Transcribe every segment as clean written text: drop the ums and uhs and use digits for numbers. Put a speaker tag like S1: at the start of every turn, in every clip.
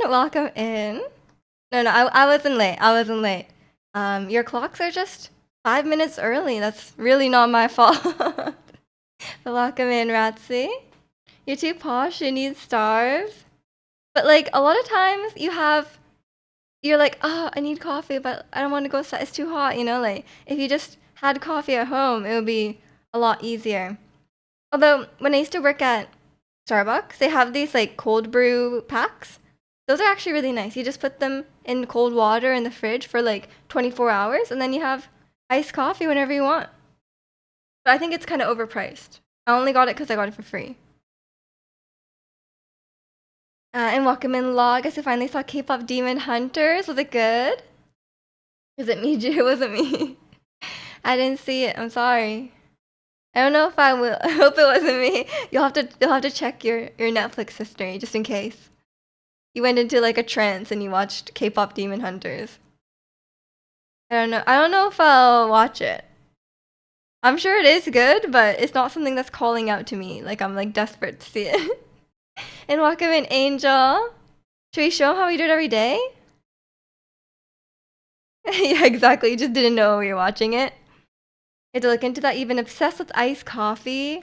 S1: Welcome in. No, I wasn't late. I wasn't late. Your clocks are just 5 minutes early. That's really not my fault. But welcome in, Ratsy. You're too posh. You need stars. But like a lot of times, you're like, oh, I need coffee, but I don't want to go outside. It's too hot. Like if you just had coffee at home, it would be a lot easier. Although when I used to work at Starbucks, they have these like cold brew packs. Those are actually really nice. You just put them in cold water in the fridge for like 24 hours, and then you have iced coffee whenever you want. But I think it's kind of overpriced. I only got it because I got it for free. And welcome in, Law. I guess I finally saw K-pop Demon Hunters. Was it good? Was it me, Ju? It wasn't me. I didn't see it. I'm sorry. I don't know if I will. I hope it wasn't me. You'll have to check your Netflix history just in case. You went into like a trance and you watched K-pop Demon Hunters. I don't know. I don't know if I'll watch it. I'm sure it is good, but it's not something that's calling out to me. Like I'm like desperate to see it. And welcome in, Angel. Should we show 'em how we do it every day? Yeah, exactly. You just didn't know we were watching it. You had to look into that. You've been obsessed with iced coffee.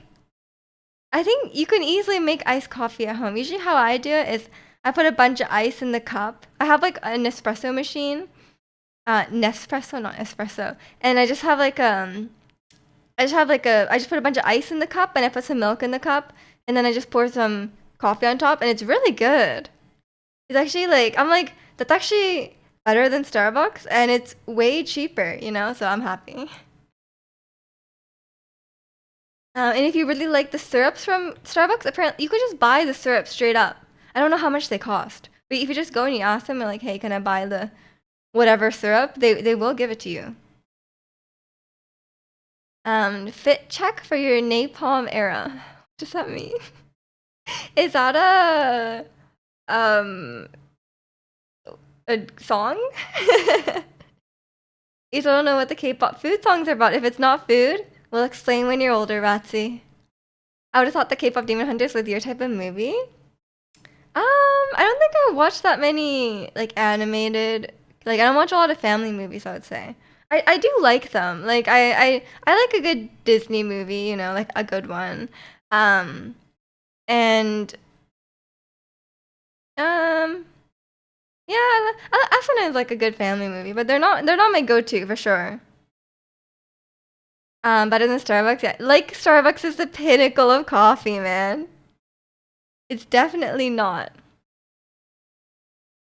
S1: I think you can easily make iced coffee at home. Usually how I do it is I put a bunch of ice in the cup. I have like an espresso machine. Nespresso, not espresso. And I just have like I just put a bunch of ice in the cup and I put some milk in the cup and then I just pour some coffee on top and it's really good. It's actually like I'm like that's actually better than Starbucks and it's way cheaper, so I'm happy. And if you really like the syrups from Starbucks, apparently you could just buy the syrup straight up. I don't know how much they cost, but if you just go and you ask them, like, "Hey, can I buy the whatever syrup?" They will give it to you. Fit check for your napalm era. What does that mean? Is that um a song? You still don't know what the K-pop food songs are about. If it's not food, we'll explain when you're older, Ratsy. I would have thought the K-pop Demon Hunters was your type of movie. I don't think I watched that many like animated. Like I don't watch a lot of family movies. I would say I do like them. Like I like a good Disney movie. Like a good one. Um, and um, yeah, Asuna is like a good family movie, but they're not my go-to for sure. Better than Starbucks. Yeah, like Starbucks is the pinnacle of coffee, man. It's definitely not.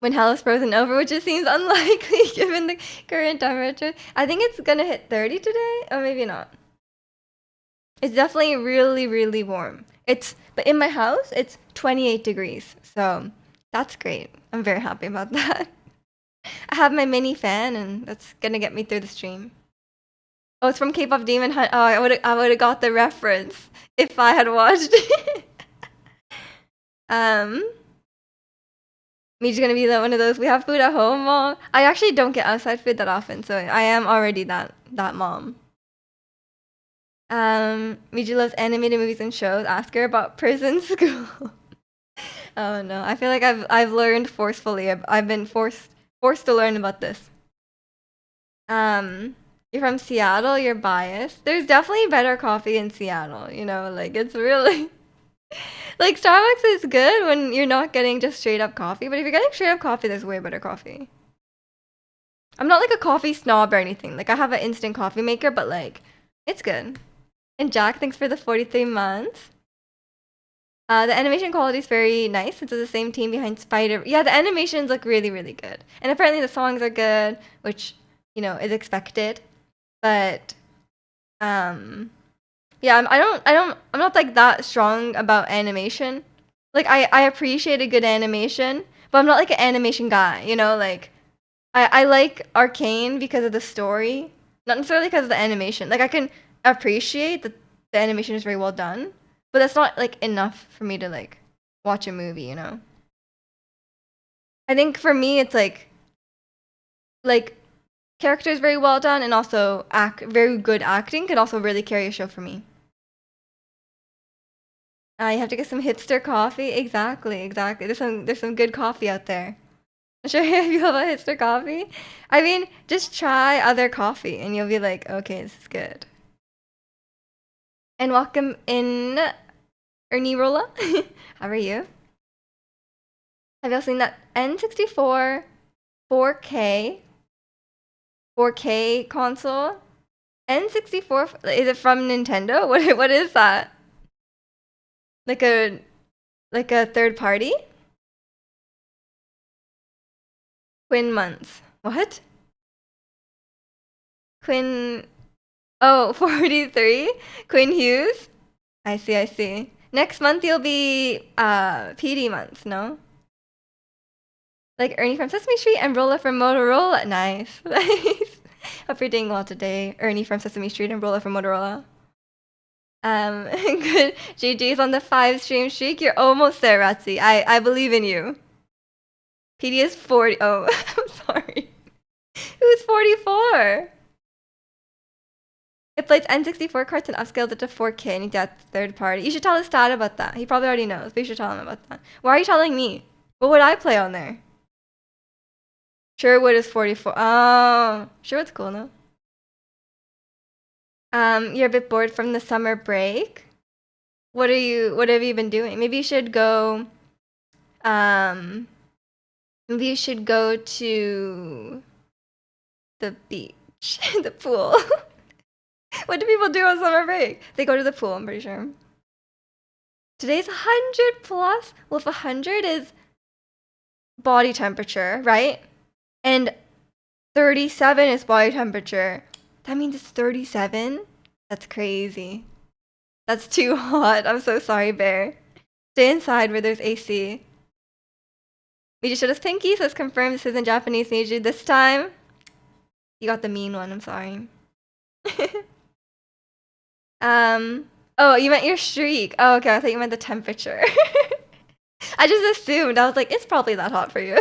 S1: When hell is frozen over, which just seems unlikely given the current temperature. I think it's gonna hit 30 today, or maybe not. It's definitely really, really warm. But in my house, it's 28 degrees, so that's great. I'm very happy about that. I have my mini fan, and that's gonna get me through the stream. Oh, it's from K-pop Demon Hunt. Oh, I would have got the reference if I had watched it. um. Me just gonna be one of those. We have food at home, mom. I actually don't get outside food that often, so I am already that mom. Miji loves animated movies and shows. Ask her about prison school. Oh no, I feel like I've learned forcefully. I've been forced to learn about this. You're from Seattle. You're biased. There's definitely better coffee in Seattle. Like it's really. Like Starbucks is good when you're not getting just straight up coffee, but if you're getting straight up coffee, there's way better coffee. I'm not like a coffee snob or anything. Like I have an instant coffee maker, but like it's good. And Jack, thanks for the 43 months. The animation quality is very nice since it's the same team behind Spider. Yeah, the animations look really, really good, and apparently the songs are good, which is expected. But yeah, I'm not like that strong about animation. Like I appreciate a good animation, but I'm not like an animation guy, like I like Arcane because of the story, not necessarily because of the animation. Like I can appreciate that the animation is very well done, but that's not like enough for me to like watch a movie. I think for me it's like characters very well done and also very good acting could also really carry a show for me. You have to get some hipster coffee. Exactly. There's some good coffee out there. Sure, you have a hipster coffee? I mean, just try other coffee and you'll be like, okay, this is good. And welcome in, Ernie Rolla. How are you? Have y'all seen that N64 4K 4K console? N64 is it from Nintendo? What is that? Like a third party? Quinn months. What? Quinn. Oh, 43? Quinn Hughes? I see, I see. Next month you'll be PD months, no? Like Ernie from Sesame Street and Rolla from Motorola. Nice. Nice. Hope you're doing well today. Ernie from Sesame Street and Rolla from Motorola. Good. GG's on the 5 stream streak. You're almost there, Ratsi. I believe in you. PD is 40. Oh, I'm sorry. Who's 44? It plays N64 carts and upscaled it to 4K and that's third party. You should tell his dad about that. He probably already knows, but you should tell him about that. Why are you telling me? What would I play on there? Sherwood is 44. Oh, Sherwood's cool, no? You're a bit bored from the summer break. What have you been doing? Maybe you should go maybe you should go to the beach, the pool. What do people do on summer break? They go to the pool, I'm pretty sure. Today's 100 plus. Well, if 100 is body temperature, right? And 37 is body temperature. That means it's 37? That's crazy. That's too hot. I'm so sorry, Bear. Stay inside where there's AC. We just showed us Pinky, so it's confirmed this isn't Japanese Meiju this time. You got the mean one, I'm sorry. Oh, you meant your streak. Oh, okay, I thought you meant the temperature. I just assumed. I was like, it's probably that hot for you.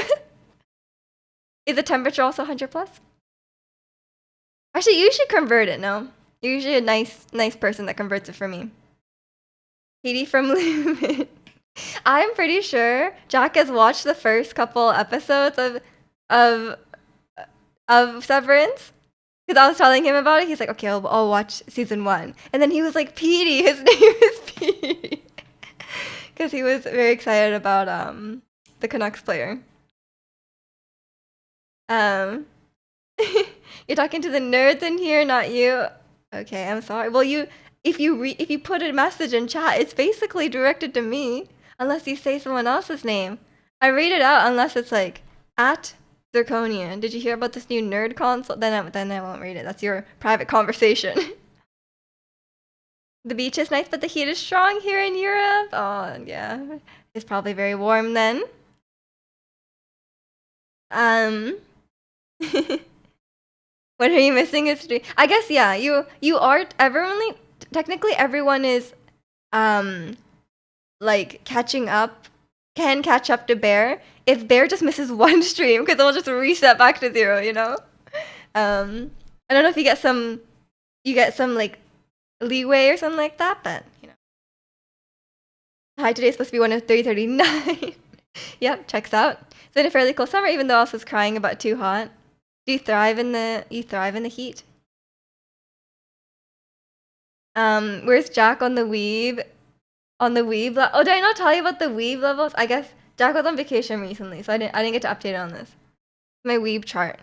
S1: Is the temperature also 100 plus? Actually, you should convert it, no? You're usually a nice person that converts it for me. Katie from Lumen. I'm pretty sure Jack has watched the first couple episodes of Severance. Because I was telling him about it. He's like, okay, I'll watch season 1. And then he was like, Petey. His name is Petey. Because he was very excited about the Canucks player. You're talking to the nerds in here, not you. Okay, I'm sorry. Well, if you put a message in chat, it's basically directed to me, unless you say someone else's name. I read it out unless it's like at Zirconia. Did you hear about this new nerd console? Then I won't read it. That's your private conversation. The beach is nice, but the heat is strong here in Europe. Oh yeah, it's probably very warm then. What are you missing history? I guess yeah. You are technically everyone is like catching up. Can catch up to Bear if Bear just misses one stream because it'll just reset back to 0. You know. I don't know if you get some like leeway or something like that, but you know. Hi, today's supposed to be one of 3:39. Yep, checks out. It's been a fairly cool summer, even though I was crying about too hot. Do you thrive in the heat? Where's Jack on the weeb? On the weeb oh, did I not tell you about the weeb levels? I guess Jack was on vacation recently, so I didn't get to update on this. My weeb chart.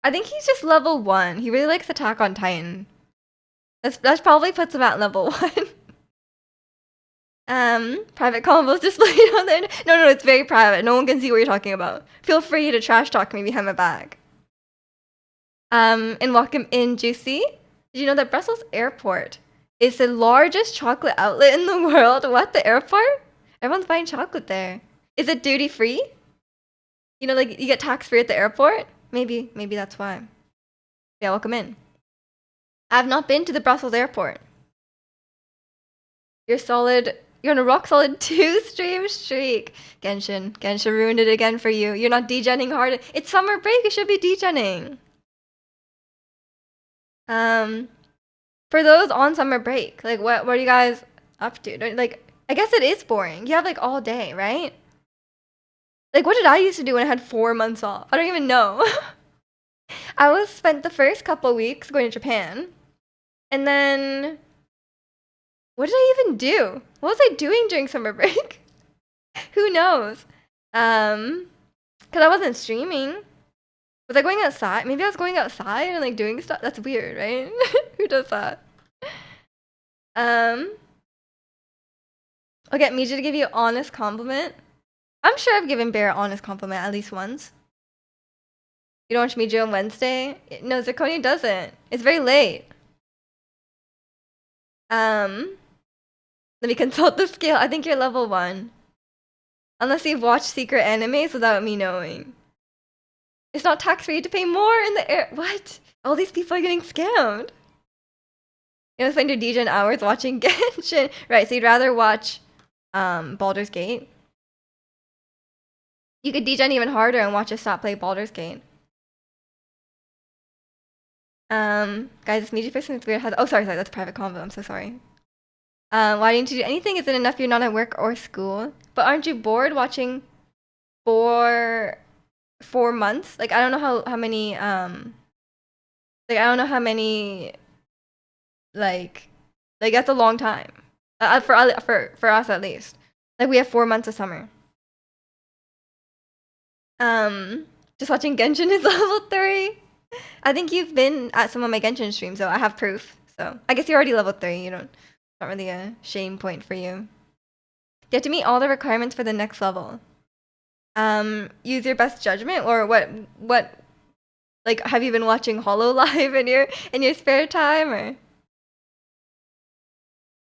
S1: I think he's just level 1. He really likes Attack on Titan. That probably puts him at level 1. Private combos displayed on there. No, it's very private. No one can see what you're talking about. Feel free to trash talk me behind my back. And welcome in, Juicy. Did you know that Brussels Airport is the largest chocolate outlet in the world? What, the airport? Everyone's buying chocolate there. Is it duty free? You know, like you get tax free at the airport? Maybe that's why. Yeah, welcome in. I've not been to the Brussels airport. You're on a rock solid 2-stream streak. Genshin ruined it again for you. You're not degenning hard. It's summer break. You should be degenning. For those on summer break, like what are you guys up to? Like, I guess it is boring. You have like all day, right? Like, what did I used to do when I had 4 months off? I don't even know. I was spent the first couple weeks going to Japan, and then what did I even do? What was I doing during summer break? Who knows? Because I wasn't streaming. Was I going outside? Maybe I was going outside and like doing stuff. That's weird, right? Who does that? Um, I'll get Mija to give you an honest compliment. I'm sure I've given Bear an honest compliment at least once. You don't watch Mija on Wednesday? No, Zirconia doesn't. It's very late. Let me consult the scale. I think you're level 1. Unless you've watched secret animes without me knowing. It's not tax-free to pay more in the air. What? All these people are getting scammed. You know, spend your DJ hours watching Genshin. Right, so you'd rather watch Baldur's Gate. You could DJ even harder and watch us stop play Baldur's Gate. Guys, this media person is weird. Oh, sorry, that's a private convo. I'm so sorry. Why didn't you do anything? Is it enough you're not at work or school? But aren't you bored watching 4 months? Like, I don't know how many, like, I don't know how many, like that's a long time. For us at least. Like, we have 4 months of summer. Just watching Genshin is level 3. I think you've been at some of my Genshin streams, so I have proof. So I guess you're already level 3. Not really a shame point for you. You have to meet all the requirements for the next level. Use your best judgment, or what? Like, have you been watching Hololive in your spare time, or?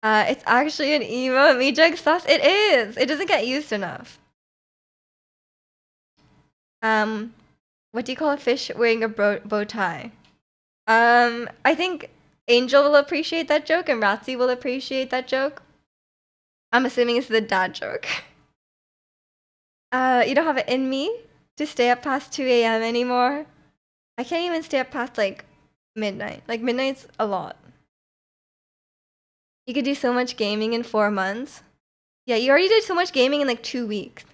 S1: It's actually an emo Mijag sus. It is. It doesn't get used enough. What do you call a fish wearing a bow tie? I think Angel will appreciate that joke and Ratzi will appreciate that joke. I'm assuming it's the dad joke. You don't have it in me to stay up past 2 a.m. anymore. I can't even stay up past like midnight. Like, midnight's a lot. You could do so much gaming in 4 months. Yeah, you already did so much gaming in like 2 weeks.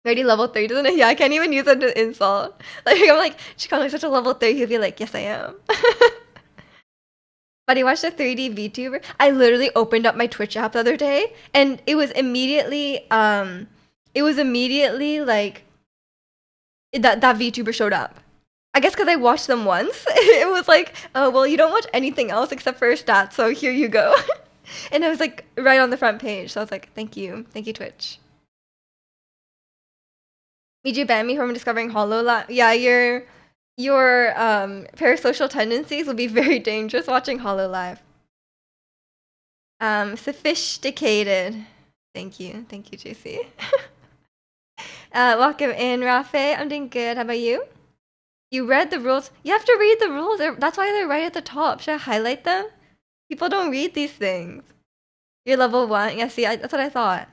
S1: You're already level 3, doesn't it? Yeah, I can't even use that to insult. Like, I'm like, Chikano's such a level 3. He'll be like, yes, I am. But I watched a 3D VTuber. I literally opened up my Twitch app the other day, and it was immediately like that VTuber showed up. I guess because I watched them once. It was like, oh, well, you don't watch anything else except for stats, so here you go. And it was like right on the front page. So I was like, thank you, Twitch. Did you ban me from discovering HoloLive? Yeah, your parasocial tendencies will be very dangerous watching HoloLive. Sophisticated. Thank you, JC. Welcome in, Rafe. I'm doing good. How about you? You read the rules. You have to read the rules. That's why they're right at the top. Should I highlight them? People don't read these things. You're level 1. Yeah, see, that's what I thought.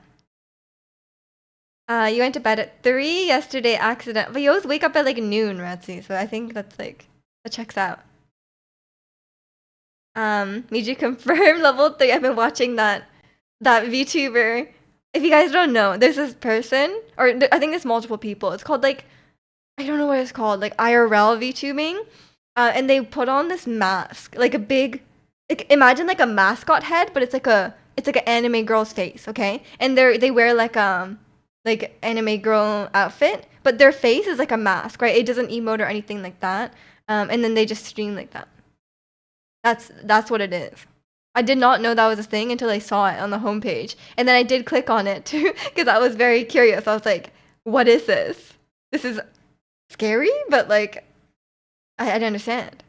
S1: You went to bed at 3 yesterday, accident. But you always wake up at like noon, Ratzi. So I think that's like, that checks out. Miju confirmed level 3. I've been watching that VTuber. If you guys don't know, there's this person, or I think there's multiple people. It's called like, I don't know what it's called, like IRL VTubing. And they put on this mask, like a big, like, imagine like a mascot head, but it's like an anime girl's face, okay? And they wear like anime girl outfit, but their face is like a mask, right? It doesn't emote or anything like that. And then they just stream like that. That's what it is. I did not know that was a thing until I saw it on the homepage. And then I did click on it too, because I was very curious. I was like, what is this? This is scary, but like, I didn't understand.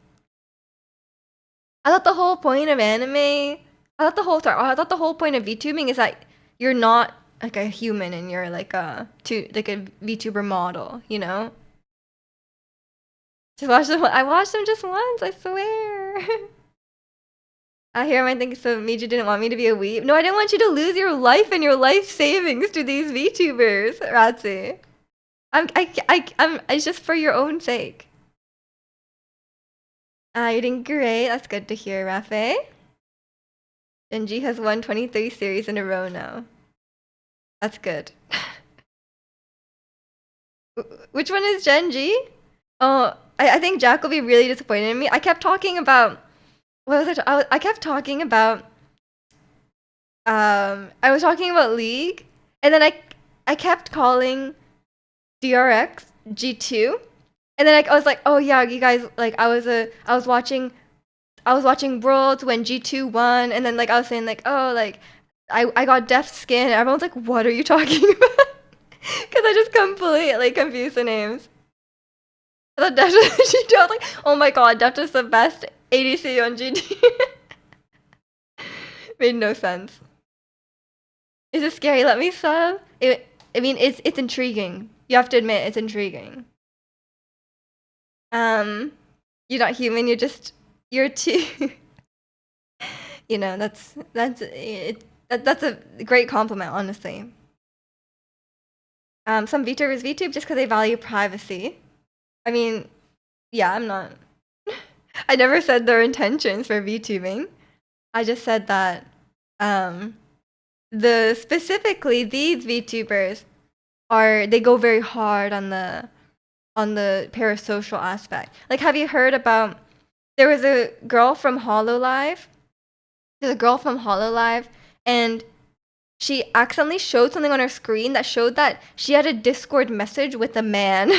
S1: I thought the whole point of anime, I thought the whole point of VTubing is that you're not like a human and you're like a VTuber model, you know? Just watch them. I watched them just once, I swear. I hear my thing, so Miju didn't want me to be a weeb. No, I didn't want you to lose your life and your life savings to these VTubers, Ratzi. It's just for your own sake. You're doing great. That's good to hear, Rafe. Genji has won 23 series in a row now. That's good. Which one is Genji? Oh, I think Jack will be really disappointed in me. I kept talking about what was it? I kept talking about I was talking about League, and then I kept calling DRX G2, and then I was like, oh yeah, you guys, like I was watching Worlds when G2 won, and then like I was saying like, oh, like I got deaf skin, and everyone's like, what are you talking about? Because I just completely confused the names. I thought Deft was G2. I was like, oh my god, Deft is the best ADC on GT. Made no sense. Is it scary? Let me sub. I mean, it's intriguing. You have to admit, it's intriguing. Um, you're not human. You're too. You know, that's a great compliment, honestly. Some VTubers VTube just because they value privacy. I mean, yeah, I'm not. I never said their intentions for VTubing. I just said that specifically these VTubers they go very hard on the parasocial aspect. Like, have you heard about there was a girl from HoloLive? There's a girl from HoloLive, and she accidentally showed something on her screen that showed that she had a Discord message with a man.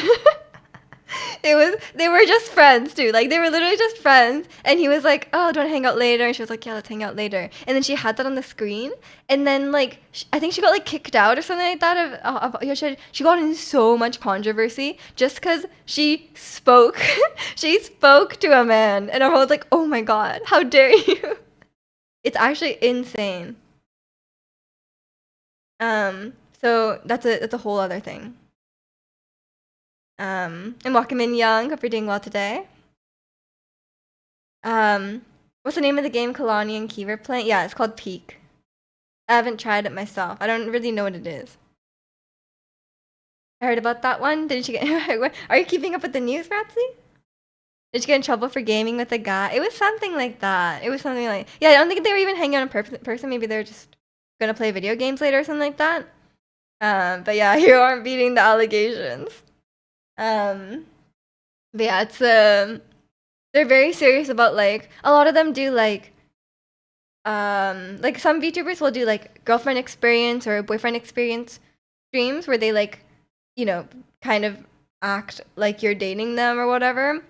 S1: They were just friends too. Like they were literally just friends. And he was like, "Oh, do you want to hang out later?" And she was like, "Yeah, let's hang out later." And then she had that on the screen. And then like I think she got like kicked out or something like that. Yeah, she got in so much controversy just because she spoke. She spoke to a man, and everyone was like, "Oh my god, how dare you!" It's actually insane. So that's a whole other thing. And welcome in Young. Hope you're doing well today. What's the name of the game Kalani and Key were playing? Yeah, it's called Peak. I haven't tried it myself. I don't really know what it is. I heard about that one. Did you get? Are you keeping up with the news, Ratsy? Did you get in trouble for gaming with a guy? It was something like that. It was something like yeah. I don't think they were even hanging out in person. Maybe they're just gonna play video games later or something like that. But yeah, you aren't beating the allegations. But yeah, it's they're very serious about like a lot of them do like some VTubers will do like girlfriend experience or boyfriend experience streams where they like, you know, kind of act like you're dating them or whatever.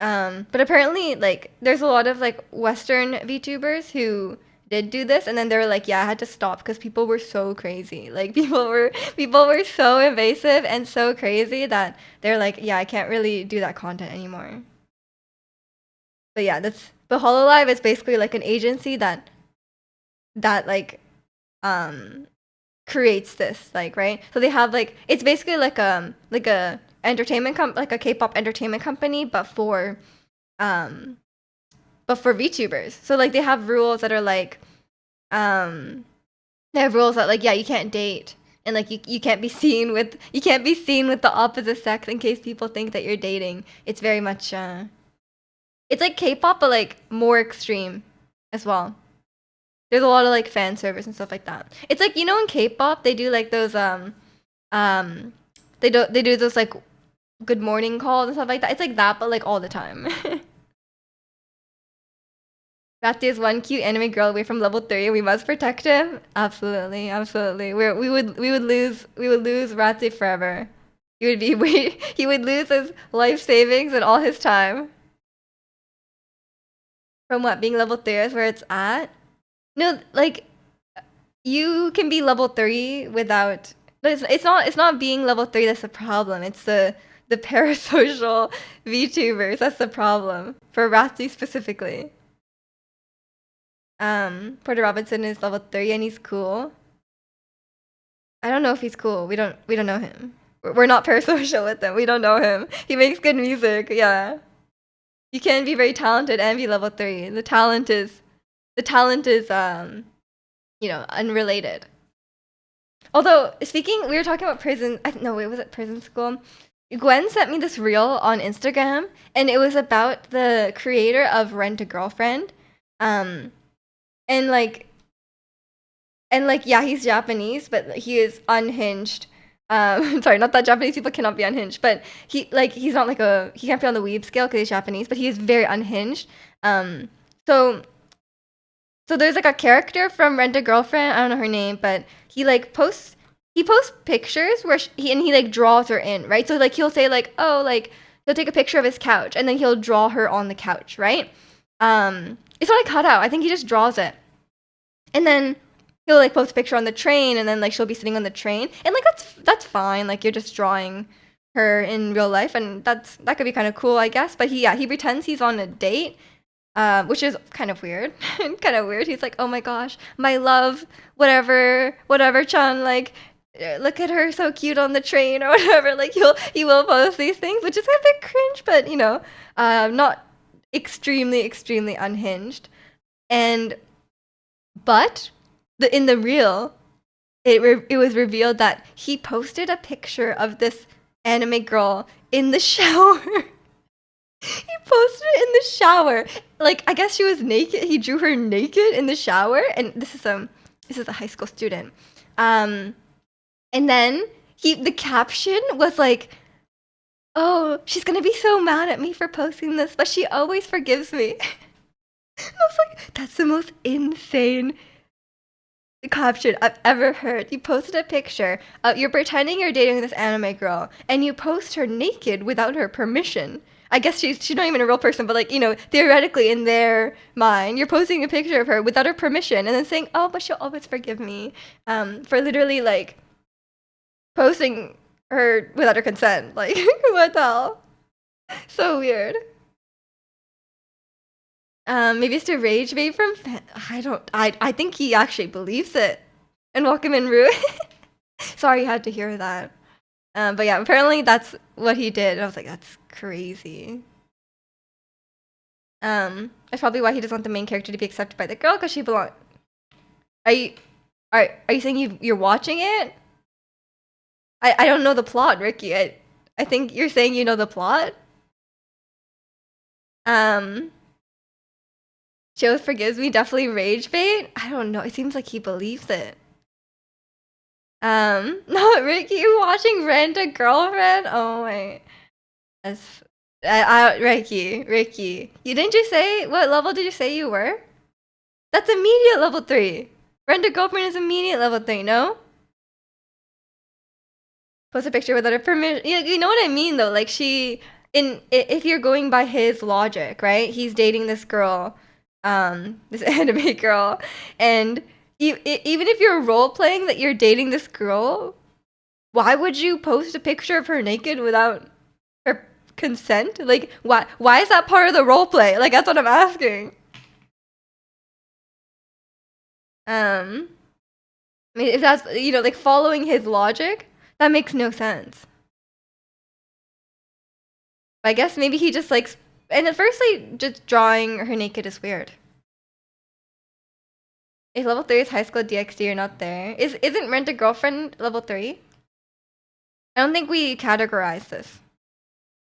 S1: But apparently like there's a lot of like Western VTubers who did do this and then they were like, yeah, I had to stop because people were so crazy. Like people were so invasive and so crazy that they're like, yeah, I can't really do that content anymore. But yeah, but Hololive is basically like an agency that like creates this like right. So they have like it's basically like a entertainment like a K-pop entertainment company, but for VTubers. So like they have rules that are like they have rules that like yeah you can't date and like you can't be seen with the opposite sex in case people think that you're dating. It's very much it's like K-pop, but like more extreme as well. There's a lot of like fan service and stuff like that. It's like you know in K-pop they do like those they do those like good morning calls and stuff like that. It's like that, but like all the time. Ratty is one cute anime girl away from level 3. We must protect him. Absolutely, absolutely. We would lose Ratty forever. He would be he would lose his life savings and all his time. From what being level 3 is where it's at. No, like you can be level 3 without. It's not being level 3 that's the problem. It's the parasocial VTubers that's the problem for Ratzi specifically. Porter Robinson is level 3 and he's cool. I don't know if he's cool. We don't know him. We're not parasocial with him. We don't know him. He makes good music. Yeah. You can be very talented and be level 3. The talent is you know, unrelated. Although speaking, we were talking about prison. No, wait, was it prison school? Gwen sent me this reel on Instagram, and it was about the creator of Rent a Girlfriend, and like yeah, he's Japanese, but he is unhinged, Sorry, not that Japanese people cannot be unhinged, but he's not like he can't be on the weeb scale because he's Japanese, but he is very unhinged. Um, so so there's like a character from Rent a Girlfriend. I don't know her name, but he posts pictures where he like draws her in, right? So like he'll say like, oh, like he'll take a picture of his couch and then he'll draw her on the couch, right? It's not like cut out. I think he just draws it, and then he'll like post a picture on the train, and then like she'll be sitting on the train, and like that's fine. Like you're just drawing her in real life, and that could be kind of cool, I guess. But he pretends he's on a date, which is kind of weird. Kind of weird. He's like, oh my gosh, my love, whatever, Chan, like, look at her, so cute on the train or whatever. Like he will post these things, which is a bit cringe, but not extremely unhinged. And but in the reel, it was revealed that he posted a picture of this anime girl in the shower. He posted it in the shower. Like, I guess she was naked. He drew her naked in the shower, and this is a high school student. And then the caption was like, "Oh, she's gonna be so mad at me for posting this, but she always forgives me." I was like, that's the most insane caption I've ever heard. You posted a picture. You're pretending you're dating this anime girl, and you post her naked without her permission. I guess she's not even a real person, but like, theoretically in their mind, you're posting a picture of her without her permission, and then saying, "Oh, but she'll always forgive me," for literally like posting her without her consent. Like, what the hell? So weird. Maybe it's to rage bait from. I think he actually believes it. And welcome in, Rue. Sorry you had to hear that. But yeah, apparently that's what he did. I was like, that's crazy. That's probably why he doesn't want the main character to be accepted by the girl, because she belongs. Are you saying you're watching it? I don't know the plot, Ricky. I think you're saying you know the plot. Joe forgives me, definitely rage bait. I don't know. It seems like he believes it. No, Ricky, you watching Rent a Girlfriend? Oh my. That's Ricky. You didn't you say what level did you say you were? That's immediate level 3. Rent a Girlfriend is immediate level 3, no? Post a picture without her permission. You know what I mean though? Like if you're going by his logic, right? He's dating this girl, this anime girl, and even if you're role playing that you're dating this girl, why would you post a picture of her naked without her consent? Like, why is that part of the role play? Like, that's what I'm asking. I mean, if that's like following his logic, that makes no sense. I guess maybe he just likes, and at firstly, just drawing her naked is weird. If level 3 is high school DxD, you're not there. Isn't Rent a Girlfriend level 3? I don't think we categorized this.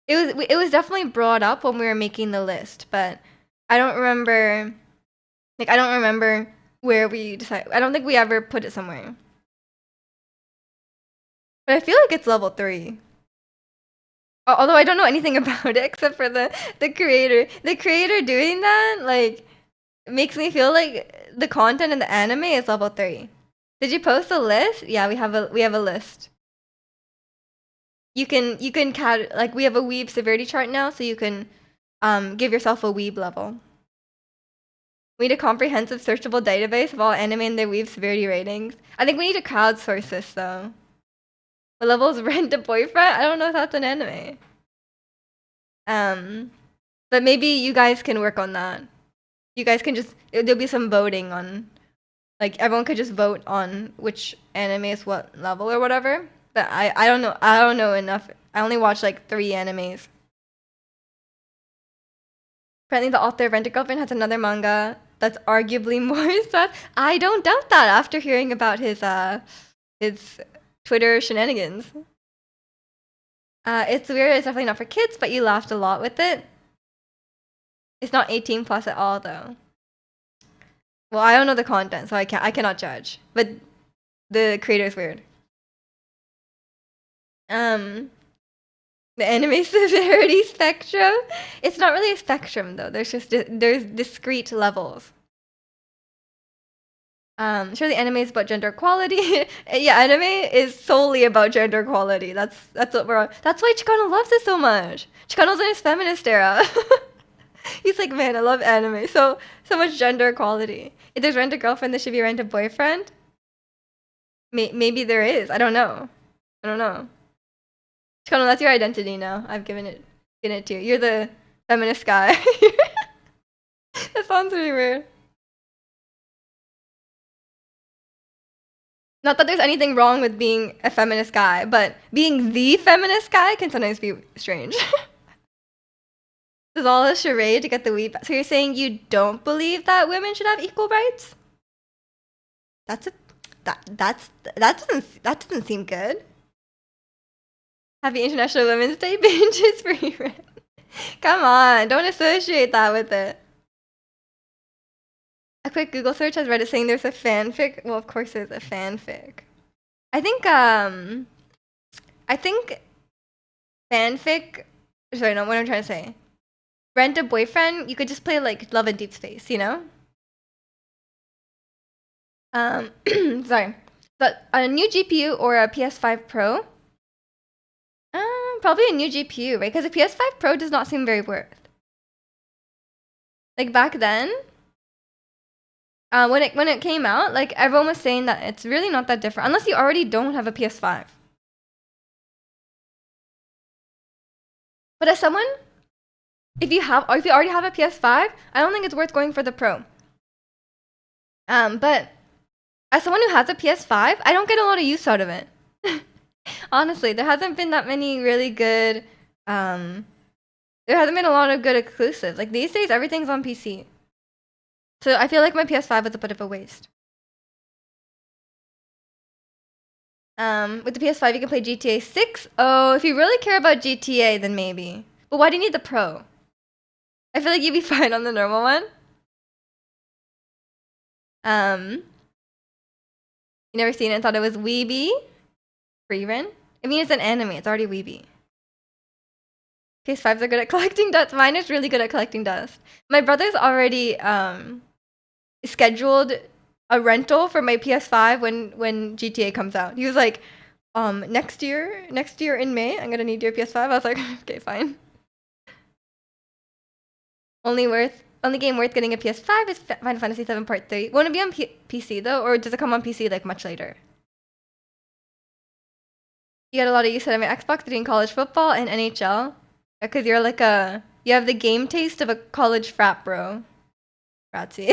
S1: It was definitely brought up when we were making the list, but I don't remember. Like, I don't remember where we decided. I don't think we ever put it somewhere. But I feel like it's level 3. Although I don't know anything about it except for the creator. The creator doing that, like, makes me feel like the content in the anime is level 3. Did you post a list? Yeah, we have a list. You can like, we have a weeb severity chart now, so you can give yourself a weeb level. We need a comprehensive searchable database of all anime and their weeb severity ratings. I think we need to crowdsource this though. What level is Rent a Boyfriend? I don't know if that's an anime. But maybe you guys can work on that. You guys can there'll be some voting on, like, everyone could just vote on which anime is what level or whatever. But I don't know. I don't know enough. I only watched like 3 animes. Apparently, the author of Rent a Girlfriend has another manga that's arguably more stuff. I don't doubt that after hearing about his Twitter shenanigans. It's weird. It's definitely not for kids, but you laughed a lot with it. It's not 18 plus at all, though. Well, I don't know the content, so I cannot judge. But the creator is weird. Um, the anime severity spectrum. It's not really a spectrum though. There's discrete levels. Sure, the anime is about gender equality. Yeah, anime is solely about gender equality. That's what we're on. That's why Chikano loves it so much. Chikano's in his feminist era. He's like, man, I love anime. So much gender equality. If there's rent a girlfriend, there should be rent a boyfriend. Maybe there is. I don't know. I don't know. Chikano, that's your identity now. I've given it to you. You're the feminist guy. That sounds really weird. Not that there's anything wrong with being a feminist guy, but being the feminist guy can sometimes be strange. This is all a charade to get the weed. So you're saying you don't believe that women should have equal rights? That's a that doesn't seem good. Happy International Women's Day binges for you. Come on, don't associate that with it. A quick Google search has Reddit saying there's a fanfic. Well, of course there's a fanfic. I think fanfic. Sorry, no. What I'm trying to say. Rent a boyfriend. You could just play like Love in Deep Space, you know. Sorry, but a new GPU or a PS5 Pro. Probably a new GPU, right? Because a PS5 Pro does not seem very worth. Like back then, when it came out, like everyone was saying that it's really not that different unless you already don't have a PS5. But as someone, if you already have a PS5, I don't think it's worth going for the Pro. But as someone who has a PS5, I don't get a lot of use out of it. Honestly, there hasn't been that many really good. There hasn't been a lot of good exclusives. Like these days, everything's on PC. So I feel like my PS5 was a bit of a waste. With the PS5, you can play GTA 6. Oh, if you really care about GTA, then maybe. But why do you need the Pro? I feel like you'd be fine on the normal one. You never seen it and thought it was weeby? Freerun? I mean, it's an anime. It's already weeby. PS5s are good at collecting dust. Mine is really good at collecting dust. My brother's already scheduled a rental for my PS5 when GTA comes out. He was like, next year in May, I'm gonna need your PS5. I was like, okay, fine. Only game worth getting a PS5 is Final Fantasy VII Part 3. Won't it be on PC though, or does it come on PC like much later? You get a lot of use out of my Xbox between college football and NHL. Because you're like you have the game taste of a college frat bro. Ratsy.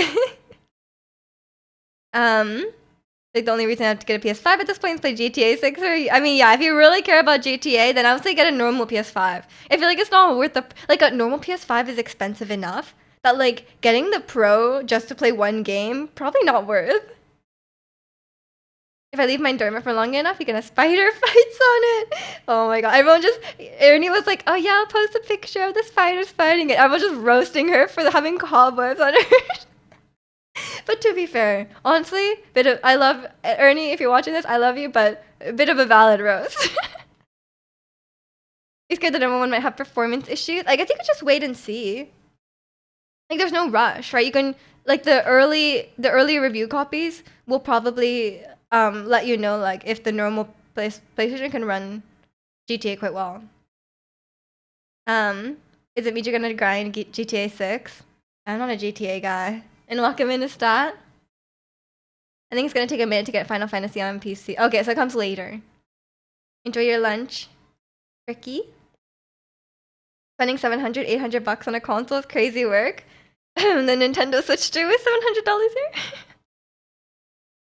S1: Like the only reason I have to get a PS5 at this point is play GTA 6. I mean, yeah, if you really care about GTA, then I would say get a normal PS5. I feel like it's not worth like a normal PS5 is expensive enough that like getting the Pro just to play one game, probably not worth. If I leave my dormer for long enough, you get a spider fights on it. Oh my god. Ernie was like, oh yeah, I'll post a picture of the spiders fighting it. I was just roasting her for having cobwebs on her. But to be fair, honestly, I love Ernie, if you're watching this, I love you, but a bit of a valid roast. He's scared the number one might have performance issues. I guess you could just wait and see. Like there's no rush, right? You can like the early review copies will probably let you know like if the normal PlayStation can run GTA quite well. Is it me you're gonna grind GTA 6? I'm not a GTA guy. And welcome into stat. I think it's gonna take a minute to get Final Fantasy on PC. Okay, so it comes later. Enjoy your lunch, Ricky. Spending 700, 800 bucks on a console is crazy work. The Nintendo Switch 2 is $700 here.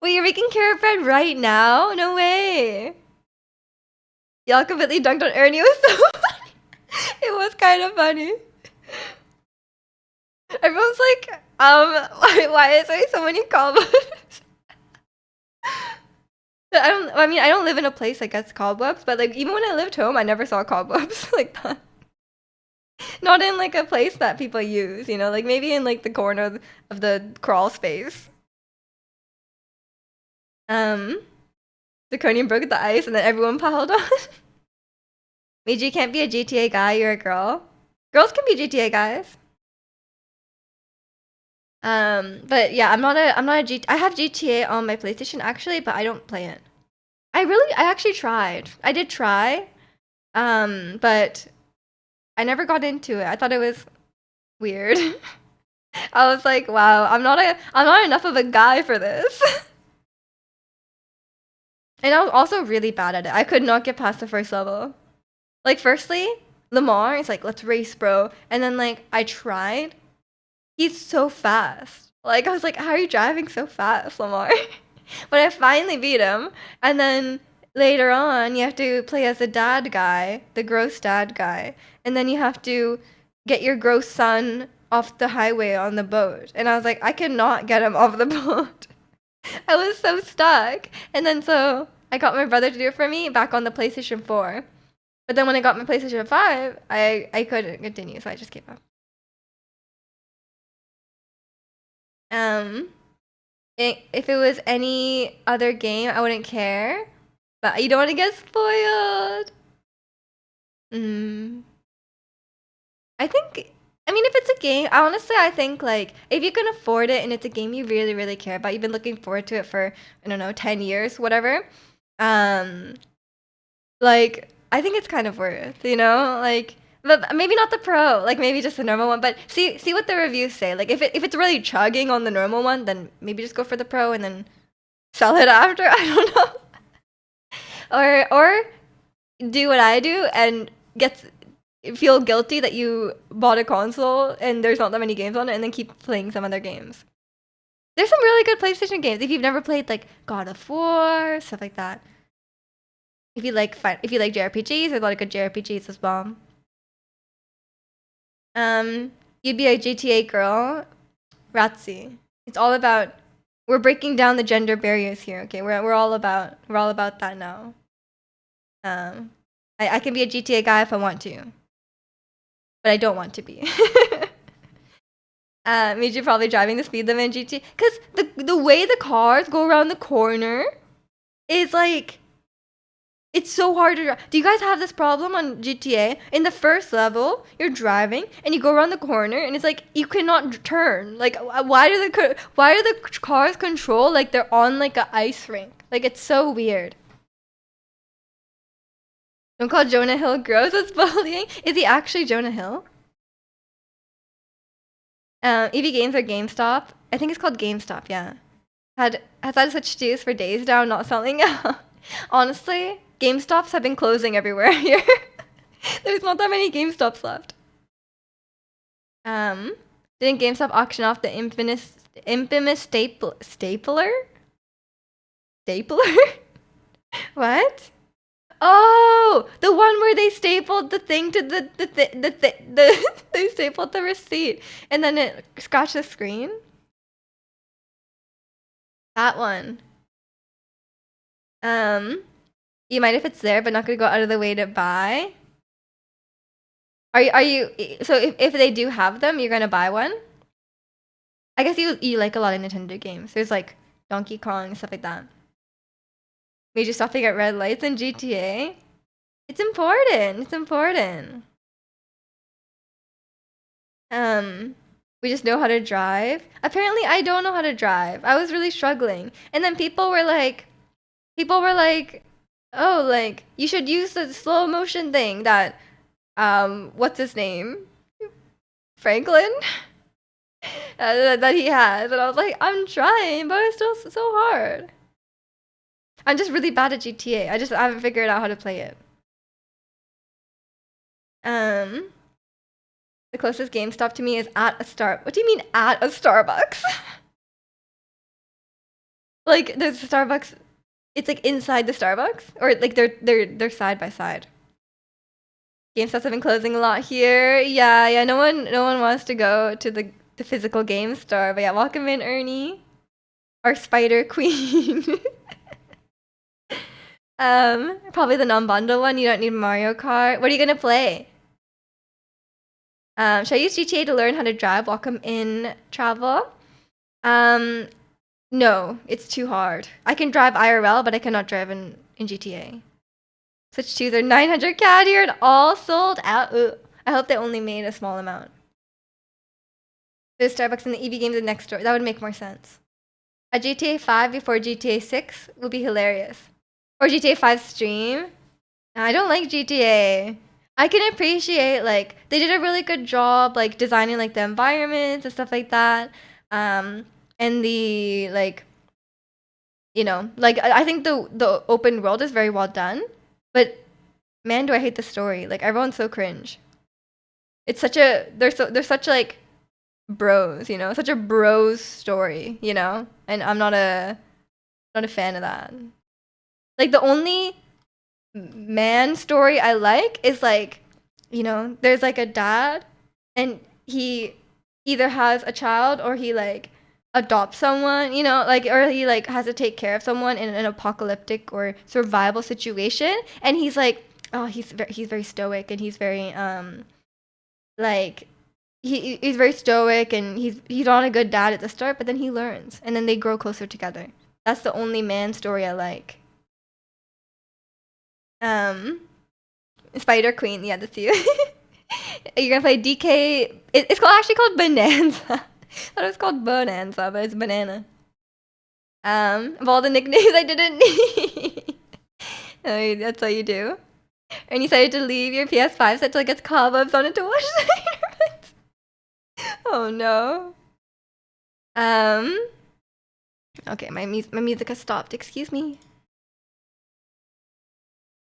S1: Wait, you're making carrot bread right now? No way. Y'all completely dunked on Ernie. It was so funny. It was kind of funny. Everyone's like, why is there so many cobwebs? I don't live in a place that gets cobwebs, but like even when I lived home, I never saw cobwebs like that. Not in like a place that people use, you know, like maybe in like the corner of the crawl space. The Draconian broke the ice and then everyone piled on. Miji can't be a GTA guy, you're a girl. Girls can be GTA guys. But yeah, I have GTA on my PlayStation actually, but I don't play it. I actually tried. I did try. But I never got into it. I thought it was weird. I was like, wow, I'm not enough of a guy for this. And I was also really bad at it. I could not get past the first level. Like, firstly, Lamar is like, let's race, bro. And then, like, I tried. He's so fast. Like, I was like, how are you driving so fast, Lamar? But I finally beat him. And then later on, you have to play as the dad guy, the gross dad guy. And then you have to get your gross son off the highway on the boat. And I was like, I cannot get him off the boat. I was so stuck. And then so I got my brother to do it for me back on the PlayStation 4. But then when I got my PlayStation 5, I couldn't continue, so I just gave up. If it was any other game, I wouldn't care. But you don't want to get spoiled. I think, I mean, if it's a game, honestly, I think like if you can afford it and it's a game you really, really care about, you've been looking forward to it for, I don't know, 10 years, whatever. Like I think it's kind of worth, you know, like. But maybe not the pro, like maybe just the normal one. But see what the reviews say. Like if it's really chugging on the normal one, then maybe just go for the pro and then sell it after. I don't know. Or do what I do and feel guilty that you bought a console and there's not that many games on it, and then keep playing some other games. There's some really good PlayStation games if you've never played like God of War, stuff like that. If you like JRPGs, there's a lot of good JRPGs as well. You'd be a GTA girl, Ratzi. It's all about we're breaking down the gender barriers here. Okay, we're all about that now. I can be a GTA guy if I want to, but I don't want to be. Miji probably driving the speed limit in GTA because the way the cars go around the corner is like. It's so hard to drive. Do you guys have this problem on GTA? In the first level, you're driving and you go around the corner and it's like you cannot turn. Like why do the cars control like they're on like an ice rink? Like it's so weird. Don't call Jonah Hill gross. It's bullying. Is he actually Jonah Hill? EV Games or GameStop? I think it's called GameStop. Yeah. Has had such juice for days now, not selling. Honestly. GameStops have been closing everywhere here. There's not that many GameStops left. Didn't GameStop auction off the infamous stapler? Stapler? What? Oh, the one where they stapled the thing to they stapled the receipt and then it scratched the screen. That one. You might if it's there, but not gonna go out of the way to buy. Are you so if they do have them, you're gonna buy one? I guess you like a lot of Nintendo games. There's like Donkey Kong, stuff like that. Major stopping at red lights in GTA. It's important. It's important. We just know how to drive. Apparently I don't know how to drive. I was really struggling. And then people were like, oh, like, you should use the slow motion thing that, what's his name? Franklin? That he has. And I was like, I'm trying, but it's still so hard. I'm just really bad at GTA. I haven't figured out how to play it. The closest GameStop to me is at a What do you mean at a Starbucks? Like, there's a Starbucks. It's like inside the Starbucks, or like they're side by side. GameStops have been closing a lot here. Yeah. No one wants to go to the physical game store. But yeah, welcome in, Ernie, our Spider Queen. Probably the non-bundle one. You don't need Mario Kart. What are you gonna play? Should I use GTA to learn how to drive? Welcome in, Travel. No, it's too hard. I can drive IRL, but I cannot drive in GTA. Switch 2s are 900 CAD here and all sold out. Ugh. I hope they only made a small amount. There's Starbucks in the EV games next door. That would make more sense. A GTA 5 before GTA 6 would be hilarious. Or GTA 5 stream. I don't like GTA. I can appreciate, like, they did a really good job, like, designing, like, the environments and stuff like that. And the, like, you know, like, I think the open world is very well done. But, man, do I hate the story. Like, everyone's so cringe. It's such a, they're such, like, bros, you know? Such a bros story, you know? And I'm not a fan of that. Like, the only man story I like is, like, you know, there's like a dad and he either has a child or he like adopts someone, you know, like, or he like has to take care of someone in an apocalyptic or survival situation, and he's like, oh, he's very stoic and he's very like he's very stoic and he's not a good dad at the start, but then he learns and then they grow closer together. That's the only man story I like. Spider Queen, yeah, that's you. You're gonna play DK. It's actually called Bonanza. I thought it was called Bonanza, but it's Banana. Of all the nicknames I didn't need. Oh, that's what you do. And you decided to leave your PS5 set till it gets cobwebs on it to wash the Oh no. Okay, my music has stopped. Excuse me.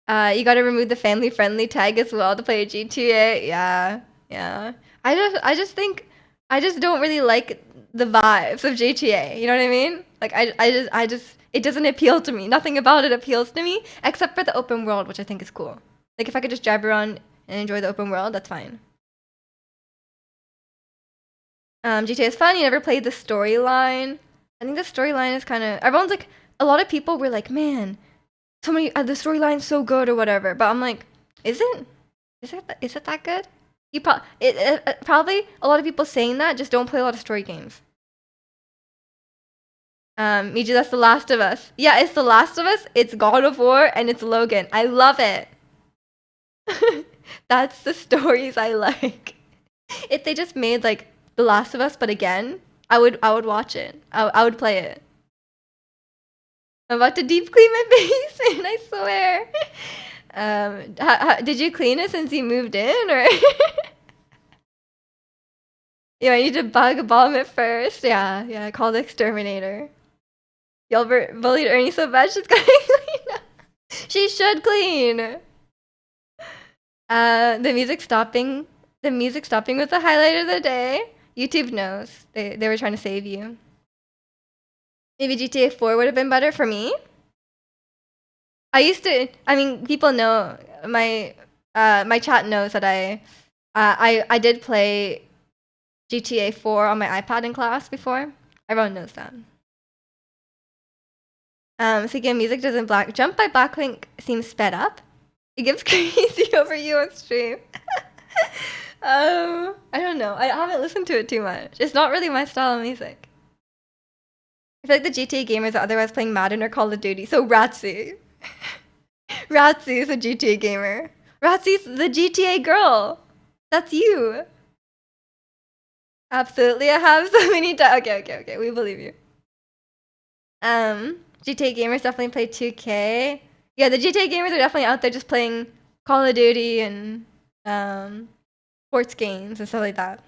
S1: You gotta remove the family-friendly tag as well to play GTA. Yeah. I just don't really like the vibes of GTA. You know what I mean? Like I just it doesn't appeal to me. Nothing about it appeals to me except for the open world, which I think is cool. Like if I could just drive around and enjoy the open world, that's fine. GTA is fun. You never played the storyline. I think the storyline is kind of everyone's like a lot of people were like, man, so many the storyline's so good or whatever, but I'm like, is it that good? You probably a lot of people saying that just don't play a lot of story games. Miju, that's The Last of Us. Yeah, it's The Last of Us, it's God of War, and it's Logan. I love it. That's the stories I like. If they just made like The Last of Us, but again, I would watch it. I would play it. I'm about to deep clean my basement, I swear. Did you clean it since you moved in, or? Yeah, I need to bug bomb it first. Yeah, call the exterminator. Gilbert bullied Ernie so bad she's gotta clean up. She should clean. The music stopping was the highlight of the day. YouTube knows. They were trying to save you. Maybe GTA 4 would have been better for me. I mean, people know my chat knows that I did play GTA 4 on my iPad in class before. Everyone knows that. Speaking of music, doesn't Jump by Blacklink seem sped up? It gives crazy over you on stream. I don't know. I haven't listened to it too much. It's not really my style of music. I feel like the GTA gamers are otherwise playing Madden or Call of Duty. So Ratsy. Ratsy is a GTA gamer. Ratsy's the GTA girl. That's you. Absolutely, I have so many times. Okay. We believe you. GTA gamers definitely play 2K. Yeah, the GTA gamers are definitely out there just playing Call of Duty and sports games and stuff like that.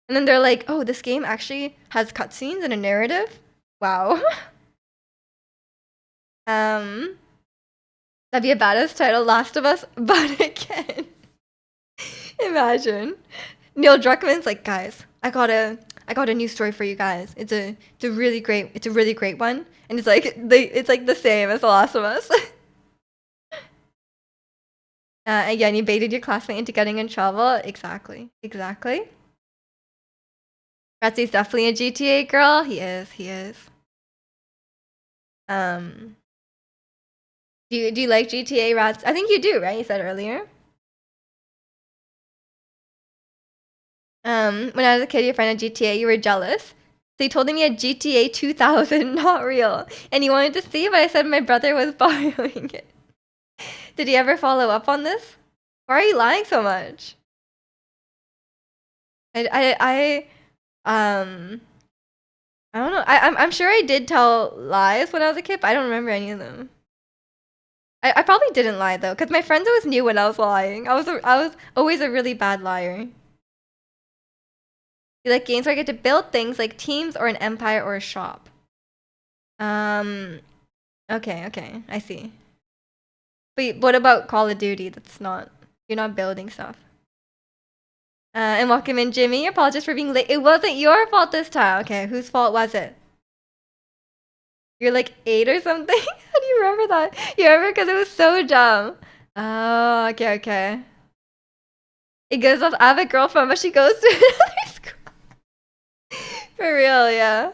S1: And then they're like, oh, this game actually has cutscenes and a narrative? Wow. That'd be a badass title, Last of Us, but again. Imagine. Neil Druckmann's like, guys, I got a new story for you guys. It's a really great one. And it's like the same as The Last of Us. Again, you baited your classmate into getting in trouble. Exactly. Ratsy's definitely a GTA girl. He is. Do you like GTA, Rats? I think you do, right? You said earlier. When I was a kid, your friend had GTA, you were jealous. So you told him you had GTA 2000, not real. And you wanted to see, but I said my brother was borrowing it. Did he ever follow up on this? Why are you lying so much? Um, I don't know. I'm sure I did tell lies when I was a kid, but I don't remember any of them. I probably didn't lie though, because my friends always knew when I was lying. I was always a really bad liar. You like games where I get to build things like teams or an empire or a shop. Okay, okay, I see. But what about Call of Duty? That's not, you're not building stuff. And welcome in, Jimmy. Apologies for being late. It wasn't your fault this time. Okay, whose fault was it? You're like 8 or something? How do you remember that? You remember? Because it was so dumb. Oh, okay, okay. It goes off, I have a girlfriend, but she goes to another school. For real, yeah.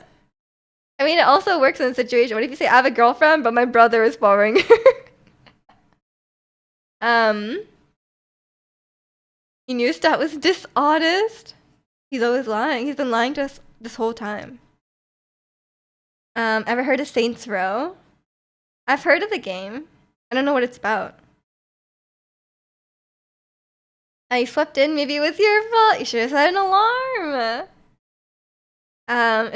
S1: I mean, it also works in a situation. What if you say, I have a girlfriend, but my brother is following her? He knew Stat was dishonest. He's always lying. He's been lying to us this whole time. Ever heard of Saints Row? I've heard of the game. I don't know what it's about. I slept in. Maybe it was your fault. You should have set an alarm.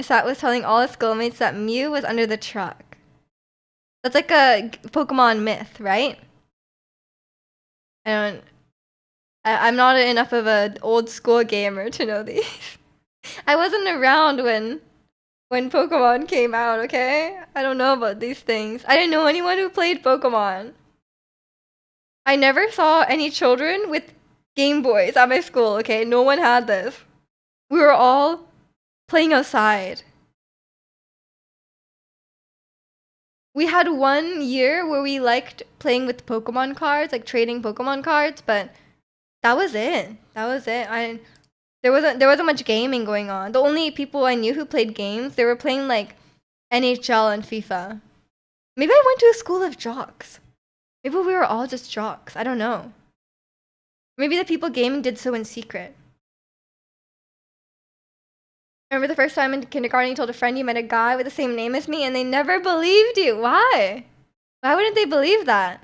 S1: Stat was telling all his schoolmates that Mew was under the truck. That's like a Pokemon myth, right? I'm not enough of an old school gamer to know these. I wasn't around when Pokemon came out, okay? I don't know about these things. I didn't know anyone who played Pokemon. I never saw any children with Game Boys at my school, okay? No one had this. We were all playing outside. We had 1 year where we liked playing with Pokemon cards, like trading Pokemon cards, but that was it. That was it. There wasn't much gaming going on. The only people I knew who played games, they were playing like NHL and FIFA. Maybe I went to a school of jocks. Maybe we were all just jocks. I don't know. Maybe the people gaming did so in secret. Remember the first time in kindergarten you told a friend you met a guy with the same name as me and they never believed you. Why? Why wouldn't they believe that?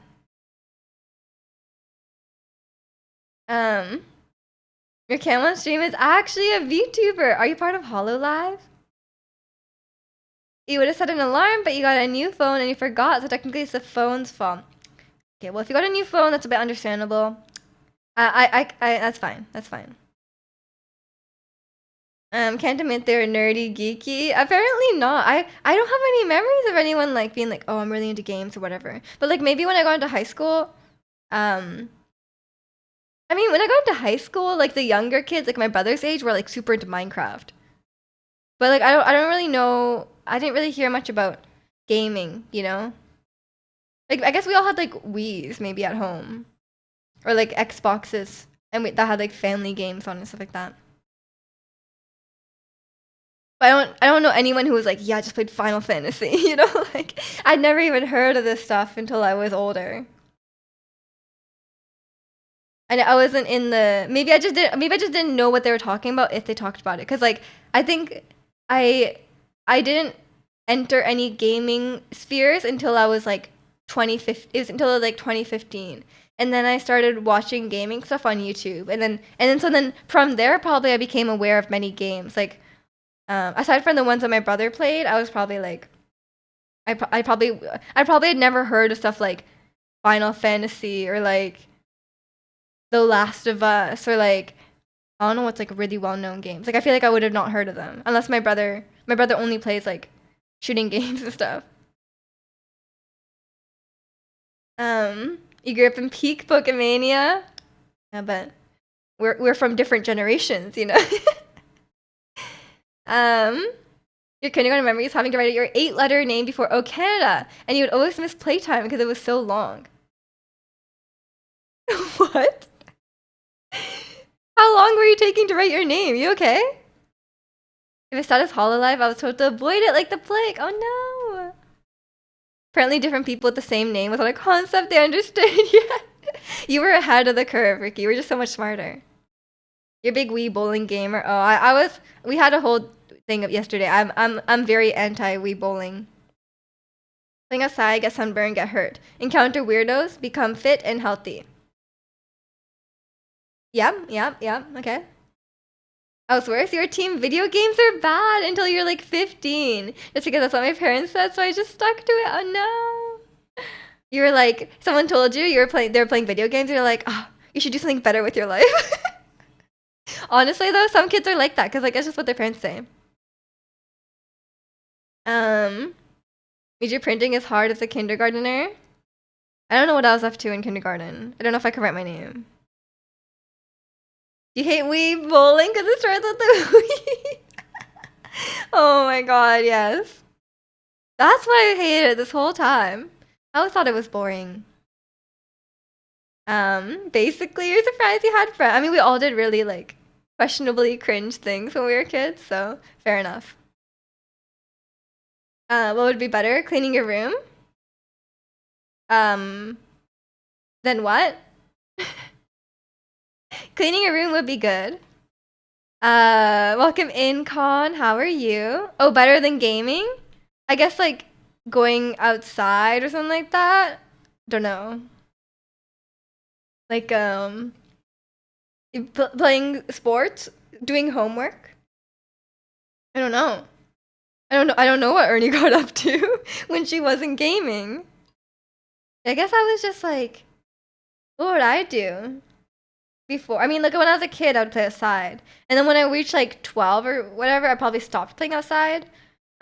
S1: Your Camel stream is actually a VTuber. Are you part of HoloLive? You would have set an alarm, but you got a new phone and you forgot, so technically it's the phone's fault. Okay, well if you got a new phone, that's a bit understandable. That's fine. That's fine. Can't admit they're nerdy, geeky. Apparently not. I don't have any memories of anyone like being like, oh, I'm really into games or whatever. But like maybe when I got into high school, I mean, when I got into high school, like the younger kids, like my brother's age, were like super into Minecraft. But like I don't really know. I didn't really hear much about gaming, you know? Like I guess we all had like Wii's maybe at home. Or like Xboxes and that had like family games on and stuff like that. But I don't know anyone who was like, yeah, I just played Final Fantasy, you know? Like I'd never even heard of this stuff until I was older. And I wasn't in the maybe I just didn't know what they were talking about if they talked about it. Cause like I think I didn't enter any gaming spheres until I was like 2015. It was until like 2015. And then I started watching gaming stuff on YouTube. And then from there probably I became aware of many games. Like aside from the ones that my brother played, I was probably like I probably had never heard of stuff like Final Fantasy or like The Last of Us or like I don't know what's like really well-known games. Like I feel like I would have not heard of them unless my brother only plays like shooting games and stuff. You grew up in peak Pokemania. Yeah, but we're from different generations, you know. Your kindergarten memory is having to write your 8-letter name before "Oh Canada," and you would always miss playtime because it was so long. What? How long were you taking to write your name? You okay? If it started as HoloLive, I was told to avoid it like the plague. Oh no! Apparently different people with the same name was not a concept they understood yet. You were ahead of the curve, Ricky. You were just so much smarter. You're a big Wii bowling gamer. Oh, I was. We had a whole thing of yesterday. I'm very anti Wii bowling. Playing outside, get sunburned, get hurt. Encounter weirdos, become fit and healthy. Yep, okay. Elsewhere, your team video games are bad until you're like 15. Just because that's what my parents said, so I just stuck to it. Oh no. You were like, someone told you they're playing video games, and you're like, oh, you should do something better with your life. Honestly though, some kids are like that, because like it's just what their parents say. Major printing is hard as a kindergartner. I don't know what I was up to in kindergarten. I don't know if I can write my name. You hate Wii bowling because it starts with the Wii. Oh my god, yes. That's why I hated it this whole time. I always thought it was boring. Basically, you're surprised you had friends. I mean, we all did really like questionably cringe things when we were kids, so fair enough. What would be better? Cleaning your room? Then what? Cleaning your room would be good. Welcome in, Con. How are you? Oh, better than gaming? I guess like going outside or something like that. Don't know. Like playing sports, doing homework. I don't know. I don't know what Ernie got up to when she wasn't gaming. I guess I was just like, what would I do before? I mean, like when I was a kid, I would play outside, and then when I reached like 12 or whatever, I probably stopped playing outside.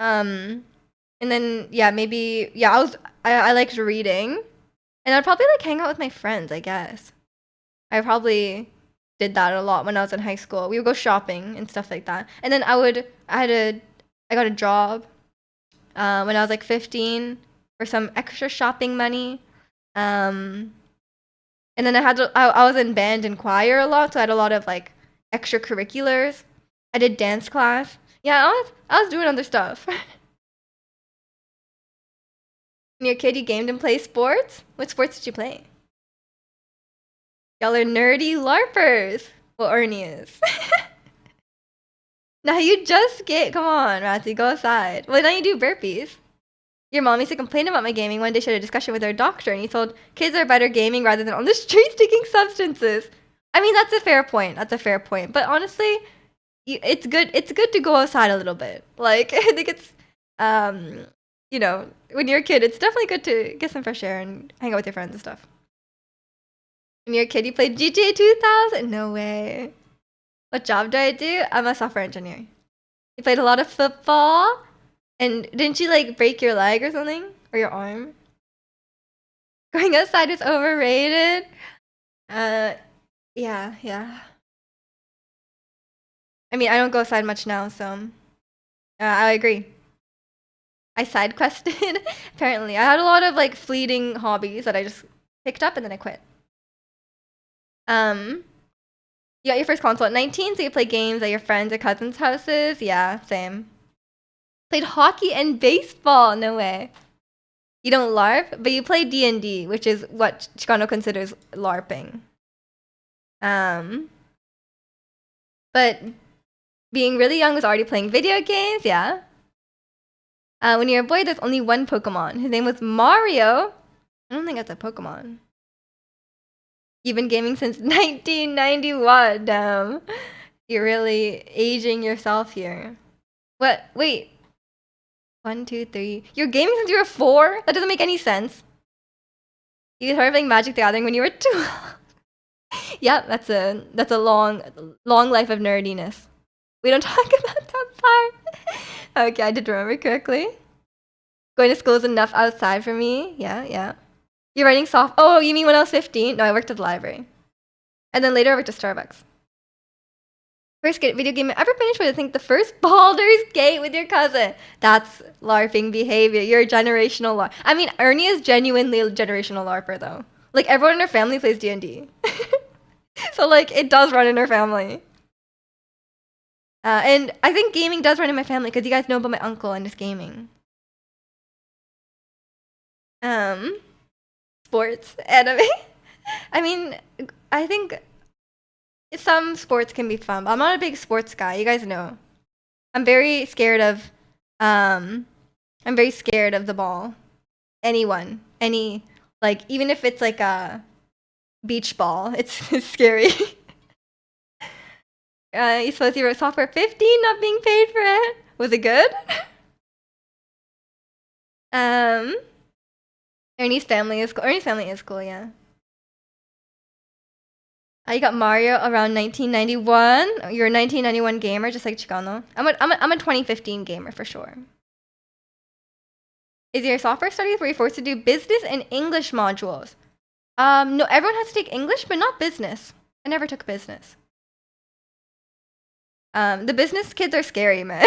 S1: And then yeah, maybe yeah, I liked reading, and I'd probably like hang out with my friends. I guess I probably did that a lot when I was in high school. We would go shopping and stuff like that, and then I got a job when I was like 15 for some extra shopping money. And then I was in band and choir a lot, so I had a lot of like extracurriculars. I did dance class. Yeah, I was doing other stuff. When you're a kid, you gamed and played sports? What sports did you play? Y'all are nerdy LARPers. Well, Ernie is. Now you just come on, Ratsy, go outside. Well, now you do burpees. Your mom used to complain about my gaming. One day she had a discussion with her doctor, and he told kids are better gaming rather than on the streets taking substances. I mean, that's a fair point. That's a fair point. But honestly, it's good. It's good to go outside a little bit. Like I think it's, you know, when you're a kid, it's definitely good to get some fresh air and hang out with your friends and stuff. When you're a kid, you played GTA 2000? No way. What job do I do? I'm a software engineer. You played a lot of football? And didn't you like break your leg or something? Or your arm? Going outside is overrated? Yeah. I mean, I don't go outside much now, so I agree. I side quested, apparently. I had a lot of like fleeting hobbies that I just picked up and then I quit. You got your first console at 19, so you play games at your friends' or cousins' houses? Yeah, same. Played hockey and baseball? No way. You don't LARP, but you play D&D, which is what Chicano considers LARPing. But being really young was already playing video games, yeah. When you're a boy, there's only one Pokemon. His name was Mario. I don't think that's a Pokemon. You've been gaming since 1991. Damn. You're really aging yourself here. What? Wait. 1, 2, 3. You're gaming since you were 4? That doesn't make any sense. You started playing Magic the Gathering when you were 2. Yep, that's a long life of nerdiness. We don't talk about that part. Okay, I did remember correctly. Going to school is enough outside for me. Yeah. You're writing soft. Oh, you mean when I was 15? No, I worked at the library. And then later I worked at Starbucks. First video game I ever finished with, I think the first Baldur's Gate with your cousin. That's LARPing behavior. You're a generational LARP. I mean, Ernie is genuinely a generational LARPer though. Like everyone in her family plays D&D. So like it does run in her family. And I think gaming does run in my family because you guys know about my uncle and his gaming. Sports, anime. I mean, I think some sports can be fun, but I'm not a big sports guy. You guys know. I'm very scared of the ball. anyone, like even if it's like a beach ball, it's scary. You suppose you wrote software 15, not being paid for it. Was it good? Um, Ernie's family is cool. Ernie's family is cool, yeah. I got Mario around 1991. You're a 1991 gamer, just like Chicano. I'm a 2015 gamer for sure. Is your software studies where you're forced to do business and English modules? No, everyone has to take English, but not business. I never took business. The business kids are scary, man.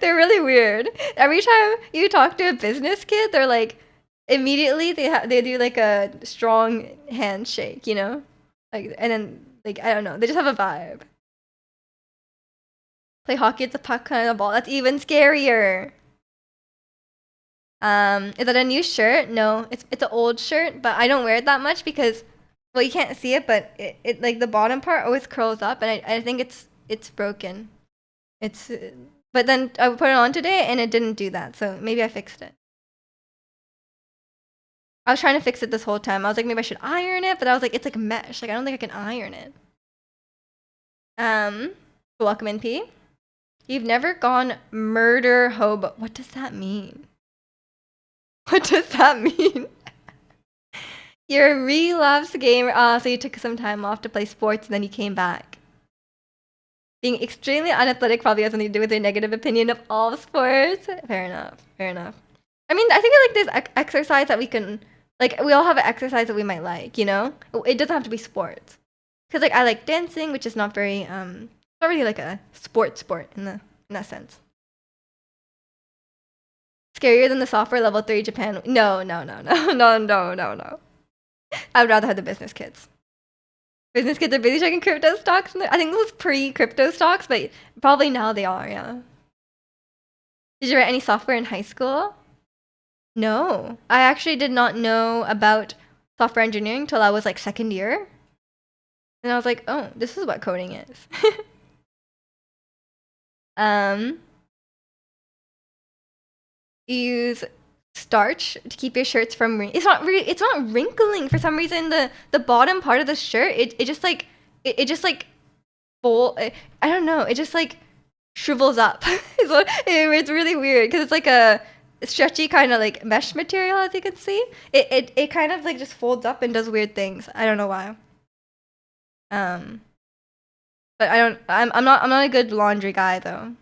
S1: They're really weird. Every time you talk to a business kid, they're like, immediately they do like a strong handshake, you know? Like, and then like I don't know, they just have a vibe. Play hockey, it's a puck kind of ball. That's even scarier. Is that a new shirt? No, it's an old shirt, but I don't wear it that much because, well, you can't see it, but it like the bottom part always curls up, and I think it's broken. It's but then I put it on today and it didn't do that, so maybe I fixed it. I was trying to fix it this whole time. I was like, maybe I should iron it, but I was like, it's like mesh. Like I don't think I can iron it. Welcome in, P. You've never gone murder hobo. What does that mean? What does that mean? You're a relapse gamer. So you took some time off to play sports and then you came back. Being extremely unathletic probably has something to do with your negative opinion of all sports. Fair enough. Fair enough. I mean, I think like there's exercise that we can, like, we all have an exercise that we might like, you know? It doesn't have to be sports. Because, like, I like dancing, which is not very, not really like a sport in that sense. Scarier than the software level 3 Japan. No. I would rather have the business kids. Business kids are busy checking crypto stocks. I think this was pre-crypto stocks, but probably now they are, yeah. Did you write any software in high school? No. I actually did not know about software engineering till I was like second year. And I was like, oh, this is what coding is. You use starch to keep your shirts from it's not wrinkling for some reason. The bottom part of the shirt, it just like it just like I don't know, it just like shrivels up. It's really weird because it's like a stretchy kind of like mesh material, as you can see. It kind of like just folds up and does weird things. I don't know why. But I'm not a good laundry guy though.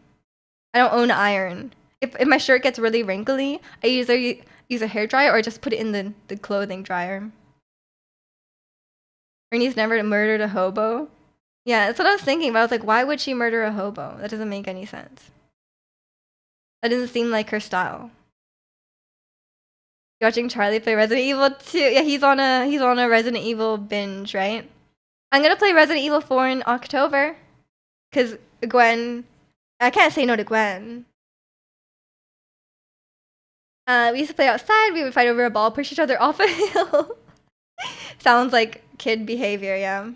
S1: I don't own iron. If my shirt gets really wrinkly, I either use a hair dryer or just put it in the clothing dryer. Ernie's never murdered a hobo. Yeah, that's what I was thinking, but I was like, why would she murder a hobo? That doesn't make any sense. That doesn't seem like her style. You're watching Charlie play Resident Evil 2. Yeah, he's on a Resident Evil binge, right? I'm gonna play Resident Evil 4 in October. Cause Gwen, I can't say no to Gwen. We used to play outside. We would fight over a ball, push each other off a hill. Sounds like kid behavior, yeah.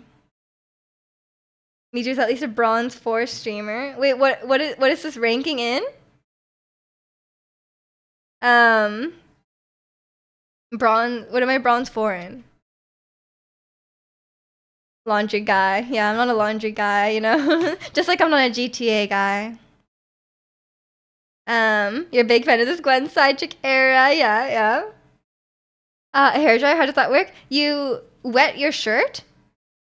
S1: Miju's at least a bronze 4 streamer. Wait, what is this ranking in? Bronze. What am I bronze 4 in? Laundry guy. Yeah, I'm not a laundry guy, you know. Just like I'm not a GTA guy. You're a big fan of this Gwen side chick era. Yeah. A hairdryer, how does that work? You wet your shirt.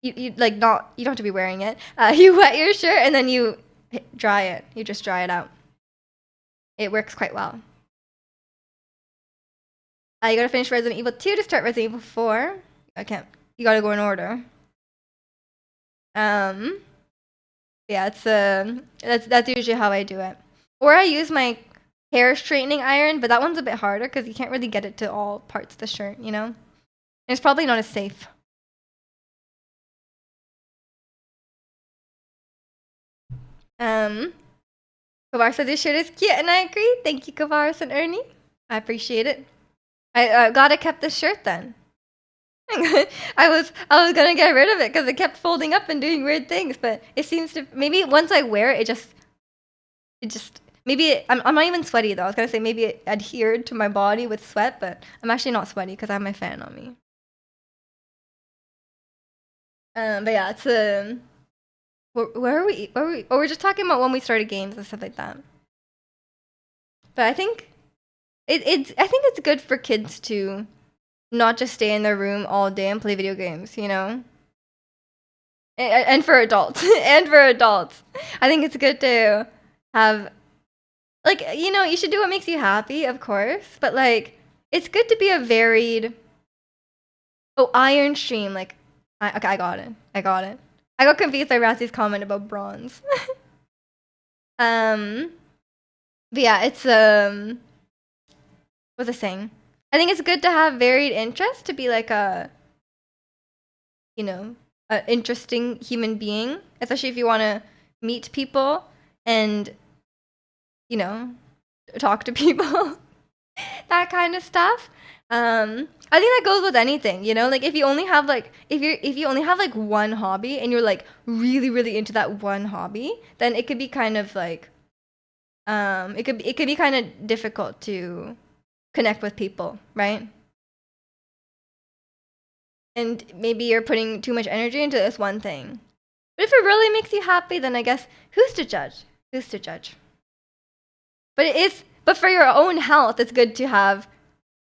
S1: You like not, you don't have to be wearing it. You wet your shirt and then you dry it. You just dry it out. It works quite well. You gotta finish Resident Evil 2 to start Resident Evil 4. I can't. You gotta go in order. Yeah, that's usually how I do it. Or I use my hair straightening iron, but that one's a bit harder because you can't really get it to all parts of the shirt, you know? And it's probably not as safe. Kavar says your shirt is cute, and I agree. Thank you, Kavaris and Ernie. I appreciate it. I glad I kept this shirt then. I was gonna get rid of it because it kept folding up and doing weird things, but it seems to, maybe once I wear it, it just maybe I'm not even sweaty though. I was gonna say maybe it adhered to my body with sweat, but I'm actually not sweaty because I have my fan on me. But yeah, it's where are we? Where are we? Oh, we're just talking about when we started games and stuff like that. But I think I think it's good for kids to not just stay in their room all day and play video games, you know? And for adults, and for adults. I think it's good to have, like, you know, you should do what makes you happy, of course, but like, it's good to be a varied. Oh, Iron Stream, like, okay, I got it. I got it. I got confused by Rassi's comment about bronze. um, but yeah, it's what's I saying? I think it's good to have varied interests to be like a, you know, an interesting human being, especially if you want to meet people and, you know, talk to people, that kind of stuff. I think that goes with anything, you know, like if you only have like if you only have like one hobby and you're like really into that one hobby, then it could be kind of like it could be kind of difficult to connect with people, right? And maybe you're putting too much energy into this one thing. But if it really makes you happy, then I guess who's to judge? Who's to judge? But for your own health, it's good to have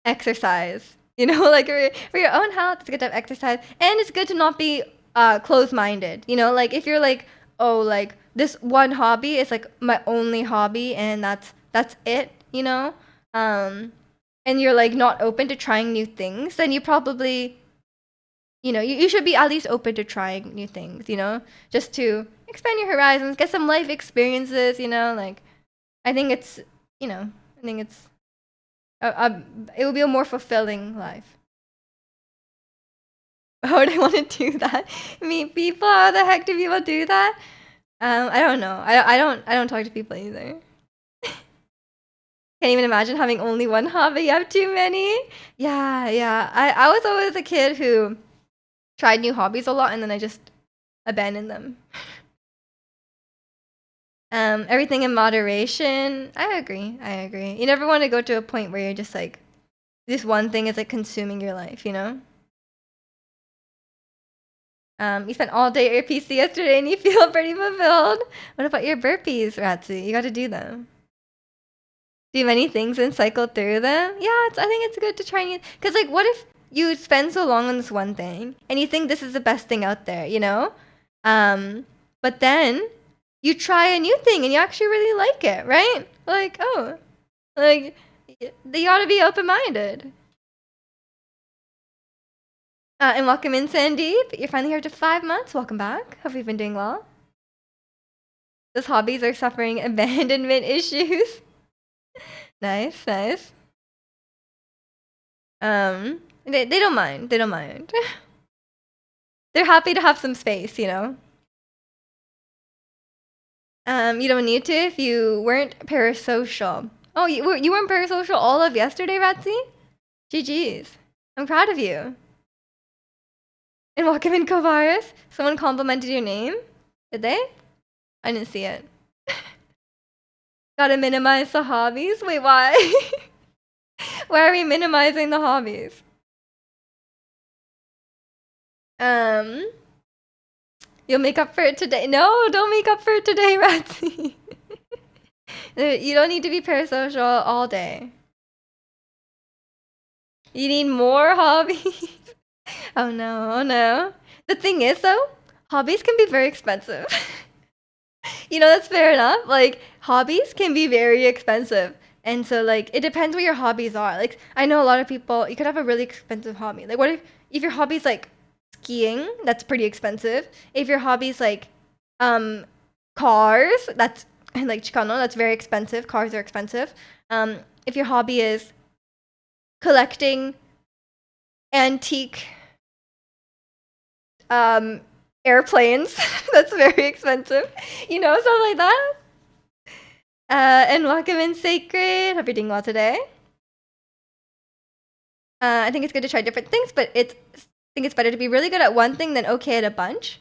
S1: exercise. You know, like for your own health, it's good to have exercise, and it's good to not be closed-minded. You know, like if you're like, oh, like this one hobby is like my only hobby, and that's it. You know, and you're like not open to trying new things, then you probably, you know, you should be at least open to trying new things. You know, just to expand your horizons, get some life experiences. You know, like I think it's, you know, I think it's it will be a more fulfilling life. How would I want to do that? Meet people? How the heck do people do that? I don't know. I don't talk to people either. Can't even imagine having only one hobby. You have too many. Yeah. I was always a kid who tried new hobbies a lot and then I just abandoned them. Everything in moderation. I agree. You never want to go to a point where you're just like, this one thing is like consuming your life, you know? You spent all day at your PC yesterday and you feel pretty fulfilled. What about your burpees, Ratsu? You got to do them. Do many things and cycle through them. Yeah, I think it's good to try new. Because, like, what if you spend so long on this one thing and you think this is the best thing out there, you know? But then you try a new thing and you actually really like it, right? Like, oh, like, you ought to be open minded. And welcome in, Sandeep. You're finally here after 5 months. Welcome back. Hope you've been doing well. Those hobbies are suffering abandonment issues. Nice. They don't mind. They don't mind. They're happy to have some space, you know. You don't need to if you weren't parasocial. Oh, you weren't parasocial all of yesterday, Ratsy? GG's. I'm proud of you. And welcome in, Kovaris. Someone complimented your name? Did they? I didn't see it. Gotta minimize the hobbies? Wait, why? Why are we minimizing the hobbies? You'll make up for it today. No, don't make up for it today, Ratsy. You don't need to be parasocial all day. You need more hobbies. Oh no. The thing is though, hobbies can be very expensive. You know, that's fair enough. Like, hobbies can be very expensive. And so, like, it depends what your hobbies are. Like, I know a lot of people, you could have a really expensive hobby. Like, what if your hobby's, like, skiing? That's pretty expensive. If your hobby's, like, cars, that's, like, Chicano, that's very expensive. Cars are expensive. If your hobby is collecting antique airplanes, that's very expensive, you know, stuff like that. And welcome in, Sacred. Hope you're doing well today. I think it's good to try different things, but I think it's better to be really good at one thing than okay at a bunch.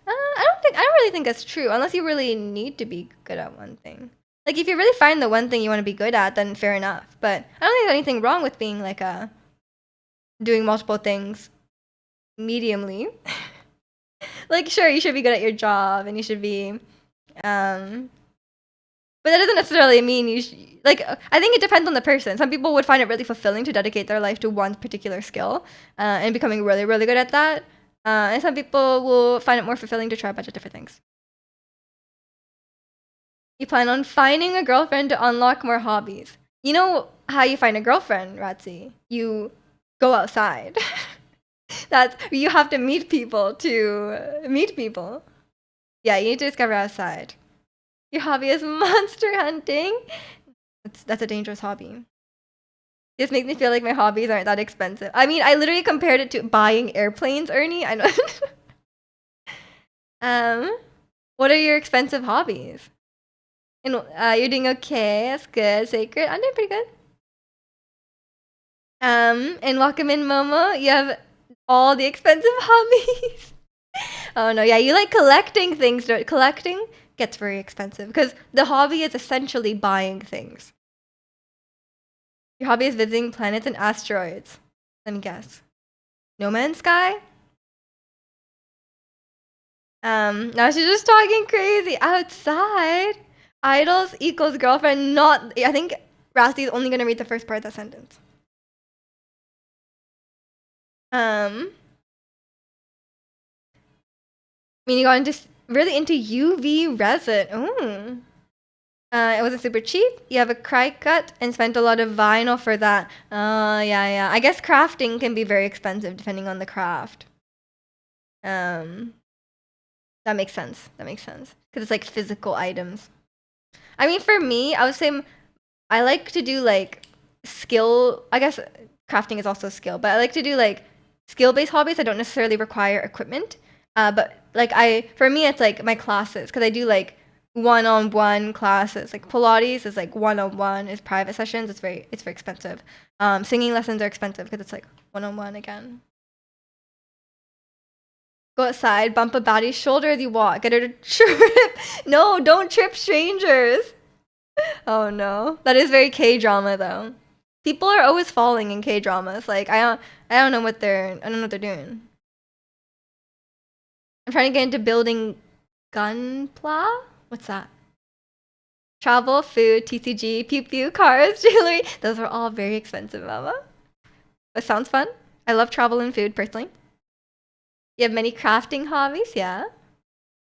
S1: I don't really think that's true, unless you really need to be good at one thing. Like, if you really find the one thing you want to be good at, then fair enough. But I don't think there's anything wrong with being like doing multiple things mediumly. Like, sure, you should be good at your job, and you should be, but that doesn't necessarily mean you like, I think it depends on the person. Some people would find it really fulfilling to dedicate their life to one particular skill, and becoming really, really good at that. And some people will find it more fulfilling to try a bunch of different things. You plan on finding a girlfriend to unlock more hobbies. You know how you find a girlfriend, Ratzi? You go outside. You have to meet people to meet people. Yeah, you need to discover outside. Your hobby is monster hunting. That's a dangerous hobby. This makes me feel like my hobbies aren't that expensive. I mean, I literally compared it to buying airplanes, Ernie. I know. What are your expensive hobbies? And you're doing okay. That's good. Sacred. I'm doing pretty good. And welcome in, Momo. You have all the expensive hobbies. Oh no, yeah, you like collecting things. Collecting gets very expensive because the hobby is essentially buying things. Your hobby is visiting planets and asteroids. Let me guess. No Man's Sky? Now she's just talking crazy. Outside? Idols equals girlfriend, not... I think Rasty is only going to read the first part of that sentence. I mean, you got really into UV resin. Ooh. It wasn't super cheap. You have a cry cut and spent a lot of vinyl for that. Yeah. I guess crafting can be very expensive depending on the craft. That makes sense. Because it's like physical items. I mean, for me, I would say I like to do like skill. I guess crafting is also skill, but I like to do like skill-based hobbies that don't necessarily require equipment. But like for me, it's like my classes because I do like one-on-one classes. Like Pilates is like one-on-one, is private sessions. It's very expensive. Singing lessons are expensive because it's like one-on-one again. Go outside, bump a baddie's shoulder as you walk. Get her to trip. No, don't trip strangers. Oh no, that is very K-drama though. People are always falling in K-dramas. Like I don't know what they're doing. I'm trying to get into building gunpla. What's that? Travel, food, TCG, pew pew, cars, jewelry. Those are all very expensive, Mama. But sounds fun. I love travel and food personally. You have many crafting hobbies, yeah.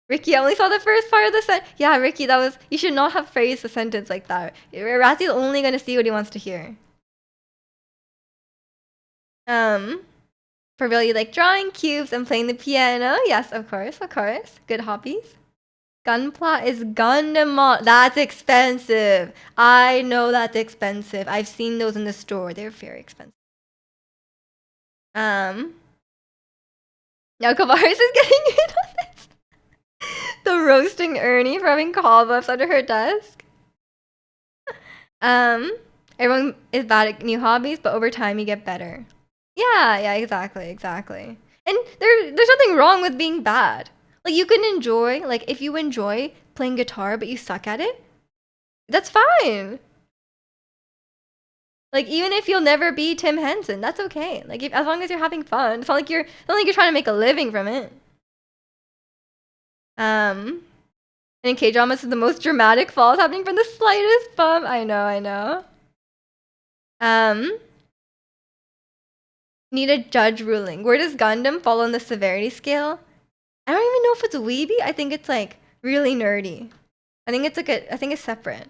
S1: Ricky, I only saw the first part of the sentence. Yeah, Ricky, you should not have phrased the sentence like that. Ratsy's only gonna see what he wants to hear. For real, you like drawing cubes and playing the piano. Yes, of course. Good hobbies. Gunpla is Gundam. That's expensive. I know that's expensive. I've seen those in the store. They're very expensive. Now Kavaris is getting in on this. The roasting Ernie for having cobwebs under her desk. Everyone is bad at new hobbies, but over time you get better. Yeah, exactly. And there's nothing wrong with being bad. Like you can enjoy, like if you enjoy playing guitar but you suck at it, that's fine. Like even if you'll never be Tim Henson, that's okay. Like as long as you're having fun. It's not like you're trying to make a living from it. And in K-dramas, is the most dramatic falls happening from the slightest bump. I know. Need a judge ruling. Where does Gundam fall on the severity scale? I don't even know if it's weeby. I think it's like really nerdy. I think it's separate.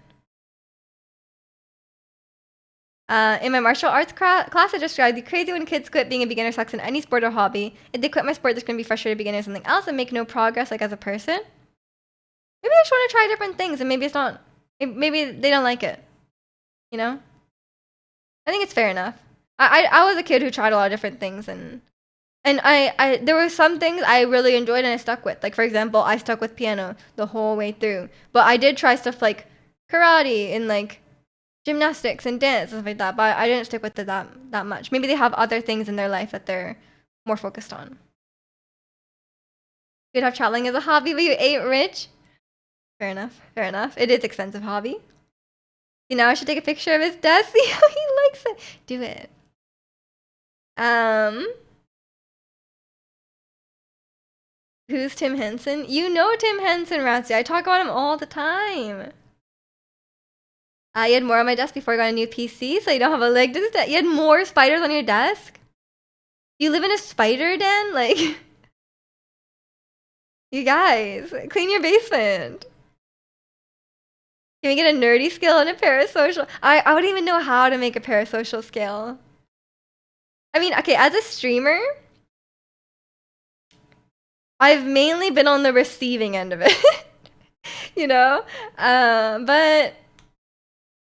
S1: In my martial arts class, I described the crazy when kids quit being a beginner sucks in any sport or hobby. If they quit my sport, they're going to be frustrated beginning something else and make no progress like as a person. Maybe they just want to try different things and maybe it's not, maybe they don't like it. You know? I think it's fair enough. I was a kid who tried a lot of different things and I there were some things I really enjoyed and I stuck with. Like for example, I stuck with piano the whole way through. But I did try stuff like karate and like gymnastics and dance and stuff like that. But I didn't stick with it that much. Maybe they have other things in their life that they're more focused on. You'd have traveling as a hobby, but you ain't rich. Fair enough. It is expensive hobby. You know, I should take a picture of his desk. See how he likes it. Do it. Who's Tim Henson? You know Tim Henson, Ratsi. I talk about him all the time. You had more on my desk before I got a new PC, so you don't have a leg to stand. You had more spiders on your desk? You live in a spider den? Like, you guys, clean your basement. Can we get a nerdy skill and a parasocial? I wouldn't even know how to make a parasocial skill. I mean, okay, as a streamer, I've mainly been on the receiving end of it. You know? But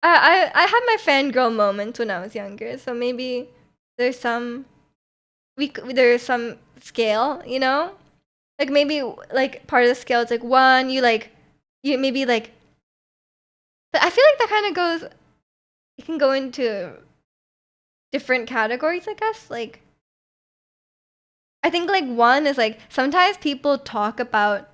S1: I had my fangirl moments when I was younger, so maybe there's some there's some scale, you know? Like maybe like part of the scale is like one, you maybe like, but I feel like that kind of goes, it can go into different categories, I guess. Like I think like one is like sometimes people talk about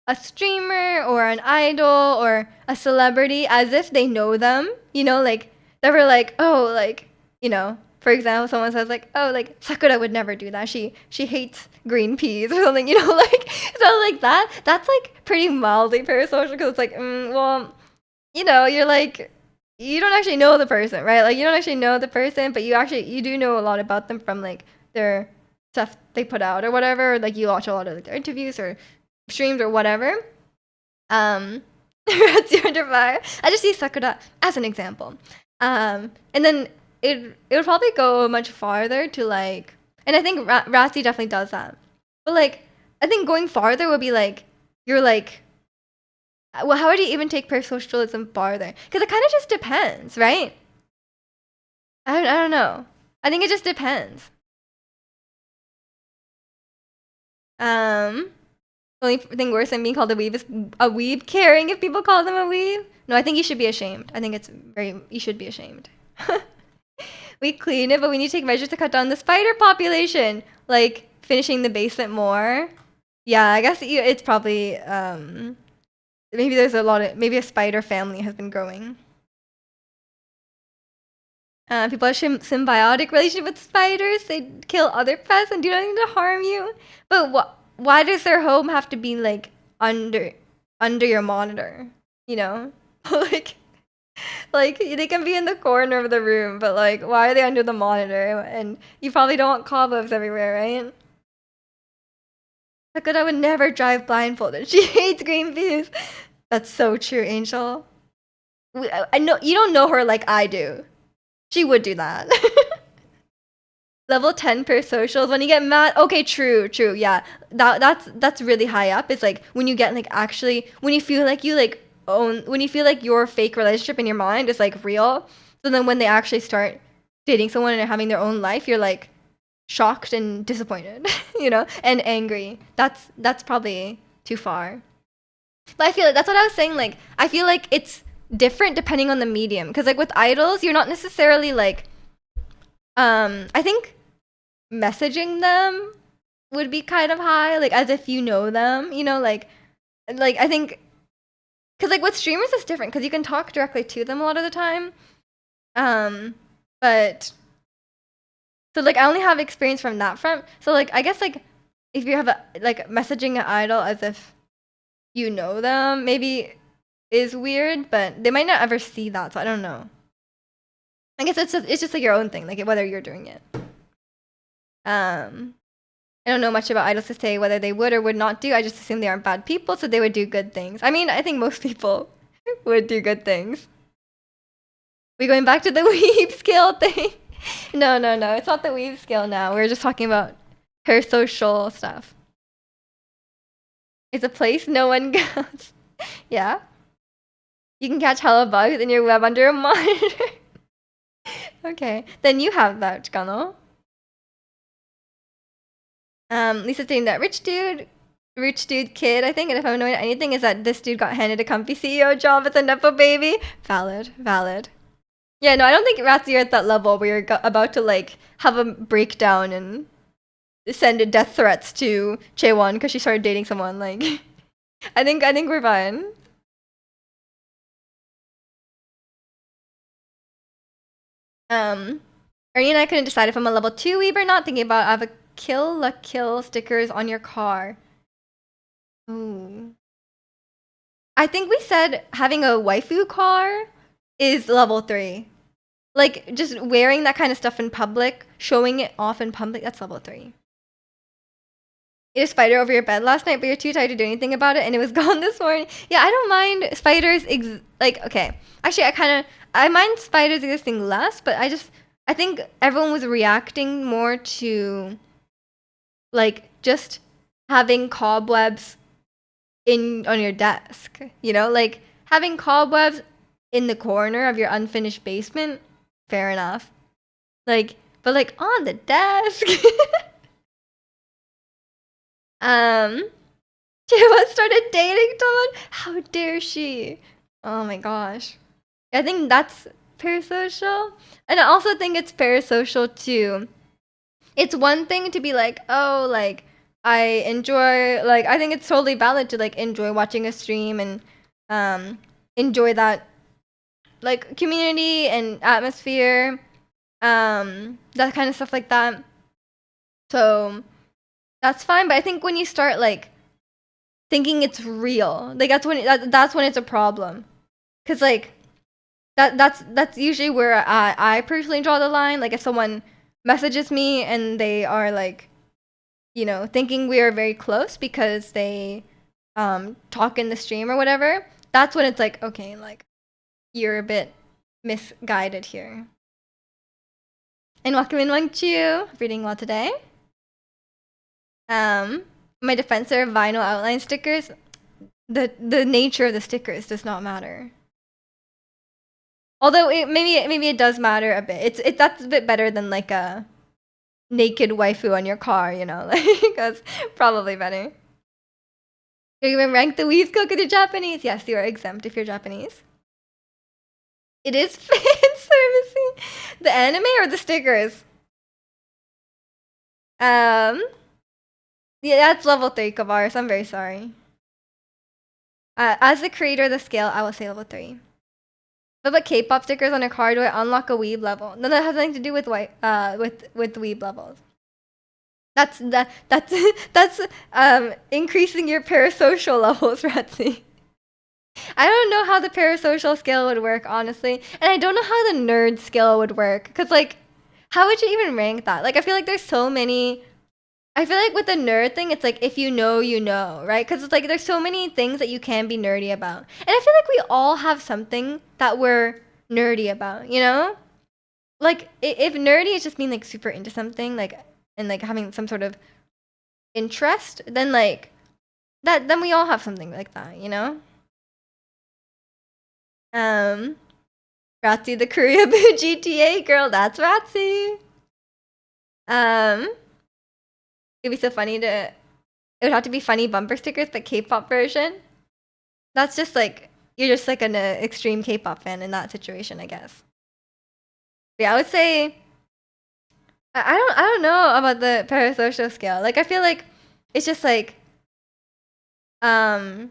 S1: a streamer or an idol or a celebrity as if they know them, you know, like they were like, oh, like, you know, for example, someone says like, oh, like Sakura would never do that. She hates green peas or something, you know, like so like that's like pretty mildly parasocial because it's like, well, you know, you're like, you don't actually know the person, right? Like you don't actually know the person, but you do know a lot about them from like their stuff they put out or whatever. Or, like you watch a lot of like, their interviews or streams or whatever. That's your fire. I just see Sakura as an example. And then it would probably go much farther to like, and I think Ratsi definitely does that. But like, I think going farther would be like, you're like, well, how would you even take parasocialism farther? Because it kind of just depends, right? I don't know. I think it just depends. The only thing worse than being called a weeb is a weeb caring if people call them a weeb. No, I think you should be ashamed. I think it's you should be ashamed. We clean it, but we need to take measures to cut down the spider population. Like finishing the basement more. Yeah, I guess it's probably, maybe there's maybe a spider family has been growing. People have symbiotic relationship with spiders. They kill other pests and do nothing to harm you. But why does their home have to be like under your monitor? You know, like they can be in the corner of the room, but like why are they under the monitor? And you probably don't want cobwebs everywhere, right? Sakura would never drive blindfolded. She hates green peas. That's so true, Angel. I know you don't know her like I do. She would do that. Level 10 per socials when you get mad. Okay, true, yeah. That's really high up. It's like when you get like actually when you feel like you like own when you feel like your fake relationship in your mind is like real. So then when they actually start dating someone and having their own life, you're like shocked and disappointed, you know, and angry. That's probably too far. But I feel like that's what I was saying. Like I feel like it's different depending on the medium. Because like with idols, you're not necessarily like, I think messaging them would be kind of high, like as if you know them, you know, like I think, because like with streamers it's different because you can talk directly to them a lot of the time. But so like I only have experience from that front. So like I guess like if you have a like messaging an idol as if you know them, maybe is weird, but they might not ever see that, so I don't know. I guess it's just like your own thing, like whether you're doing it. I don't know much about idols to say whether they would or would not do. I just assume they aren't bad people, so they would do good things. I mean, I think most people would do good things. We going back to the weeb scale thing? No, it's not the weeb scale now. We're just talking about her social stuff. It's a place no one goes. Yeah. You can catch hella bugs in your web under a monitor. Okay, then you have that, Chikano. Lisa's saying that rich dude kid, I think, and if I'm knowing anything, is that this dude got handed a comfy CEO job as a Nepo baby. Valid. Yeah, no, I don't think Ratsu, you're at that level where you're about to like have a breakdown and send death threats to Chaewon because she started dating someone. Like, I think we're fine. Um, Ernie and I couldn't decide if I'm a level 2 weeb or not, thinking about I have a kill la kill stickers on your car. Ooh. I think we said having a waifu car is level 3. Like, just wearing that kind of stuff in public, showing it off in public, that's level 3. You had a spider over your bed last night, but you're too tired to do anything about it, and it was gone this morning. Yeah, I don't mind spiders, like, okay. Actually, I mind spiders existing less, but I think everyone was reacting more to, like, just having cobwebs on your desk, you know? Like, having cobwebs in the corner of your unfinished basement, fair enough. Like, but like on the desk. She once started dating someone. How dare she? Oh my gosh. I think that's parasocial. And I also think it's parasocial too. It's one thing to be like, oh, like I enjoy, like I think it's totally valid to like enjoy watching a stream and enjoy that like community and atmosphere, that kind of stuff like that. So that's fine, but I think when you start like thinking it's real, like that's when it's a problem. Cause like that's usually where I personally draw the line. Like if someone messages me and they are like, you know, thinking we are very close because they talk in the stream or whatever, that's when it's like, okay, like you're a bit misguided here. And welcome in Wang Chu, reading well today. My defense are vinyl outline stickers. The nature of the stickers does not matter. Although maybe it does matter a bit. That's a bit better than like a naked waifu on your car, you know, like that's probably better. You even rank the Wii skill because you're Japanese. Yes, you are exempt if you're Japanese. It is fan servicing. The anime or the stickers? Yeah, that's level 3, Kavaris. I'm very sorry. As the creator of the scale, I will say level 3. What about K-pop stickers on a car? Do I unlock a weeb level? No, that has nothing to do with with weeb levels. That's increasing your parasocial levels, Ratzi. I don't know how the parasocial scale would work, honestly, and I don't know how the nerd scale would work. Cause like, how would you even rank that? Like, I feel like there's so many. I feel like with the nerd thing, it's like if you know, you know, right? Because it's like there's so many things that you can be nerdy about, and I feel like we all have something that we're nerdy about, you know? Like if nerdy is just being like super into something, like and like having some sort of interest, then like then we all have something like that, you know? Ratzi the Koreaboo GTA girl, that's Ratzi. It'd be so funny to. It would have to be funny bumper stickers, but K-pop version. That's just like you're just like an extreme K-pop fan in that situation, I guess. But yeah, I would say I don't know about the parasocial scale. Like I feel like it's just like because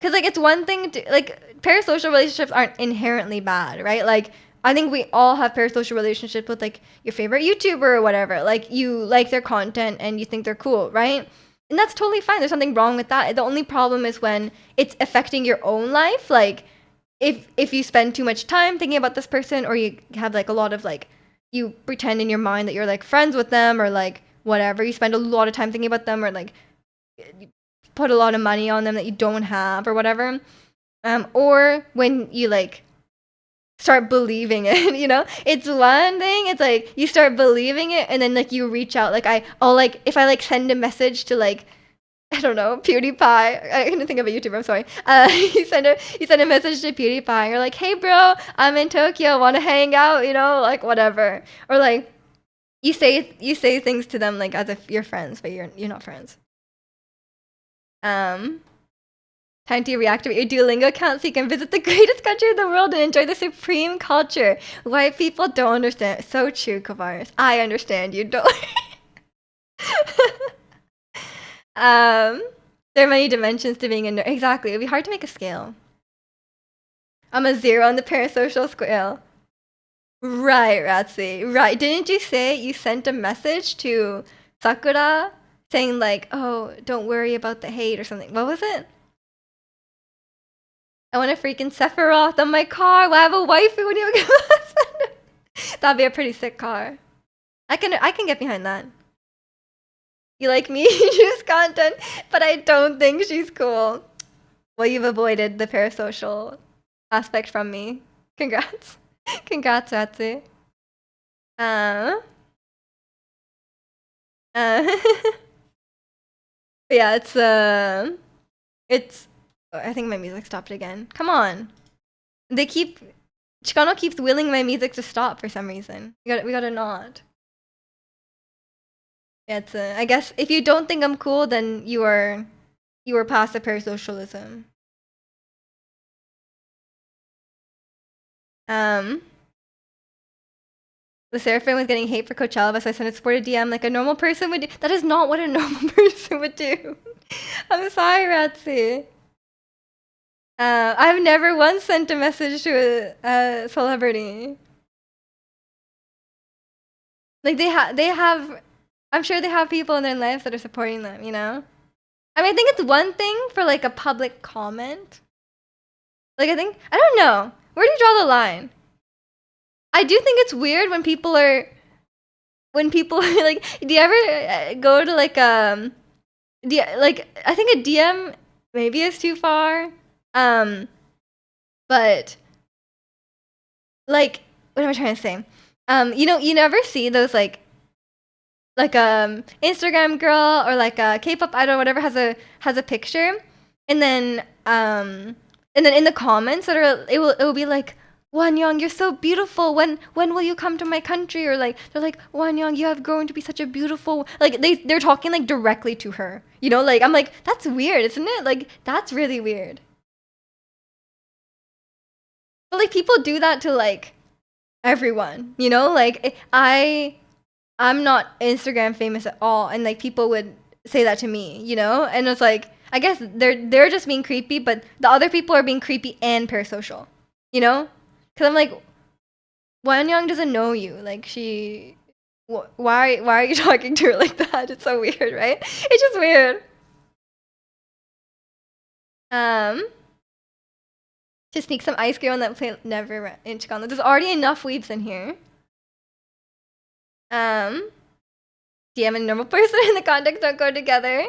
S1: like it's one thing to like parasocial relationships aren't inherently bad, right? Like I think we all have parasocial relationships with like your favorite YouTuber or whatever. Like you like their content and you think they're cool, right? And that's totally fine. There's nothing wrong with that. The only problem is when it's affecting your own life. Like if you spend too much time thinking about this person or you have like a lot of like you pretend in your mind that you're like friends with them or like whatever, you spend a lot of time thinking about them or like put a lot of money on them that you don't have or whatever. Or when you like start believing it, you know? It's one thing, it's like you start believing it and then like you reach out. Like I'll like if I like send a message to like I don't know, PewDiePie. I couldn't think of a YouTuber, I'm sorry. You send a message to PewDiePie, you're like, hey bro, I'm in Tokyo, wanna hang out, you know, like whatever. Or like you say things to them like as if you're friends, but you're not friends. Time to reactivate your Duolingo account so you can visit the greatest country in the world and enjoy the supreme culture. White people don't understand. So true, Kavaris. I understand you. Don't. There are many dimensions to being a nerd. Exactly. It'd be hard to make a scale. I'm a 0 on the parasocial scale. Right, Ratsi. Right. Didn't you say you sent a message to Sakura saying like, "Oh, don't worry about the hate" or something? What was it? I want a freaking Sephiroth on my car. Well, I have a waifu when you have a husband. That'd be a pretty sick car. I can get behind that. You like me? Use content, but I don't think she's cool. Well, you've avoided the parasocial aspect from me. Congrats. Congrats, Ratsu. Uh, uh, yeah, it's. Oh, I think my music stopped again. Come on, they keep. Chicano keeps willing my music to stop for some reason. We gotta not. Yeah, it's. I guess if you don't think I'm cool, then you are past the parasocialism. Um, the Seraphim was getting hate for Coachella, so I sent a supported DM like a normal person would do. That is not what a normal person would do. I'm sorry, Ratsi. I've never once sent a message to a celebrity. Like they have. I'm sure they have people in their lives that are supporting them. You know. I mean, I think it's one thing for like a public comment. Like I don't know. Where do you draw the line? I do think it's weird when people are like. Do you ever go to like like I think a DM maybe is too far. Um, but like what am I trying to say? You never see those like Instagram girl or like a K-pop idol or whatever has a picture, and then in the comments it will be like, Wanyang, you're so beautiful. When will you come to my country? Or like they're like, Wanyang, you have grown to be such a beautiful, like they're talking like directly to her. You know, like I'm like, that's weird, isn't it? Like that's really weird. But like people do that to like everyone, you know? Like I'm not Instagram famous at all, and like people would say that to me, you know? And it's like I guess they're just being creepy, but the other people are being creepy and parasocial, you know? Because I'm like, Wan Young doesn't know you. Like why are you talking to her like that? It's so weird, right? It's just weird. Um, to sneak some ice cream on that plate, never in Chicano. There's already enough weebs in here. DM and normal person in the context don't go together.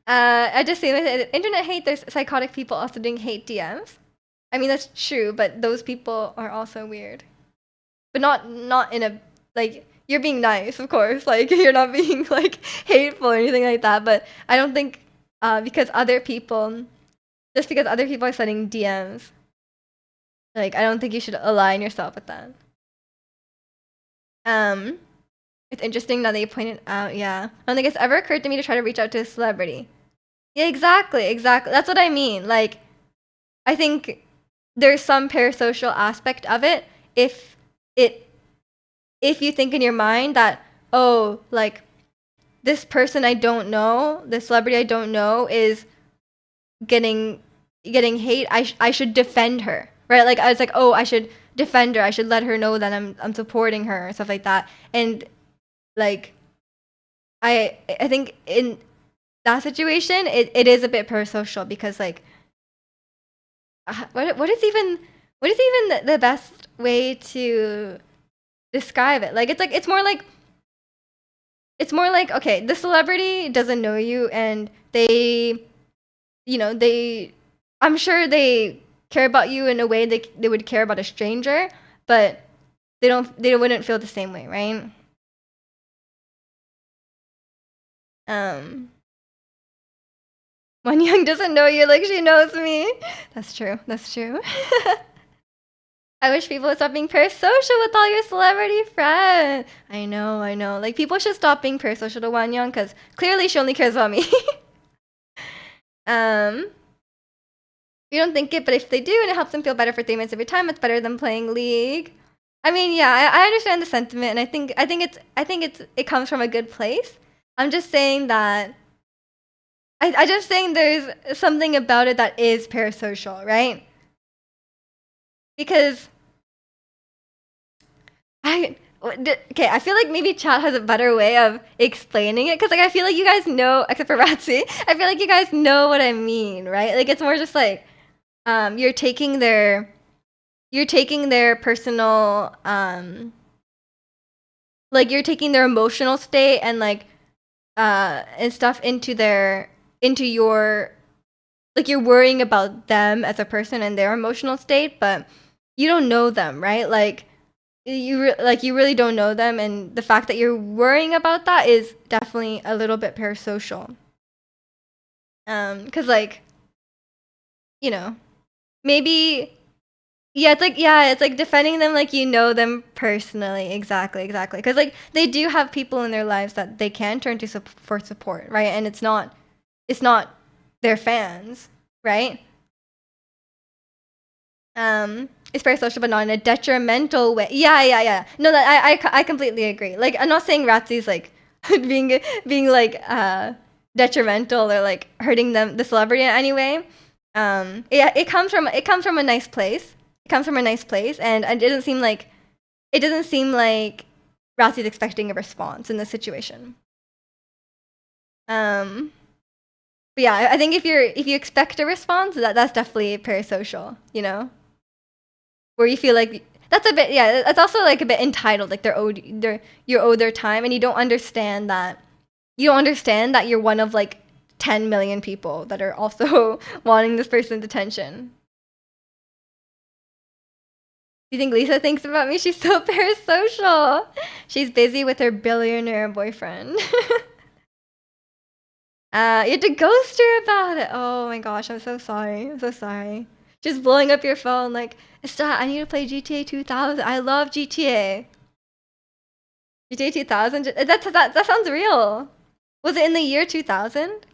S1: I just say that internet hate. There's psychotic people also doing hate DMs. I mean that's true, but those people are also weird. But not in a like you're being nice, of course. Like you're not being like hateful or anything like that. But I don't think because other people, just because other people are sending DMs, like I don't think you should align yourself with that. Um, it's interesting now that you pointed out. Yeah, I don't think it's ever occurred to me to try to reach out to a celebrity. Yeah, exactly. That's what I mean. Like, I think there's some parasocial aspect of it if it if you think in your mind that, oh, like this person I don't know, this celebrity I don't know is getting hate. I should defend her, right? Like I was like, oh, I should defend her. I should let her know that I'm supporting her, stuff like that. And like I think in that situation, it is a bit parasocial because like what is even the best way to describe it? Like it's more like okay, the celebrity doesn't know you and they I'm sure they care about you in a way they would care about a stranger, but they wouldn't feel the same way, right? Um When Young doesn't know you like she knows me. That's true. That's true. I wish people would stop being parasocial with all your celebrity friends. I know. Like people should stop being parasocial to Wan Young because clearly she only cares about me. um, you don't think it, but if they do and it helps them feel better for 3 minutes every time, it's better than playing League. I mean, yeah, I understand the sentiment, and it comes from a good place. I'm just saying that I just saying there's something about it that is parasocial, right? Because Okay, I feel like maybe chat has a better way of explaining it because like I feel like you guys know, except for Ratsy, I feel like you guys know what I mean, right? Like it's more just like you're taking their personal like you're taking their emotional state and like and stuff into your like you're worrying about them as a person and their emotional state, but you don't know them, right? Like you really don't know them, and the fact that you're worrying about that is definitely a little bit parasocial. Cause like, you know, maybe it's like defending them like you know them personally. Exactly. Cause like they do have people in their lives that they can turn to for support, right? And it's not their fans, right? It's very social, but not in a detrimental way. Yeah. No, that I completely agree. Like, I'm not saying Ratsy's like being like detrimental or like hurting the celebrity in any way. Yeah, it comes from a nice place. It comes from a nice place, and it doesn't seem like Ratsy's expecting a response in this situation. But yeah, I think if you expect a response, that's definitely parasocial. You know. Where you feel like that's a bit that's also like a bit entitled, like you're owed their time, and you don't understand that you're one of like 10 million people that are also wanting this person's attention. You think Lisa thinks about me? She's so parasocial. She's busy with her billionaire boyfriend. You had to ghost her about it. Oh my gosh, I'm so sorry. I'm so sorry. Just blowing up your phone like, stop, I need to play GTA 2000. I love GTA. GTA 2000? That sounds real. Was it in the year 2000?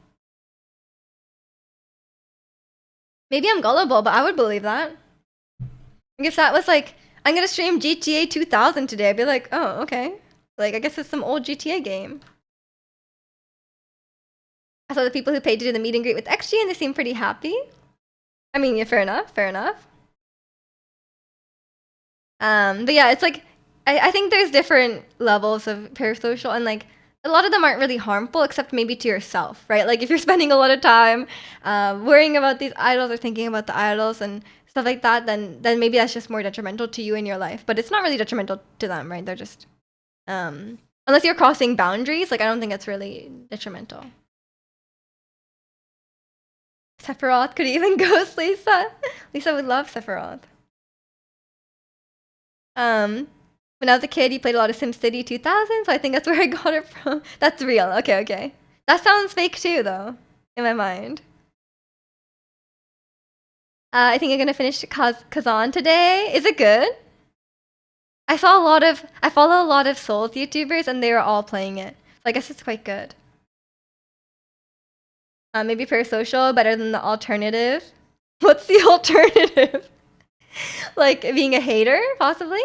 S1: Maybe I'm gullible, but I would believe that. If that was like, I'm gonna stream GTA 2000 today, I'd be like, oh, okay. Like, I guess it's some old GTA game. I saw the people who paid to do the meet and greet with XG and they seem pretty happy. I mean, yeah, fair enough. But yeah, it's like, I think there's different levels of parasocial, and like, a lot of them aren't really harmful except maybe to yourself, right? Like if you're spending a lot of time worrying about these idols or thinking about the idols and stuff like that, then maybe that's just more detrimental to you in your life. But it's not really detrimental to them, right? They're just unless you're crossing boundaries, like I don't think it's really detrimental. Sephiroth could even ghost Lisa. Lisa would love Sephiroth. When I was a kid, you played a lot of SimCity 2000, so I think that's where I got it from. That's real. Okay. That sounds fake too, though, in my mind. I think I'm gonna finish Kazan today. Is it good? I follow a lot of Souls YouTubers, and they were all playing it. So I guess it's quite good. Maybe Parasocial better than the alternative. What's the alternative? Like being a hater, possibly.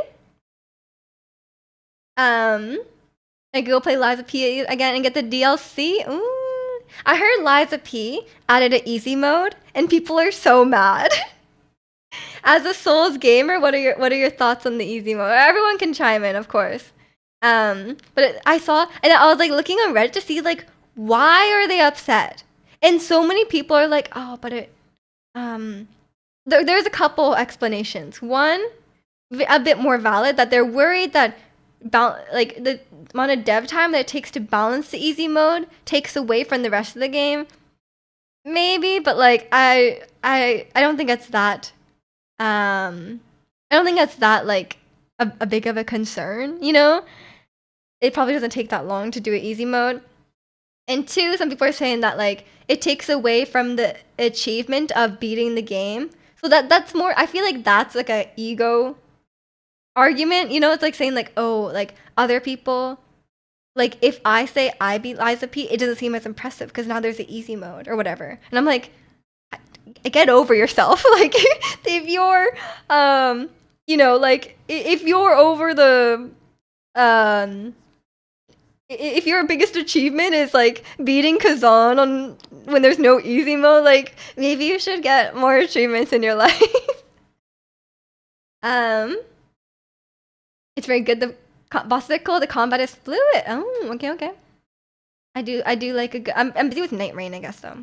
S1: I go play Liza P again and get the DLC. Ooh. I heard Liza P added an easy mode, and people are so mad. As a Souls gamer, what are your thoughts on the easy mode? Everyone can chime in, of course. But I saw, and I was like looking on Reddit to see like why are they upset, and so many people are like, oh, but it, there's a couple explanations. One, a bit more valid, that they're worried that like the amount of dev time that it takes to balance the easy mode takes away from the rest of the game. Maybe, but like I don't think it's that I don't think that's that like a big of a concern, you know? It probably doesn't take that long to do an easy mode. And two, some people are saying that like it takes away from the achievement of beating the game. So that's more, I feel like that's like a ego argument, you know? It's like saying like, oh, like other people, like if I say I beat Liza P, it doesn't seem as impressive because now there's an easy mode or whatever. And I'm like, get over yourself. Like if you're you know, like if you're over the if your biggest achievement is like beating Kazan on when there's no easy mode, like maybe you should get more achievements in your life. um It's very good. The bosses are cool. The combat is fluid. Oh, okay. I do like a good. I'm busy with Night Rain, I guess though.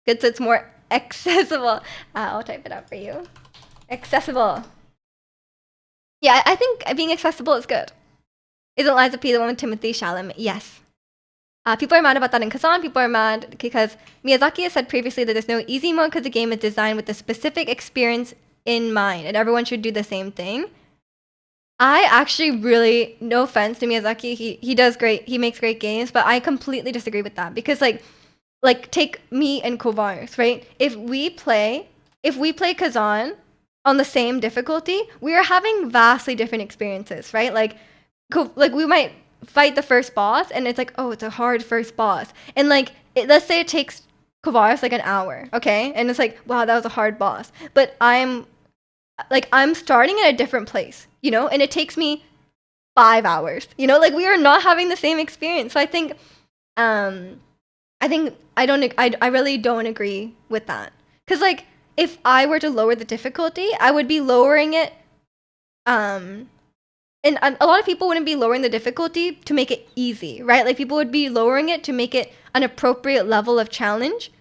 S1: Good, so it's more accessible. I'll type it out for you. Accessible. Yeah, I think being accessible is good. Isn't Liza P the one with Timothy Chalamet? Yes. People are mad about that in Kazan. People are mad because Miyazaki has said previously that there's no easy mode because the game is designed with a specific experience in mind, and everyone should do the same thing. I actually really, no offense to Miyazaki, he does great, he makes great games, but I completely disagree with that because like take me and Kovaris, right? If we play Kazan on the same difficulty, we are having vastly different experiences, right? Like we might fight the first boss and it's like, oh, it's a hard first boss. And like, let's say it takes Kovaris like an hour, okay? And it's like, wow, that was a hard boss. But I'm starting in a different place, you know? And it takes me 5 hours, you know? Like we are not having the same experience. So I think, I really don't agree with that. Cause like, if I were to lower the difficulty, I would be lowering it, and a lot of people wouldn't be lowering the difficulty to make it easy, right? Like people would be lowering it to make it an appropriate level of challenge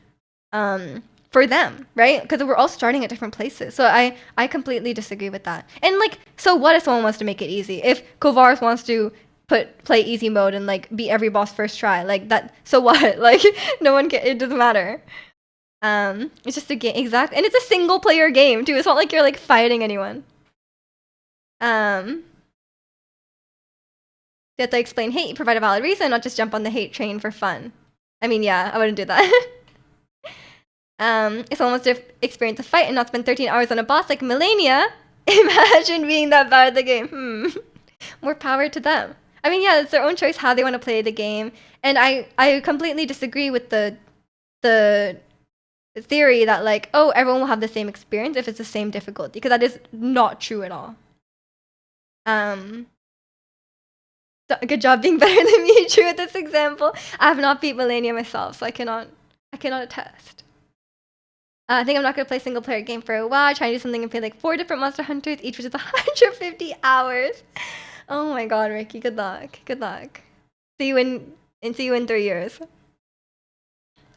S1: for them, right? Because we're all starting at different places. So I completely disagree with that. And like, so what if someone wants to make it easy? If Kovaris wants to play easy mode and like beat every boss first try, like that, so what? Like no one can, it doesn't matter. It's just a game, exactly. And it's a single player game too. It's not like you're like fighting anyone. You have to explain hate, provide a valid reason, not just jump on the hate train for fun. I mean, yeah, I wouldn't do that. If someone wants to experience a fight and not spend 13 hours on a boss like Melania, imagine being that bad at the game. More power to them. I mean, yeah, it's their own choice how they want to play the game. And I completely disagree with the theory that like, oh, everyone will have the same experience if it's the same difficulty, because that is not true at all. Good job being better than me. True with this example. I have not beat Melania myself, so I cannot attest. I think I'm not gonna play a single player game for a while. Trying to do something and play like 4 different Monster Hunters, each which is 150 hours. Oh my god, Ricky, good luck. Good luck. See you in 3 years.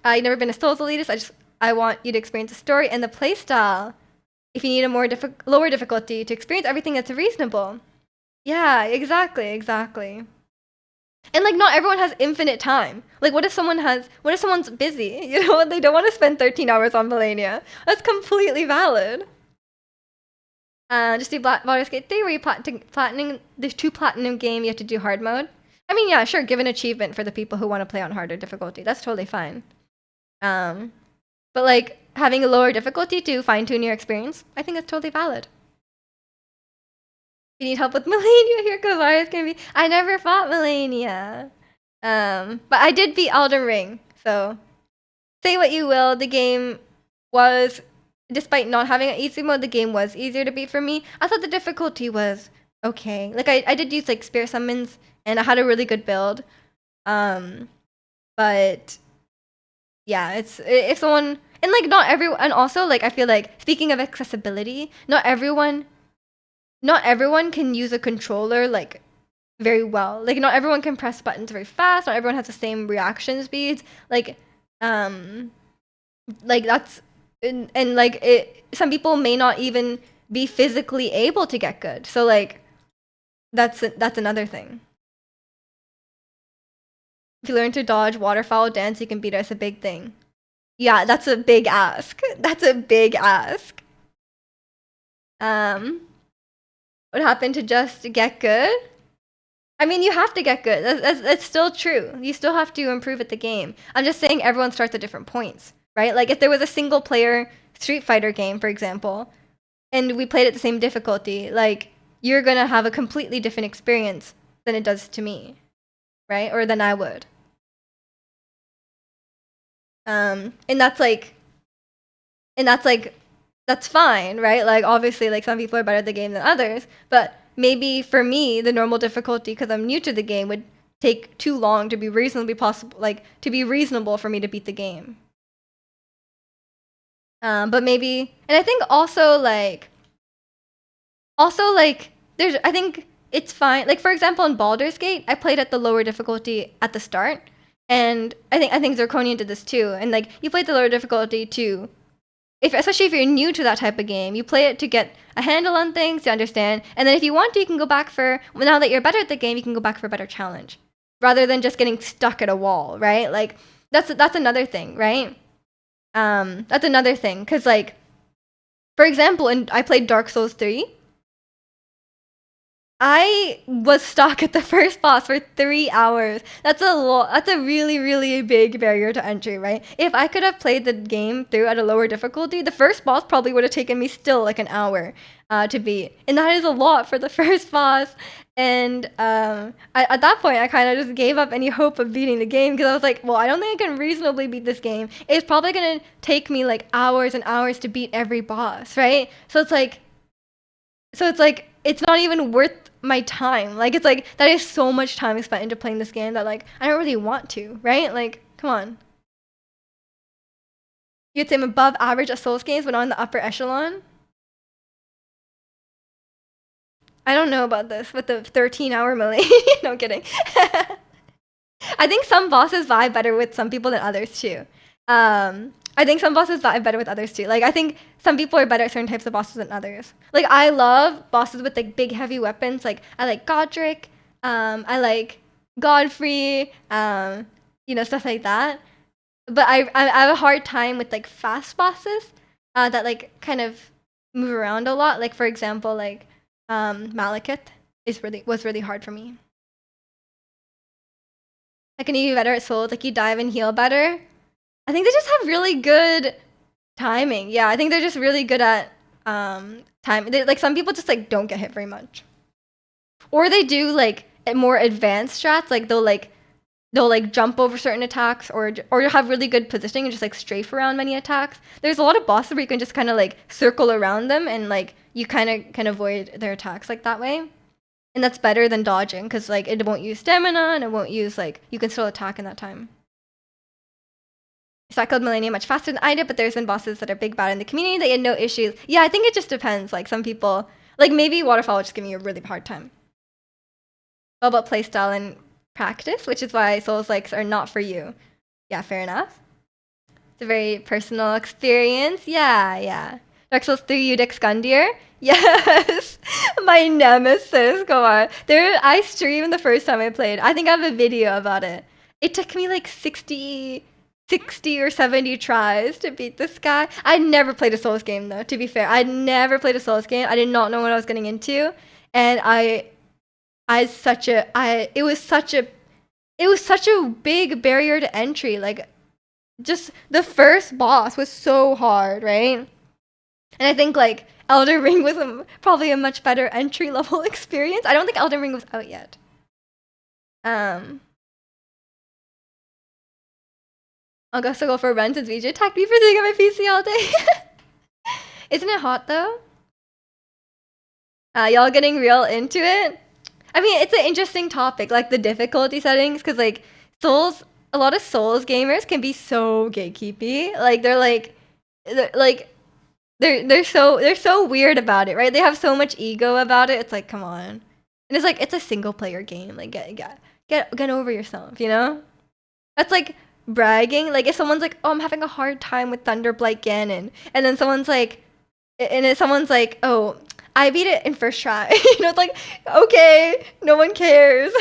S1: I've never been a Souls elitist. I want you to experience the story and the playstyle. If you need a more lower difficulty to experience everything that's reasonable. Yeah, exactly. And like not everyone has infinite time. Like what if someone's busy? You know, they don't want to spend 13 hours on Melania. That's completely valid. Just do Baldur's Gate 3 where you platinum the 2 platinum game, you have to do hard mode. I mean, yeah, sure, give an achievement for the people who want to play on harder difficulty. That's totally fine. But like having a lower difficulty to fine-tune your experience, I think that's totally valid. You need help with Melania, here Kovaris can be. I never fought Melania. But I did beat Elden Ring, so say what you will, the game was, despite not having an easy mode, the game was easier to beat for me. I thought the difficulty was okay. Like I did use like spirit summons and I had a really good build. But yeah, if someone, and like not everyone, and also like I feel like speaking of accessibility, not everyone can use a controller like very well. Like not everyone can press buttons very fast. Not everyone has the same reaction speeds. Like that's and like it. Some people may not even be physically able to get good. So like that's another thing. If you learn to dodge waterfowl dance, you can beat us. A big thing. Yeah, that's a big ask. That's a big ask. What happened to just get good? I mean, you have to get good. That's still true. You still have to improve at the game. I'm just saying everyone starts at different points, right? Like if there was a single player Street Fighter game, for example, and we played at the same difficulty, like you're gonna have a completely different experience than it does to me, right? Or than I would. And that's fine, right? Like obviously like some people are better at the game than others, but maybe for me the normal difficulty because I'm new to the game would take too long to be reasonably possible, like to be reasonable for me to beat the game. But maybe, and I think also like Also, like, I think it's fine. Like, for example, in Baldur's Gate, I played at the lower difficulty at the start, and I think Zirconian did this too. And like, you played the lower difficulty too. Especially if you're new to that type of game, you play it to get a handle on things, to understand, and then if you want to, you can go back for. Well, now that you're better at the game, you can go back for a better challenge, rather than just getting stuck at a wall, right? Like, that's another thing, right? That's another thing, because like, for example, I played Dark Souls 3. I was stuck at the first boss for 3 hours. That's a lot. That's a really, really big barrier to entry, right? If I could have played the game through at a lower difficulty, the first boss probably would have taken me still like an hour to beat, and that is a lot for the first boss. And at that point, I kind of just gave up any hope of beating the game, because I was like, well, I don't think I can reasonably beat this game. It's probably gonna take me like hours and hours to beat every boss, right? So it's like it's not even worth my time. Like, it's like that is so much time spent into playing this game that like I don't really want to, right? Like, come on. You'd say I'm above average at Souls games, but not in the upper echelon. I don't know about this with the 13-hour melee. No, I'm kidding. I think some bosses vibe better with some people than others too. I think some bosses vibe better with others too. Like, I think some people are better at certain types of bosses than others. Like, I love bosses with like big heavy weapons. Like, I like Godric. I like Godfrey. Stuff like that. But I have a hard time with like fast bosses that like kind of move around a lot. Like, for example, like Malekith was really hard for me. Like, can you be better at Souls? Like, you dive and heal better. I think they just have really good timing. Yeah, I think they're just really good at time. Like, some people just like don't get hit very much, or they do like more advanced strats. Like, they'll jump over certain attacks, or have really good positioning and just like strafe around many attacks. There's a lot of bosses where you can just kind of like circle around them, and like you kind of can avoid their attacks like that way. And that's better than dodging, because like it won't use stamina, and it won't use like, you can still attack in that time. So I killed Millennium much faster than I did, but there's been bosses that are big bad in the community that you had no issues. Yeah, I think it just depends. Like, some people, like maybe Waterfall will just give me a really hard time. All about playstyle and practice, which is why Souls likes are not for you. Yeah, fair enough. It's a very personal experience. Yeah. Dark Souls 3 Udic Skundir. Yes, my nemesis. Go on. I streamed the first time I played. I think I have a video about it. It took me like 60 or 70 tries to beat this guy. I never played a Souls game though, to be fair. I never played a Souls game. I did not know what I was getting into. And it was such a big barrier to entry. Like, just the first boss was so hard, right? And I think like Elden Ring was probably a much better entry level experience. I don't think Elden Ring was out yet. I'll also go for a run since VJ attacked me for sitting on my PC all day. Isn't it hot though? Y'all getting real into it? I mean, it's an interesting topic, like the difficulty settings, because like a lot of Souls gamers can be so gatekeepy. Like, they're so weird about it, right? They have so much ego about it. It's like, come on. And it's like, it's a single player game. Like, get over yourself, you know? That's like bragging. Like, if someone's like, oh, I'm having a hard time with Thunderblight Ganon, and then someone's like, oh, I beat it in first try. It's like, okay, no one cares.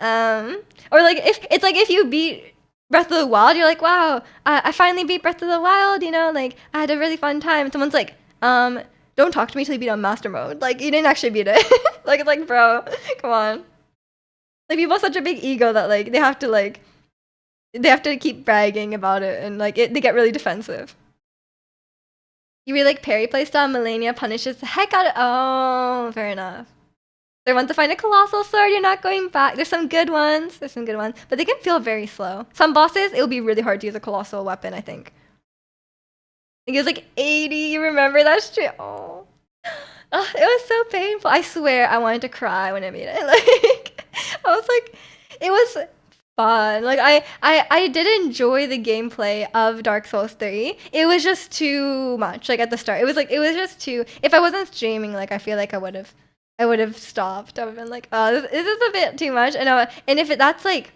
S1: Or like, if you beat Breath of the Wild, you're like, wow, I finally beat Breath of the Wild. Like, I had a really fun time. And someone's like, don't talk to me till you beat on Master Mode. Like, you didn't actually beat it. Like, it's like, bro, come on. Like, people have such a big ego that like they have to keep bragging about it, and like they get really defensive. You really like parry playstyle. Melania punishes the heck out of. Oh, fair enough. They want to find a colossal sword. You're not going back. There's some good ones, but they can feel very slow. Some bosses, it will be really hard to use a colossal weapon, I think. I think it was like 80. You remember that shit? Oh, it was so painful. I swear, I wanted to cry when I made it. Like, I was like, it was fun. Like I did enjoy the gameplay of Dark Souls 3. It was just too much. Like at the start, it was just too. If I wasn't streaming, like I feel like I would have stopped. I would have been like, oh, this is a bit too much. And if that's like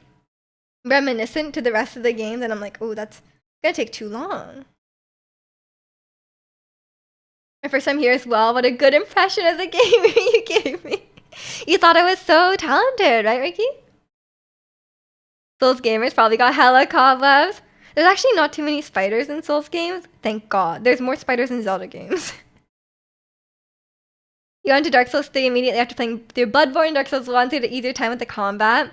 S1: reminiscent to the rest of the game, then I'm like, oh, that's gonna take too long. My first time here as well. What a good impression of the game you gave me. You thought I was so talented, right, Ricky? Souls gamers probably got hella cobwebs. There's actually not too many spiders in Souls games. Thank God. There's more spiders in Zelda games. You went to Dark Souls 3 immediately after playing through Bloodborne. Dark Souls 1 through the easier time with the combat.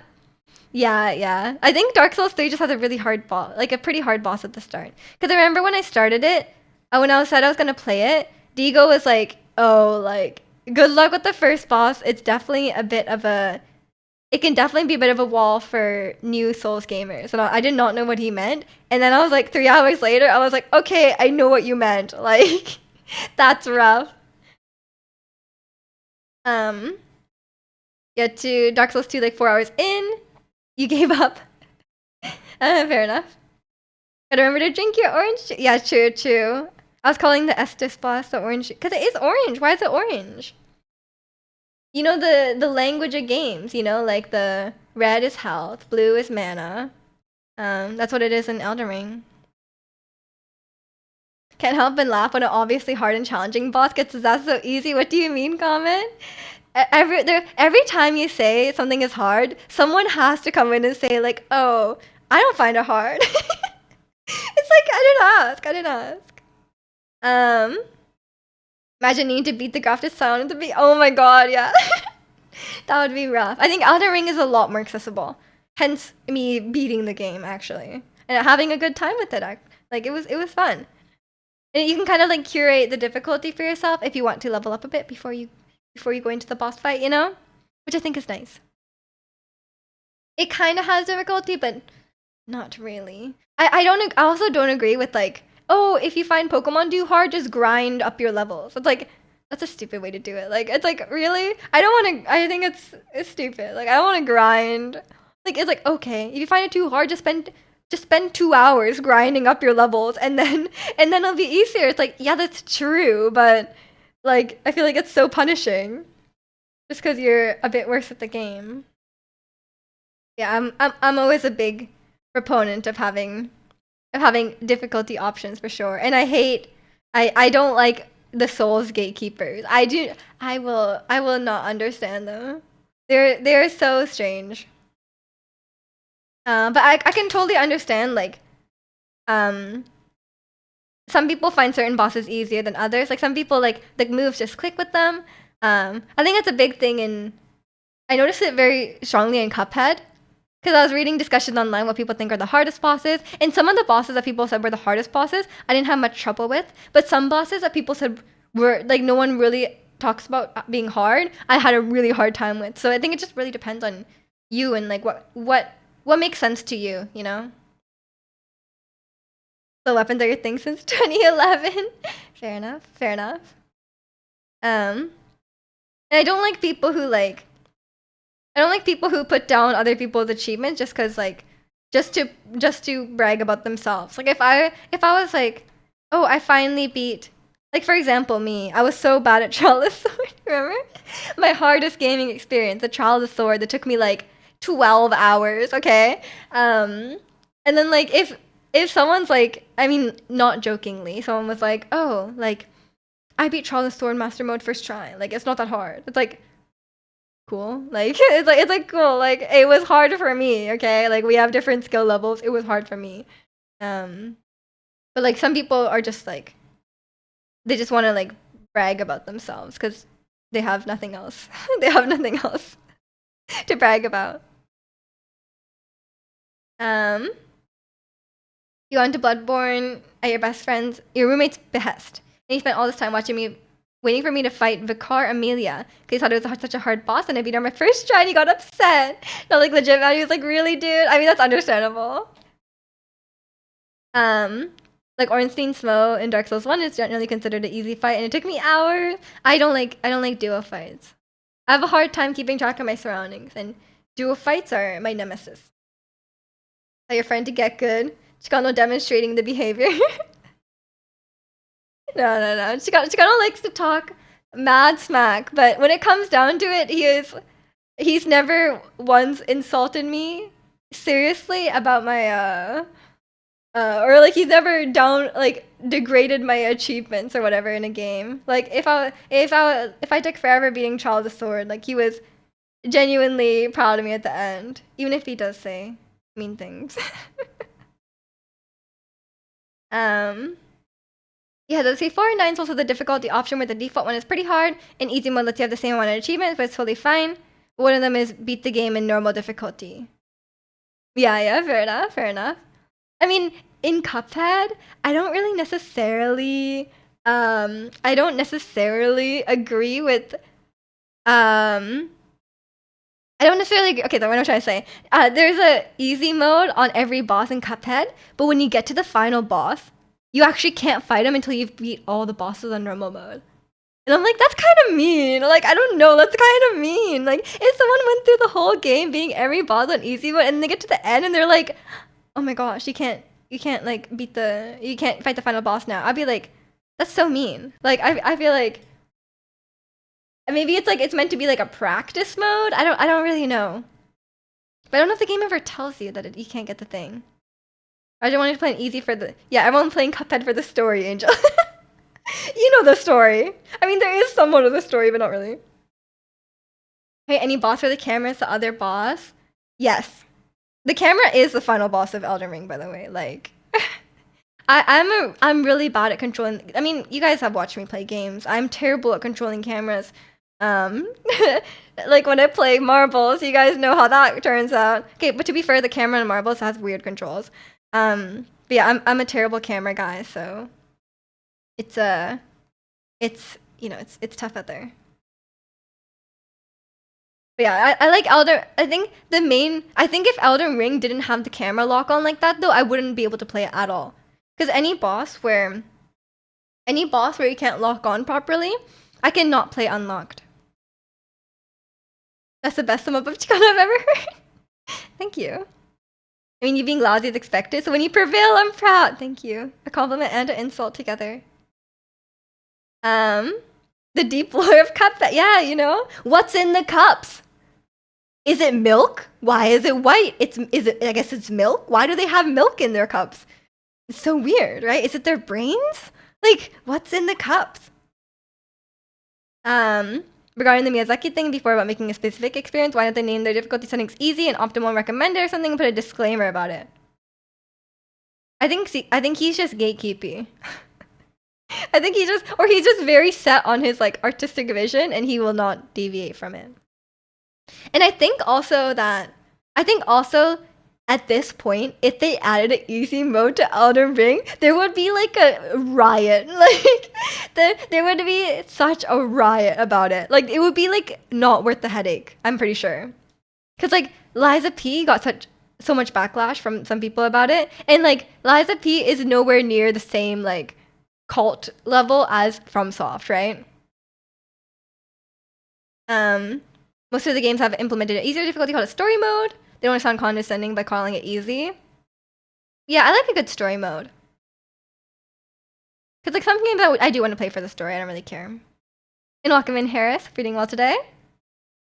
S1: Yeah, yeah. I think Dark Souls 3 just has a really hard boss, like a pretty hard boss at the start. Because I remember when I started it, when I said I was going to play it, Digo was like, oh, like, good luck with the first boss. It's definitely a bit of a... It can definitely be a bit of a wall for new Souls gamers. And I did not know what he meant. And then I was like, 3 hours later, I was like, okay, I know what you meant. Like, that's rough. Yeah, to Dark Souls 2, like 4 hours in, you gave up. Fair enough. Gotta remember to drink your orange. Yeah, true, true. I was calling the Estus boss the orange because it is orange. Why is it orange? You know the language of games. You know, like the red is health, blue is mana. That's what it is in Elden Ring. Can't help but laugh when an obviously hard and challenging boss gets that's so easy. What do you mean, comment? Every time you say something is hard, someone has to come in and say like, "Oh, I don't find it hard." It's like I didn't ask. Imagine needing to beat the graphic sound to be. Oh my god, yeah, that would be rough. I think Elden Ring is a lot more accessible. Hence me beating the game actually and having a good time with it. Like it was fun. And you can kind of like curate the difficulty for yourself if you want to level up a bit before you go into the boss fight, you know? Which I think is nice. It kind of has difficulty, but not really. I also don't agree with like, oh, if you find Pokemon too hard, just grind up your levels. It's like, that's a stupid way to do it. Like, it's like, really? I think it's stupid. Like, I don't want to grind. Like, it's like, okay, if you find it too hard, just spend 2 hours grinding up your levels and then it'll be easier. It's like, yeah, that's true, but like I feel like it's so punishing just because you're a bit worse at the game. Yeah, I'm always a big proponent of having difficulty options for sure. And I don't like the Souls gatekeepers. I will not understand them. They're so strange. But I can totally understand like some people find certain bosses easier than others. Like some people like the moves just click with them. I think that's a big thing I noticed it very strongly in Cuphead. Because I was reading discussions online what people think are the hardest bosses. And some of the bosses that people said were the hardest bosses, I didn't have much trouble with. But some bosses that people said were like no one really talks about being hard, I had a really hard time with. So I think it just really depends on you and like what makes sense to you, you know? The weapons are your thing since 2011. Fair enough. Fair enough. And I don't like people who put down other people's achievements just because like just to brag about themselves. Like if I was like, oh, I finally beat, like for example me, I was so bad at Trial of the Sword. Remember my hardest gaming experience, the Trial of the Sword, that took me like 12 hours. Okay, and then like if someone's like, I mean, not jokingly, someone was like, oh, like I beat Trial of the Sword Master Mode first try. Like it's not that hard. It's like cool. Like it's like cool. Like it was hard for me, okay? Like we have different skill levels. It was hard for me. But like some people are just like they just want to like brag about themselves cuz they have nothing else. They have nothing else to brag about. You went to Bloodborne at your best friend's, your roommate's behest. And he spent all this time waiting for me to fight Vicar Amelia because he thought it was such a hard boss and I beat her on my first try and he got upset. No, like legit, man. He was like, really, dude? I mean, that's understandable. Like Ornstein Smo in Dark Souls 1 is generally considered an easy fight and it took me hours. I don't like duo fights. I have a hard time keeping track of my surroundings and duo fights are my nemesis. Tell your friend to get good. Chicano demonstrating the behavior. No. Chicano likes to talk mad smack, but when it comes down to it, he's never once insulted me seriously about my or like he's never degraded my achievements or whatever in a game. Like if I took forever beating Child of the Sword, like he was genuinely proud of me at the end, even if he does say mean things. Yeah, the C4 is also the difficulty option where the default one is pretty hard, and easy mode lets you have the same amount of achievements, but it's totally fine. One of them is beat the game in normal difficulty. Yeah, fair enough. I mean, in Cuphead, I don't necessarily agree with, okay, then what I'm trying to say. There's a easy mode on every boss in Cuphead, but when you get to the final boss, you actually can't fight him until you've beat all the bosses on normal mode. And I'm like, that's kind of mean. Like, I don't know, that's kind of mean. Like, if someone went through the whole game beating every boss on easy mode, and they get to the end and they're like, oh my gosh, you can't fight the final boss now. I'd be like, that's so mean. Like, I feel like maybe it's meant to be like a practice mode. I don't really know. But I don't know if the game ever tells you that you can't get the thing. I just wanted to play an easy everyone playing Cuphead for the story, Angel. You know the story. I mean, there is somewhat of the story, but not really. Hey, any boss where the camera is the other boss? Yes. The camera is the final boss of Elden Ring, by the way. Like, I'm really bad at controlling. I mean, you guys have watched me play games. I'm terrible at controlling cameras. Like when I play marbles, you guys know how that turns out. Okay, but to be fair, the camera in marbles has weird controls. But yeah, I'm a terrible camera guy, so it's tough out there. But yeah, I like Elden. I think if Elden Ring didn't have the camera lock on like that, though, I wouldn't be able to play it at all. Because any boss where you can't lock on properly, I cannot play unlocked. That's the best sum up of Chicano I've ever heard. Thank you. I mean, you being lousy is expected, so when you prevail, I'm proud. Thank you. A compliment and an insult together. The deep lore of Cuphead. Yeah, you know? What's in the cups? Is it milk? Why is it white? I guess it's milk? Why do they have milk in their cups? It's so weird, right? Is it their brains? Like, what's in the cups? Regarding the Miyazaki thing before about making a specific experience, why don't they name their difficulty settings easy and optimal and recommended or something and put a disclaimer about it? I think he's just gatekeepy. I think he's just very set on his like artistic vision and he will not deviate from it. And I think also at this point, if they added an easy mode to Elden Ring, there would be like a riot. Like there would be such a riot about it. Like it would be like not worth the headache. I'm pretty sure. Cause like Liza P got so much backlash from some people about it, and like Liza P is nowhere near the same like cult level as FromSoft, right? Most of the games have implemented an easier difficulty called a story mode. They don't want to sound condescending by calling it easy. Yeah, I like a good story mode. Because like some games I do want to play for the story, I don't really care. And welcome in Harris, if you're doing well today.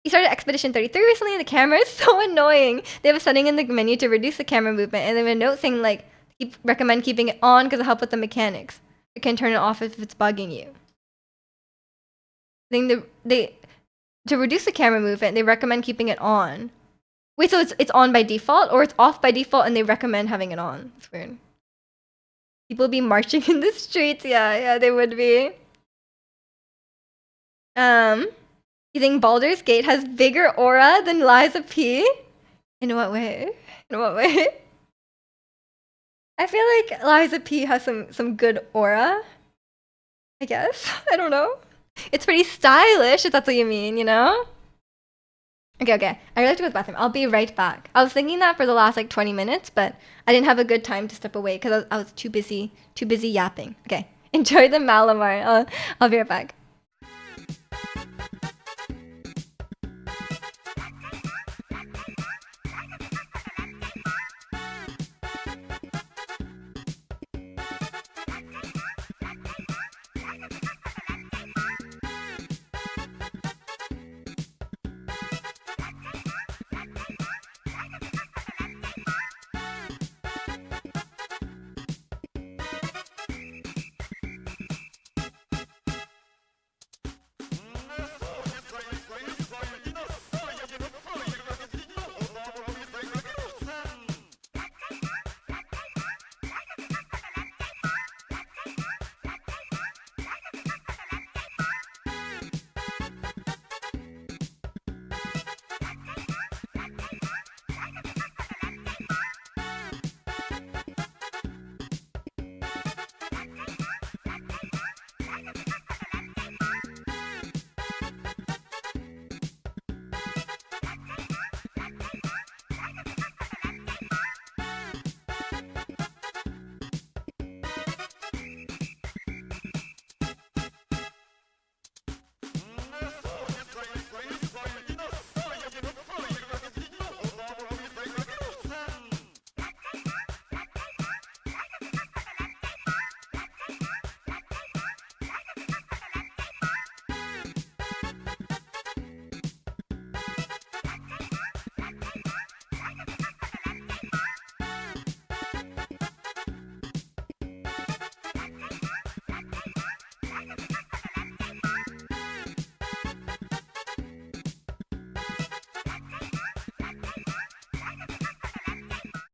S1: He started Expedition 33 recently, and the camera is so annoying. They have a setting in the menu to reduce the camera movement, and they have a note saying like, recommend keeping it on because it'll help with the mechanics. You can turn it off if it's bugging you. To reduce the camera movement, they recommend keeping it on. Wait, so it's on by default, or it's off by default and they recommend having it on? It's weird. People be marching in the streets. Yeah, they would be. You think Baldur's Gate has bigger aura than Liza P? In what way? I feel like Liza P has some good aura. I guess. I don't know. It's pretty stylish, if that's what you mean, you know? Okay. I really have to go to the bathroom. I'll be right back. I was thinking that for the last like 20 minutes, but I didn't have a good time to step away because I was too busy yapping. Okay. Enjoy the Malamar. I'll be right back.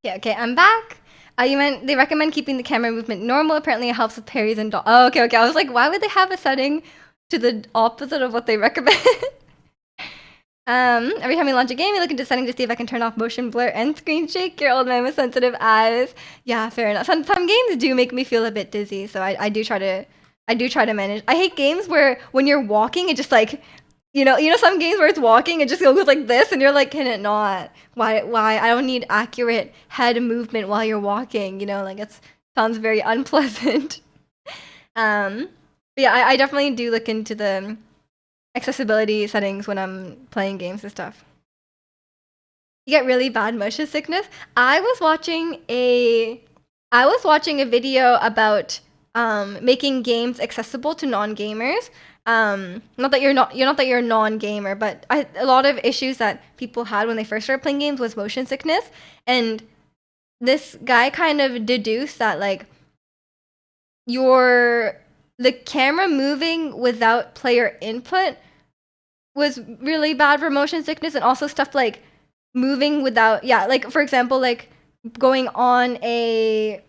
S1: Yeah, okay, I'm back. You meant they recommend keeping the camera movement normal. Apparently, it helps with parries and oh, okay, okay. I was like, why would they have a setting to the opposite of what they recommend? Every time you launch a game, you look into settings to see if I can turn off motion blur and screen shake. Your old man with sensitive eyes. Yeah, fair enough. Some games do make me feel a bit dizzy, so I do try to manage. I hate games where when you're walking, it just like some games where it's walking, it just goes like this, and you're like, can it not? Why? I don't need accurate head movement while you're walking. Like it sounds very unpleasant. But yeah, I definitely do look into the accessibility settings when I'm playing games and stuff. You get really bad motion sickness. I was watching a video about making games accessible to non-gamers. Not that you're a non-gamer, but a lot of issues that people had when they first started playing games was motion sickness, and this guy kind of deduced that like the camera moving without player input was really bad for motion sickness, and also stuff like moving without, like for example, like going on a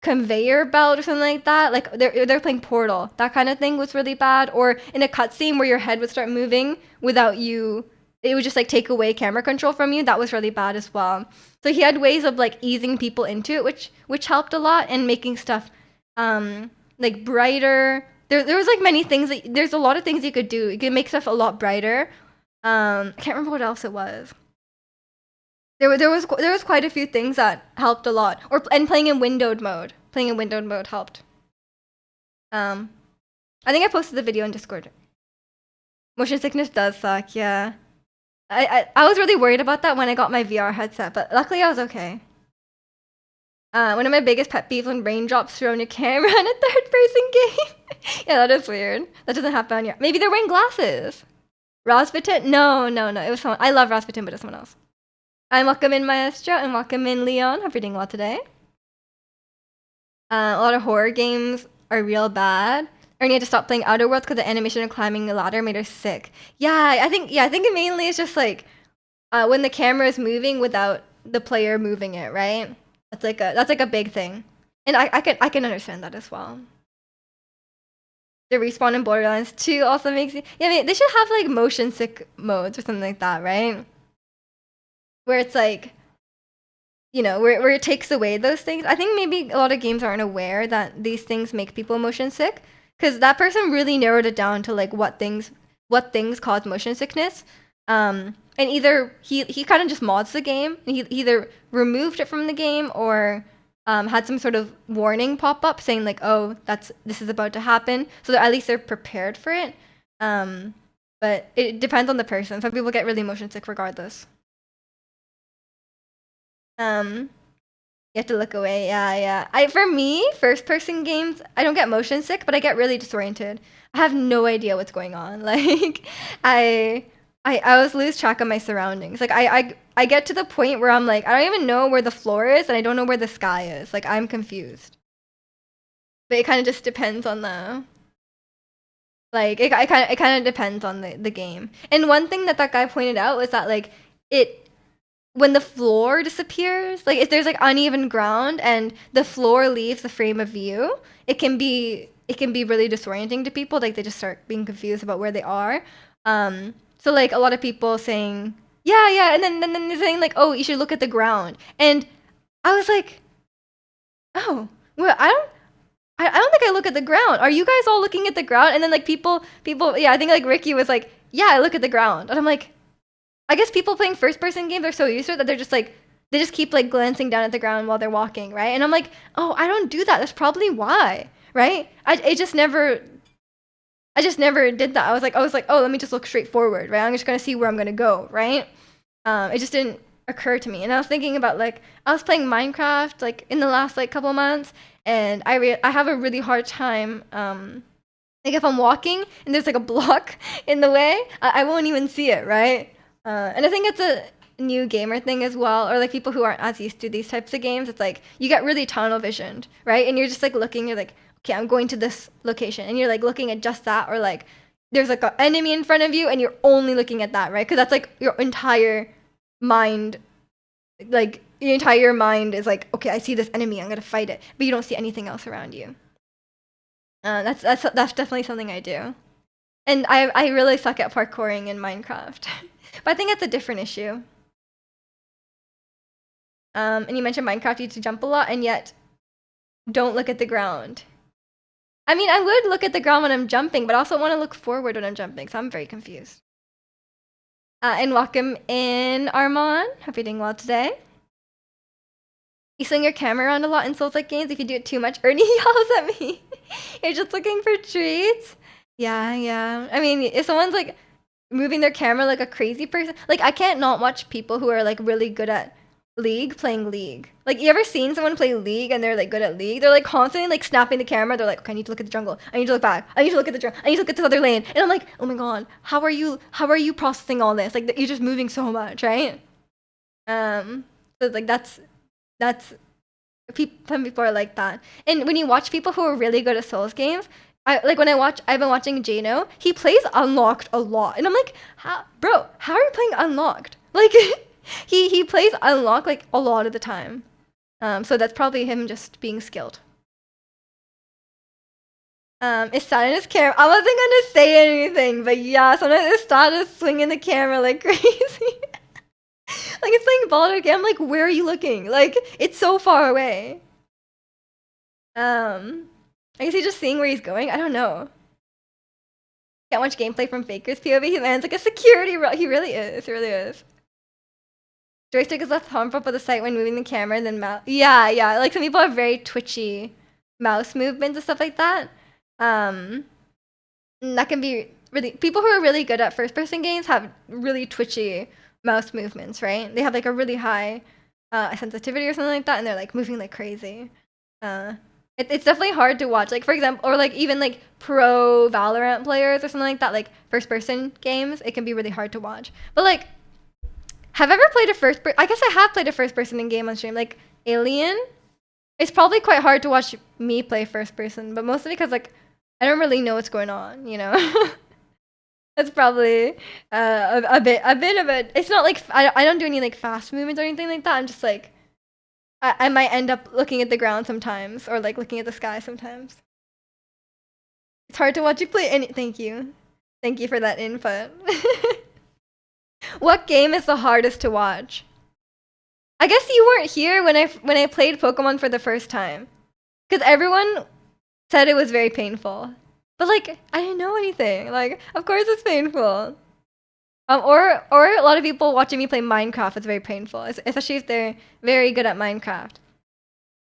S1: conveyor belt or something like that. Like they're playing Portal, that kind of thing was really bad. Or in a cutscene where your head would start moving without you, it would just like take away camera control from you. That was really bad as well. So he had ways of like easing people into it, which helped a lot, and making stuff like brighter. There was like many things there's a lot of things you could do. You could make stuff a lot brighter. I can't remember what else it was. There was quite a few things that helped a lot. And playing in windowed mode. Playing in windowed mode helped. I think I posted the video in Discord. Motion sickness does suck, yeah. I was really worried about that when I got my VR headset, but luckily I was okay. One of my biggest pet peeves when raindrops throw on your camera in a third-person game. Yeah, that is weird. That doesn't happen on your... Maybe they're wearing glasses. Rasputin? No. It was someone... I love Rasputin, but it's someone else. I'm welcome in Maestro, and welcome in Leon. Hope you're doing well today. A lot of horror games are real bad. Ernie had to stop playing Outer Worlds because the animation of climbing the ladder made her sick. I think it mainly is just like when the camera is moving without the player moving it, right? That's like a big thing, and I can understand that as well. The respawn in Borderlands 2 also makes you... Yeah, I mean, they should have like motion sick modes or something like that, right? Where it's like, where it takes away those things. I think maybe a lot of games aren't aware that these things make people motion sick, because that person really narrowed it down to like what things cause motion sickness. And either he kind of just mods the game, and he either removed it from the game or had some sort of warning pop up saying like, oh, this is about to happen, so that at least they're prepared for it. But it depends on the person. Some people get really motion sick regardless. You have to look away. Yeah. For me, first person games, I don't get motion sick, but I get really disoriented. I have no idea what's going on. Like I always lose track of my surroundings. Like I get to the point where I'm like, I don't even know where the floor is, and I don't know where the sky is. Like I'm confused. But it kind of just depends on the... Like it kind of depends on the game. And one thing that guy pointed out was that like when the floor disappears, like if there's like uneven ground and the floor leaves the frame of view, it can be really disorienting to people. Like they just start being confused about where they are. So like a lot of people saying, yeah, and then they're saying like, oh, you should look at the ground. And I was like, oh, well, I don't think I look at the ground. Are you guys all looking at the ground? And then like people, yeah, I think like Ricky was like, yeah, I look at the ground. And I'm like, I guess people playing first-person games are so used to it that they're just like, they just keep like glancing down at the ground while they're walking, right? And I'm like, oh, I don't do that. That's probably why, right? I just never did that. I was like, oh, let me just look straight forward, right? I'm just gonna see where I'm gonna go, right? It just didn't occur to me. And I was thinking about like, I was playing Minecraft like in the last like couple months, and I have a really hard time. Like if I'm walking and there's like a block in the way, I won't even see it, right? And I think it's a new gamer thing as well, or like people who aren't as used to these types of games. It's like you get really tunnel visioned, right? And you're just like looking, you're like, okay, I'm going to this location, and you're like looking at just that, or like there's like an enemy in front of you and you're only looking at that, right? Because that's like your entire mind Like your entire mind is like, okay, I see this enemy, I'm gonna fight it, but you don't see anything else around you. That's definitely something I do, and I really suck at parkouring in Minecraft, but I think it's a different issue. And you mentioned Minecraft, you need to jump a lot, and yet don't look at the ground. I mean, I would look at the ground when I'm jumping, but I also want to look forward when I'm jumping, so I'm very confused. And welcome in, Armand. Hope you're doing well today. You swing your camera around a lot in Souls-like games. If you do it too much, Ernie yells at me. You're just looking for treats. Yeah. I mean, if someone's like moving their camera like a crazy person, like I can't not watch people who are like really good at League playing League. Like, you ever seen someone play League and they're like good at League? They're like constantly like snapping the camera. They're like, okay, I need to look at the jungle. I need to look back. I need to look at the jungle. I need to look at this other lane. And I'm like, oh my god, how are you processing all this? Like, you're just moving so much, right? So like that's some people are like that. And when you watch people who are really good at Souls games, I've been watching Jano. He plays Unlocked a lot, and I'm like, bro, how are you playing Unlocked? Like, he plays Unlocked like a lot of the time. So that's probably him just being skilled. It's sad in his camera. I wasn't gonna say anything, but yeah, sometimes it started swinging the camera like crazy. Like, it's playing Baldur's Gate. I'm like, where are you looking? Like, it's so far away. I guess he's just seeing where he's going. I don't know. Can't watch gameplay from Faker's POV. He lands like a security role. He really is. He really is. Joystick is left thumb up of the sight when moving the camera, and then mouse. Yeah. Like, some people have very twitchy mouse movements and stuff like that. That can be really, people who are really good at first-person games have really twitchy mouse movements, right? They have like a really high sensitivity or something like that, and they're like moving like crazy. It's definitely hard to watch. Like, for example, or like even like pro Valorant players or something like that, like first-person games, it can be really hard to watch. But like, have I ever played I guess I have played a first-person in game on stream, like Alien. It's probably quite hard to watch me play first-person, but mostly because like I don't really know what's going on, you know. That's probably a bit of it. It's not like I don't do any like fast movements or anything like that. I'm just like I might end up looking at the ground sometimes, or like looking at the sky sometimes. It's hard to watch you play. And thank you for that input. What game is the hardest to watch? I guess you weren't here when I played Pokemon for the first time, because everyone said it was very painful. But like, I didn't know anything. Like, of course it's painful. Or a lot of people watching me play Minecraft, it's very painful, especially if they're very good at Minecraft.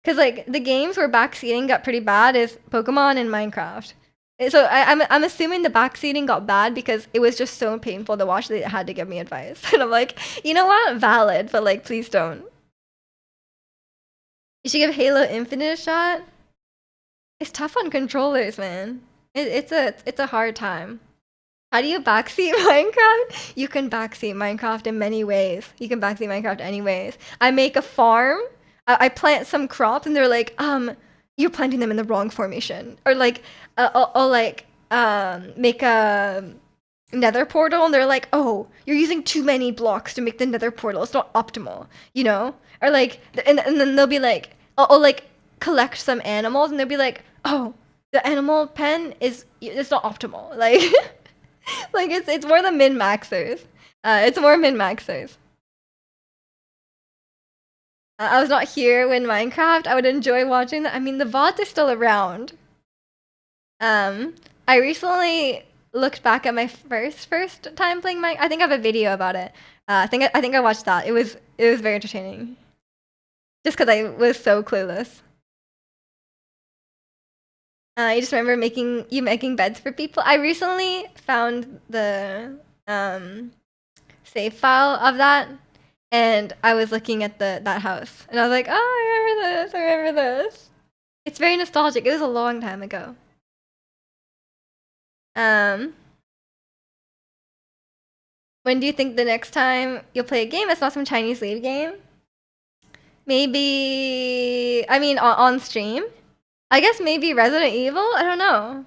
S1: Cause like the games where backseating got pretty bad is Pokemon and Minecraft. So I'm assuming the backseating got bad because it was just so painful to watch that it had to give me advice. And I'm like, you know what? Valid, but like, please don't. You should give Halo Infinite a shot. It's tough on controllers, man. It's a hard time. How do you backseat Minecraft? You can backseat Minecraft in many ways. You can backseat Minecraft anyways. I make a farm. I plant some crops, and they're like, you're planting them in the wrong formation. Or like, I'll like make a nether portal, and they're like, oh, you're using too many blocks to make the nether portal. It's not optimal, you know? Or like, and then they'll be like, I'll like collect some animals, and they'll be like, oh, the animal pen it's not optimal. Like, like it's more the min-maxers. It's more min-maxers. I was not here when Minecraft. I would enjoy watching that. I mean, the VODs are still around. I recently looked back at my first time playing Minecraft. I think I have a video about it. I think I watched that. It was very entertaining. Just because I was so clueless. I just remember making beds for people. I recently found the save file of that, and I was looking at that house, and I was like, oh, I remember this. It's very nostalgic. It was a long time ago. When do you think the next time you'll play a game that's not some Chinese leave game? Maybe, I mean, on stream? I guess maybe Resident Evil? I don't know.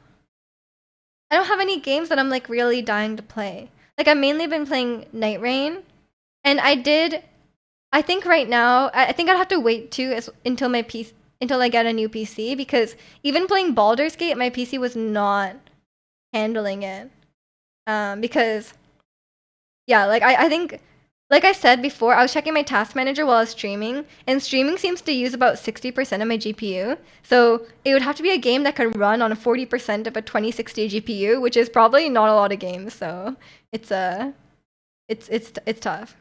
S1: I don't have any games that I'm like really dying to play. Like, I've mainly been playing Night Rain, and I I think right now, I think I'd have to wait too until my PC, until I get a new PC, because even playing Baldur's Gate, my PC was not handling it. Because yeah, like I think, like I said before, I was checking my task manager while I was streaming, and streaming seems to use about 60% of my GPU. So it would have to be a game that could run on 40% of a 2060 GPU, which is probably not a lot of games. So it's it's tough.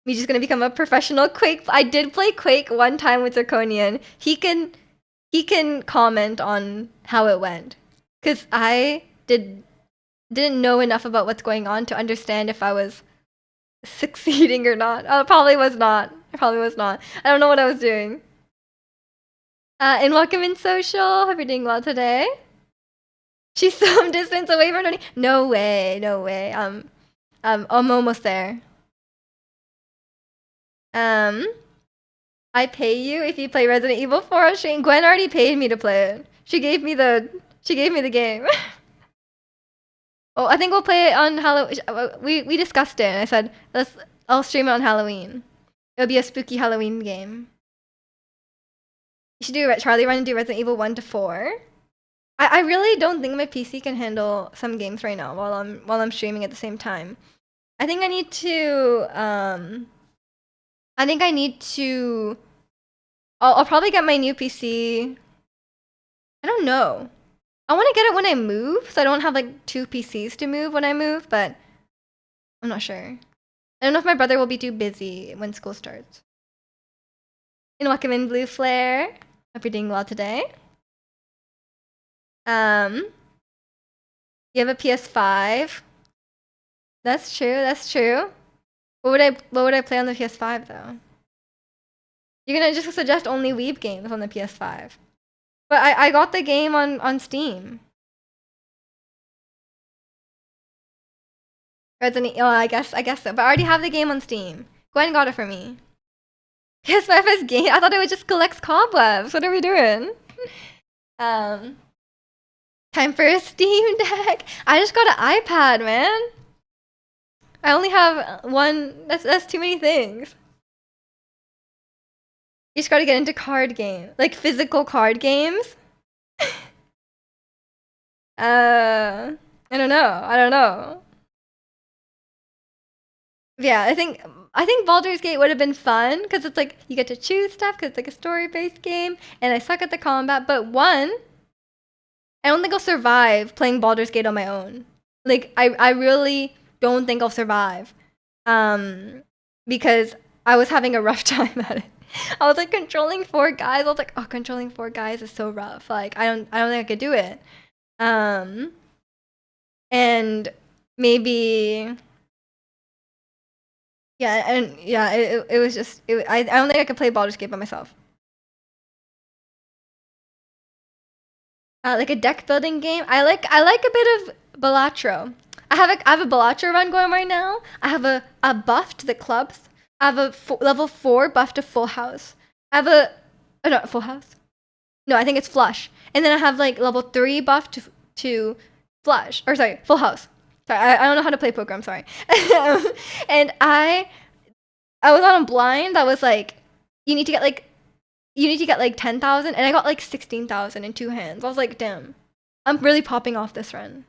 S1: Me just gonna become a professional Quake. I did play Quake one time with Zirconian. He can comment on how it went, cause I didn't know enough about what's going on to understand if I was succeeding or not. Oh, probably was not. I probably was not. I don't know what I was doing. And welcome in social. Hope you're doing well today. She's some distance away from Tony. No way. No way. I'm almost there. I pay you if you play Resident Evil 4 on stream. Gwen already paid me to play it. She gave me the game. Oh, I think we'll play it on Halloween. We discussed it, and I said I'll stream it on Halloween. It'll be a spooky Halloween game. You should do Charlie Run and do Resident Evil 1 to 4. I really don't think my PC can handle some games right now while I'm streaming at the same time. I think I need to I'll probably get my new PC. I don't know. I want to get it when I move, so I don't have like 2 PCs to move when I move, but I'm not sure. I don't know if my brother will be too busy when school starts. And welcome in, Blue Flare. Hope you're doing well today. You have a PS5. That's true. That's true. What would I play on the PS5 though? You're gonna just suggest only Weeb games on the PS5. But I got the game on Steam. Resident oh, I guess so. But I already have the game on Steam. Gwen got it for me. PS5 is game. I thought it would just collect cobwebs. What are we doing? Time for a Steam Deck. I just got an iPad, man. I only have one. That's too many things. You just gotta get into card games, like physical card games. I don't know. Yeah, I think Baldur's Gate would have been fun because it's like you get to choose stuff because it's like a story-based game, and I suck at the combat. But one, I don't think I'll survive playing Baldur's Gate on my own. Like I really don't think I'll survive, because I was having a rough time at it. I was like controlling 4 guys. I was like, oh, controlling 4 guys is so rough. Like I don't think I could do it. And maybe. Yeah, and yeah, it was just I don't think I could play Baldur's Gate by myself. Like a deck building game. I like a bit of Balatro. I have a Balatro run going right now. I have a buff to the clubs. I have a level 4 buff to full house. I have a no, full house. No, I think it's flush. And then I have like level 3 buff to flush, or sorry, full house. Sorry, I don't know how to play poker. I'm sorry. And I was on a blind that was like, you need to get like 10,000, and I got like 16,000 in 2 hands. I was like, damn, I'm really popping off this run.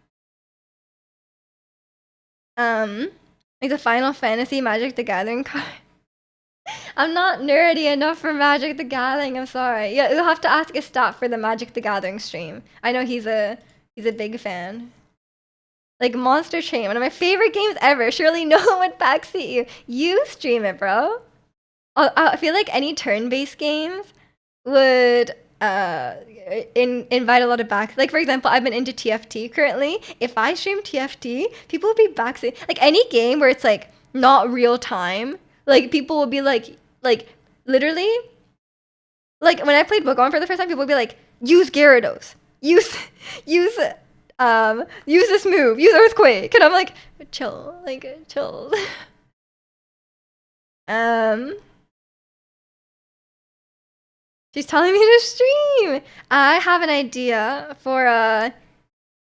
S1: Like the Final Fantasy Magic the Gathering card. I'm not nerdy enough for Magic the Gathering. I'm sorry. Yeah, you'll have to ask Estat for the Magic the Gathering stream. I know he's a big fan. Like Monster Train, one of my favorite games ever. Surely no one would backseat you. You stream it, bro. I feel like any turn-based games would invite a lot of back. Like for example, I've been into TFT currently. If I stream TFT, people would be backseat. Like any game where it's like not real time, like people will be like literally. Like when I played Pokemon for the first time, people would be like, use Gyarados, use this move, use Earthquake, and I'm like, chill. She's telling me to stream. I have an idea for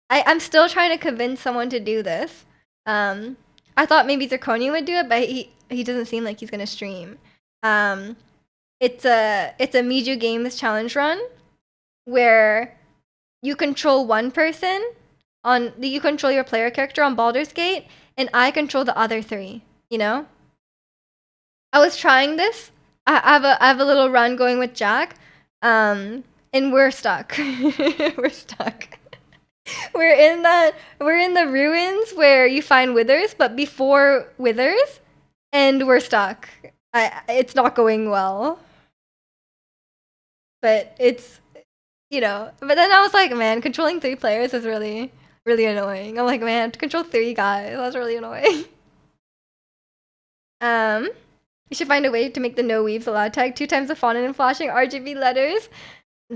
S1: I'm still trying to convince someone to do this. I I thought maybe Zirconian would do it, but he doesn't seem like he's gonna stream. It's a Miju Games challenge run where you control one person you control your player character on Baldur's Gate, and I control the other 3. You know. I was trying this. I have a little run going with Jack, and we're stuck. We're stuck. We're in the ruins where you find withers, but before withers, and we're stuck. It's not going well. But it's, but then I was like, man, controlling 3 players is really, really annoying. I'm like, man, to control 3 guys, that's really annoying. You should find a way to make the no weaves allowed tag 2 times the font and flashing RGB letters.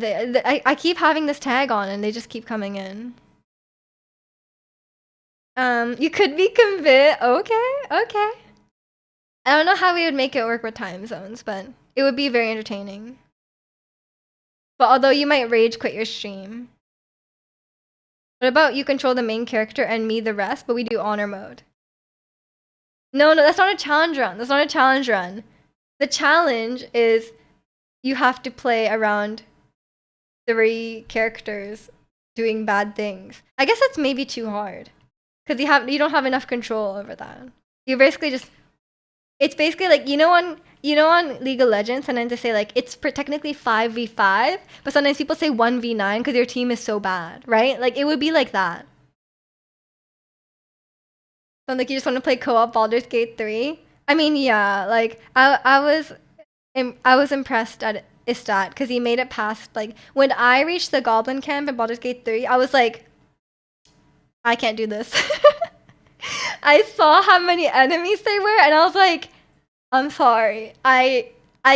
S1: I keep having this tag on and they just keep coming in. You could be convinced. Okay. I don't know how we would make it work with time zones, but it would be very entertaining. But although you might rage quit your stream. What about you control the main character and me the rest, but we do honor mode? No, that's not a challenge run. That's not a challenge run. The challenge is you have to play around 3 characters doing bad things. I guess that's maybe too hard. Because you don't have enough control over that. You basically just... It's basically like, on League of Legends, sometimes they say like, it's technically 5v5, but sometimes people say 1v9 because your team is so bad, right? Like, it would be like that. So like, you just want to play co-op Baldur's Gate 3? I mean, yeah, like, I was impressed at Istat because he made it past, like, when I reached the Goblin Camp in Baldur's Gate 3, I was like, I can't do this. I saw how many enemies they were, and I was like, I'm sorry, I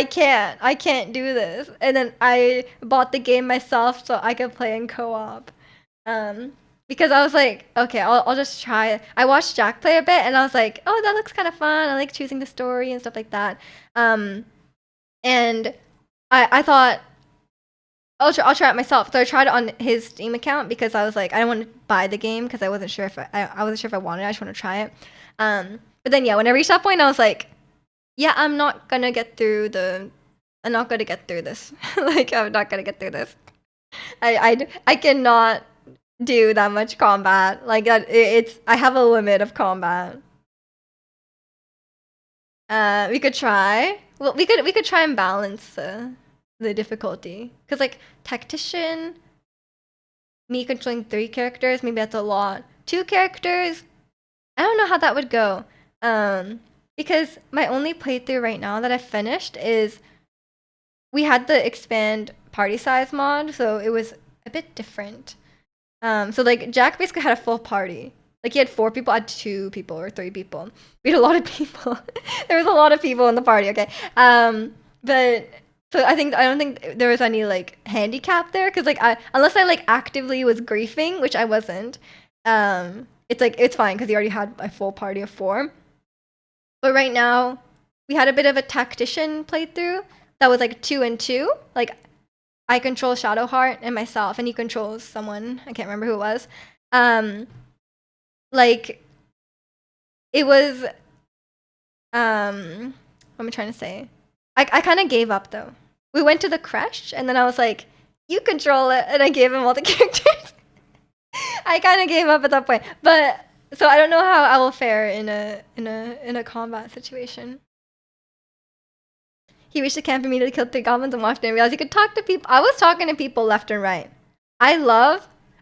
S1: can't do this. And then I bought the game myself so I could play in co-op. Because I was like, okay, I'll just try. I watched Jack play a bit, and I was like, oh, that looks kind of fun. I like choosing the story and stuff like that. And I thought, I'll try it myself. So I tried it on his Steam account because I was like, I don't want to buy the game because I wasn't sure if I wasn't sure if I wanted it. I just want to try it. But then yeah, when I reached that point, I was like, yeah, I'm not gonna get through this. Like, I'm not gonna get through this. I cannot do that much combat. Like, I have a limit of combat. We could try. Well, we could try and balance the difficulty. Because, like, Tactician, me controlling 3 characters, maybe that's a lot. 2 characters, I don't know how that would go. Because my only playthrough right now that I finished is we had the expand party size mod, so it was a bit different. So, like, Jack basically had a full party. Like, he had 4 people, I had 2 people or 3 people. We had a lot of people. There was a lot of people in the party, okay? But so I don't think there was any like handicap there because like unless I like actively was griefing, which I wasn't. It's fine because he already had a full party of 4. But right now, we had a bit of a tactician playthrough that was like 2 and 2. Like, I control Shadowheart and myself, and he controls someone. I can't remember who it was. Like, it was, what am I trying to say? I kind of gave up, though. We went to the crush, and then I was like, you control it, and I gave him all the characters. I kind of gave up at that point. But, so I don't know how I will fare in a combat situation. He reached the camp immediately, killed 3 goblins, and walked in and realized he could talk to people. I was talking to people left and right. I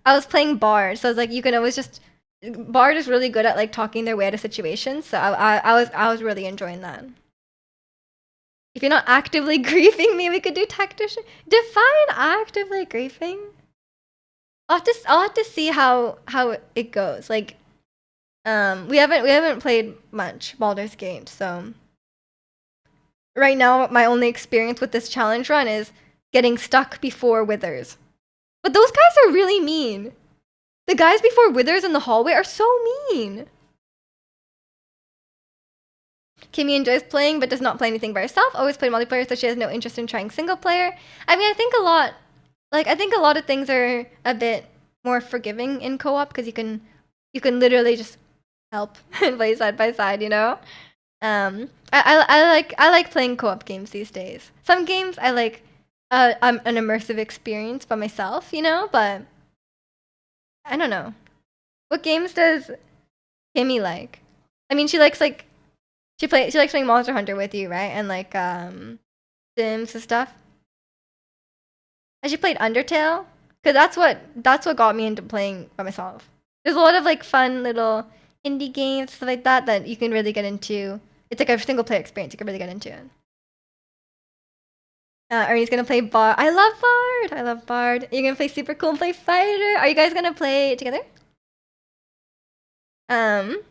S1: was playing Bard, so I was like, you can always just... Bard is really good at like talking their way out of situations, so I was really enjoying that. If you're not actively griefing me, we could do tactician. Define actively griefing. I'll have to see how it goes. Like, we haven't played much Baldur's Gate, so right now my only experience with this challenge run is getting stuck before withers. But those guys are really mean. The guys before withers in the hallway are so mean. Kimmy enjoys playing but does not play anything by herself. Always played multiplayer, so she has no interest in trying single player. I mean, I think a lot of things are a bit more forgiving in co-op because you can literally just help and play side by side, you know? I like playing co-op games these days. Some games I like an immersive experience by myself, you know, but I don't know. What games does Kimmy like? I mean, she likes like she likes playing Monster Hunter with you, right? And like Sims and stuff. Has she played Undertale? Cause that's what got me into playing by myself. There's a lot of like fun little indie games stuff like that you can really get into. It's like a single player experience. You can really get into it. Ernie's gonna play Bard. I love Bard. I love Bard. You're gonna play Super Cool and play Fighter. Are you guys gonna play together? Um,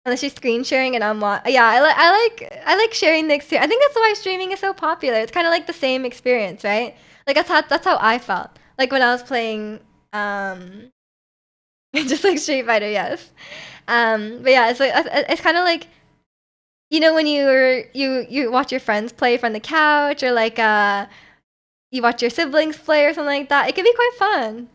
S1: unless she's screen sharing and yeah, I like sharing the experience. I think that's why streaming is so popular. It's kind of like the same experience, right? Like that's how I felt. Like when I was playing just like Street Fighter, yes. But yeah, it's kind of like when you watch your friends play from the couch or like you watch your siblings play or something like that. It can be quite fun.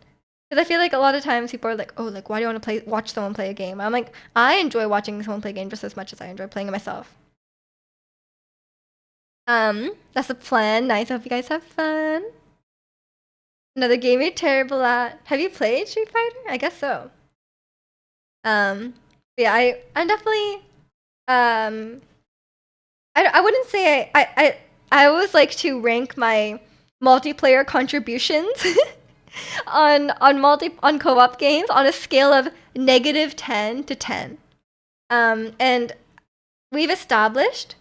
S1: Because I feel like a lot of times people are like, oh, like, why do you want to watch someone play a game? I'm like, I enjoy watching someone play a game just as much as I enjoy playing it myself. That's the plan. Nice. I hope you guys have fun. Another game you're terrible at. Have you played Street Fighter? I guess so. Yeah, I'm definitely, I wouldn't say I always like to rank my multiplayer contributions on co-op games on a scale of -10 to 10. And we've established.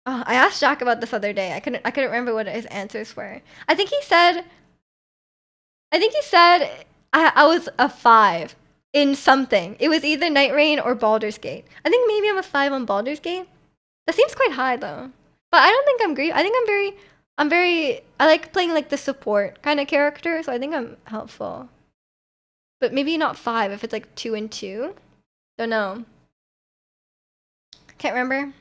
S1: Oh, I asked Jack about this other day. I couldn't remember what his answers were. I think he said I was a 5 in something. It was either Night Rain or Baldur's Gate. I think maybe I'm a 5 on Baldur's Gate. That seems quite high though. But I don't think I'm great. I think I like playing like the support kind of character, so I think I'm helpful. But maybe not 5 if it's like 2 and 2. Don't know. Can't remember.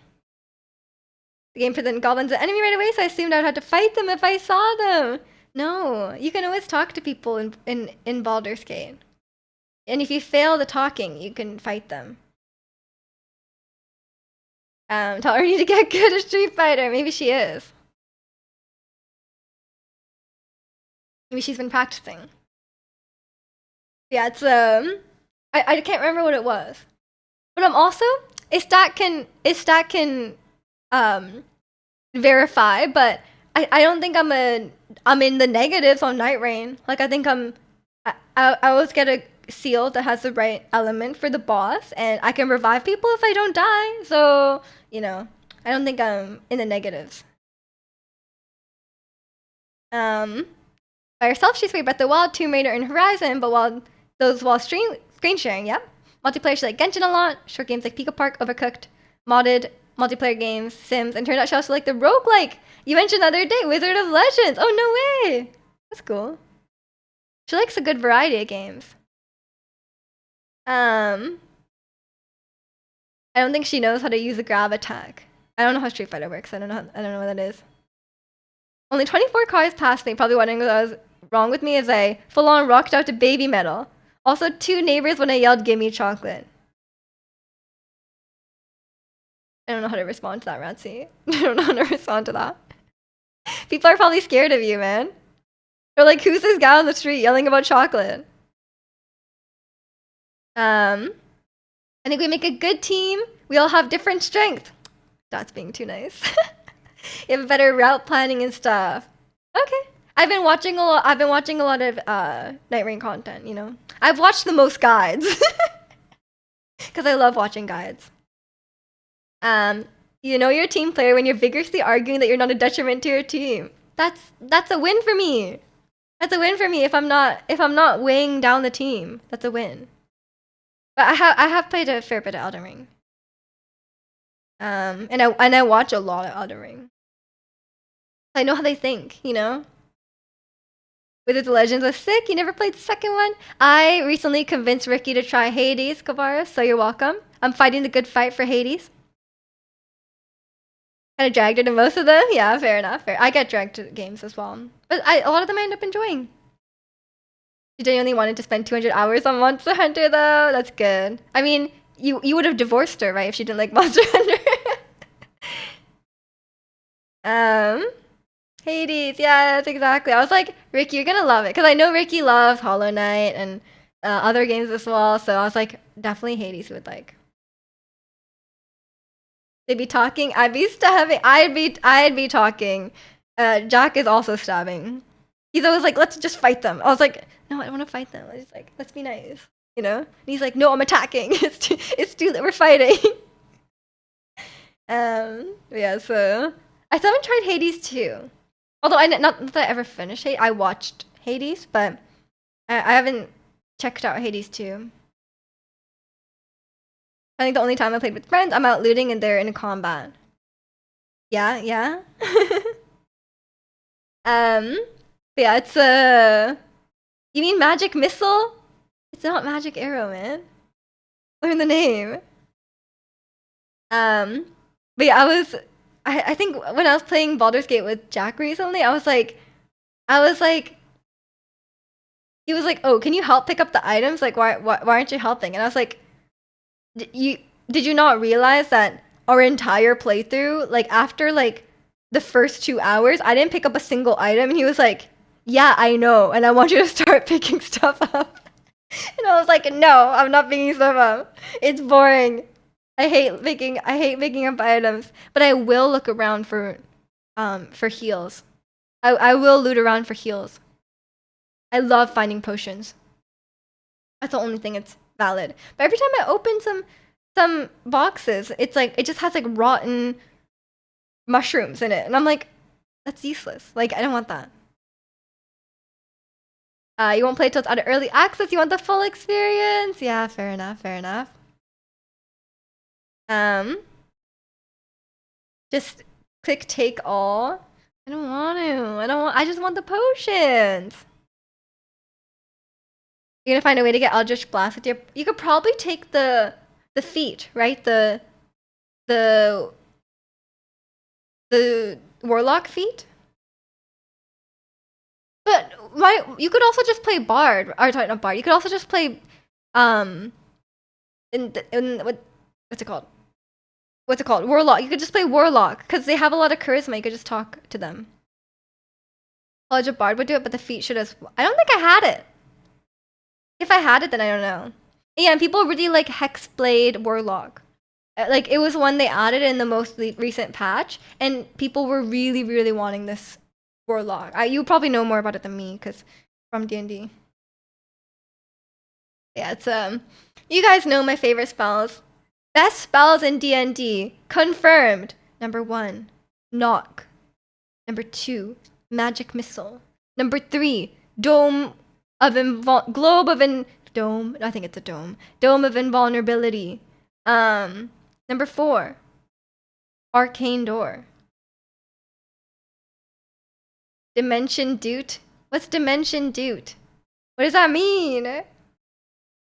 S1: The game presented goblins an enemy right away, so I assumed I would have to fight them if I saw them. No, you can always talk to people in Baldur's Gate. And if you fail the talking, you can fight them. Tell Ernie to get good at Street Fighter. Maybe she is. Maybe she's been practicing. Yeah, it's I can't remember what it was. But I'm also Istat can verify, but I don't think I'm in the negatives on Night Rain. Like I think I always get a seal that has the right element for the boss, and I can revive people if I don't die. So I don't think I'm in the negatives. By herself, she's played Breath of the Wild, Tomb Raider, and Horizon, but while screen sharing, yep. Multiplayer, she like Genshin a lot. Short games like Pika Park, Overcooked, modded multiplayer games, Sims, and turned out she also liked the roguelike. You mentioned the other day, Wizard of Legends. Oh, no way. That's cool. She likes a good variety of games. I don't think she knows how to use a grab attack. I don't know how Street Fighter works. I don't know what that is. Only 24 cars passed me, probably wondering what was wrong with me as I full-on rocked out to Baby Metal. Also, 2 neighbors when I yelled, "Give me chocolate." I don't know how to respond to that, Ratsy. I don't know how to respond to that. People are probably scared of you, man. They're like, who's this guy on the street yelling about chocolate? I think we make a good team. We all have different strengths. That's being too nice. You have better route planning and stuff. Okay. I've been watching a lot of Night Rain content, I've watched the most guides. Because I love watching guides. You're a team player when you're vigorously arguing that you're not a detriment to your team. That's a win for me. That's a win for me if I'm not weighing down the team. That's a win. But I have played a fair bit of Elden Ring. And I watch a lot of Elden Ring. I know how they think, Wizards of Legends was sick. You never played the second one? I recently convinced Ricky to try Hades, Kavaris, so you're welcome. I'm fighting the good fight for Hades. Kind of dragged into most of them. Yeah, fair enough. Fair. I get dragged to games as well. But a lot of them I end up enjoying. She genuinely wanted to spend 200 hours on Monster Hunter though. That's good. I mean, you would have divorced her, right, if she didn't like Monster Hunter. Hades, yes, exactly. I was like, Ricky, you're gonna love it. Because I know Ricky loves Hollow Knight and other games as well. So I was like, definitely Hades would like. They'd be talking, I'd be stabbing, I'd be talking. Jack is also stabbing. He's always like, let's just fight them. I was like, no, I don't want to fight them. I was like, let's be nice, you know? And he's like, no, I'm attacking. It's too late. We're fighting. Yeah, so I still haven't tried Hades 2. Although not that I ever finished Hades. I watched Hades, but I haven't checked out Hades 2. I think the only time I played with friends, I'm out looting and they're in combat. Yeah, yeah. But yeah, it's you mean magic missile? It's not magic arrow, man. Learn the name. But yeah, I think when I was playing Baldur's Gate with Jack recently, I was like, he was like, oh, can you help pick up the items? Like, why aren't you helping? And I was like, did you not realize that our entire playthrough, like after like the first 2 hours, I didn't pick up a single item? And he was like, yeah, I know, and I want you to start picking stuff up. And I was like, no, I'm not picking stuff up. It's boring. I hate picking up items, but I will look around for heals. I will loot around for heals. I love finding potions. That's the only thing it's valid. But every time I open some boxes, it's like it just has like rotten mushrooms in it, and I'm like, that's useless. Like, I don't want that. You won't play till it's out of early access. You want the full experience. Yeah, fair enough. Fair enough. Just click take all. I don't want to. I just want the potions. You're gonna find a way to get Eldritch Blast with your. You could probably take the feat, right? The Warlock feat. But you could also just play Bard. Or sorry, not Bard. You could also just play what's it called? What's it called? Warlock. You could just play Warlock because they have a lot of charisma. You could just talk to them. College of Bard would do it, but the feat should as well. I don't think I had it. If I had it, then I don't know. Yeah, and people really like Hexblade Warlock. Like, it was one they added in the most recent patch, and people were really, really wanting this Warlock. You probably know more about it than me, because from D&D. Yeah, it's you guys know my favorite spells. Best spells in D&D. Confirmed. Number 1, Knock. Number 2, Magic Missile. Number 3, Dome of Globe of Dome. I think it's a dome. Dome of Invulnerability. Number 4, Arcane Door. Dimension Doot. What's Dimension Doot? What does that mean?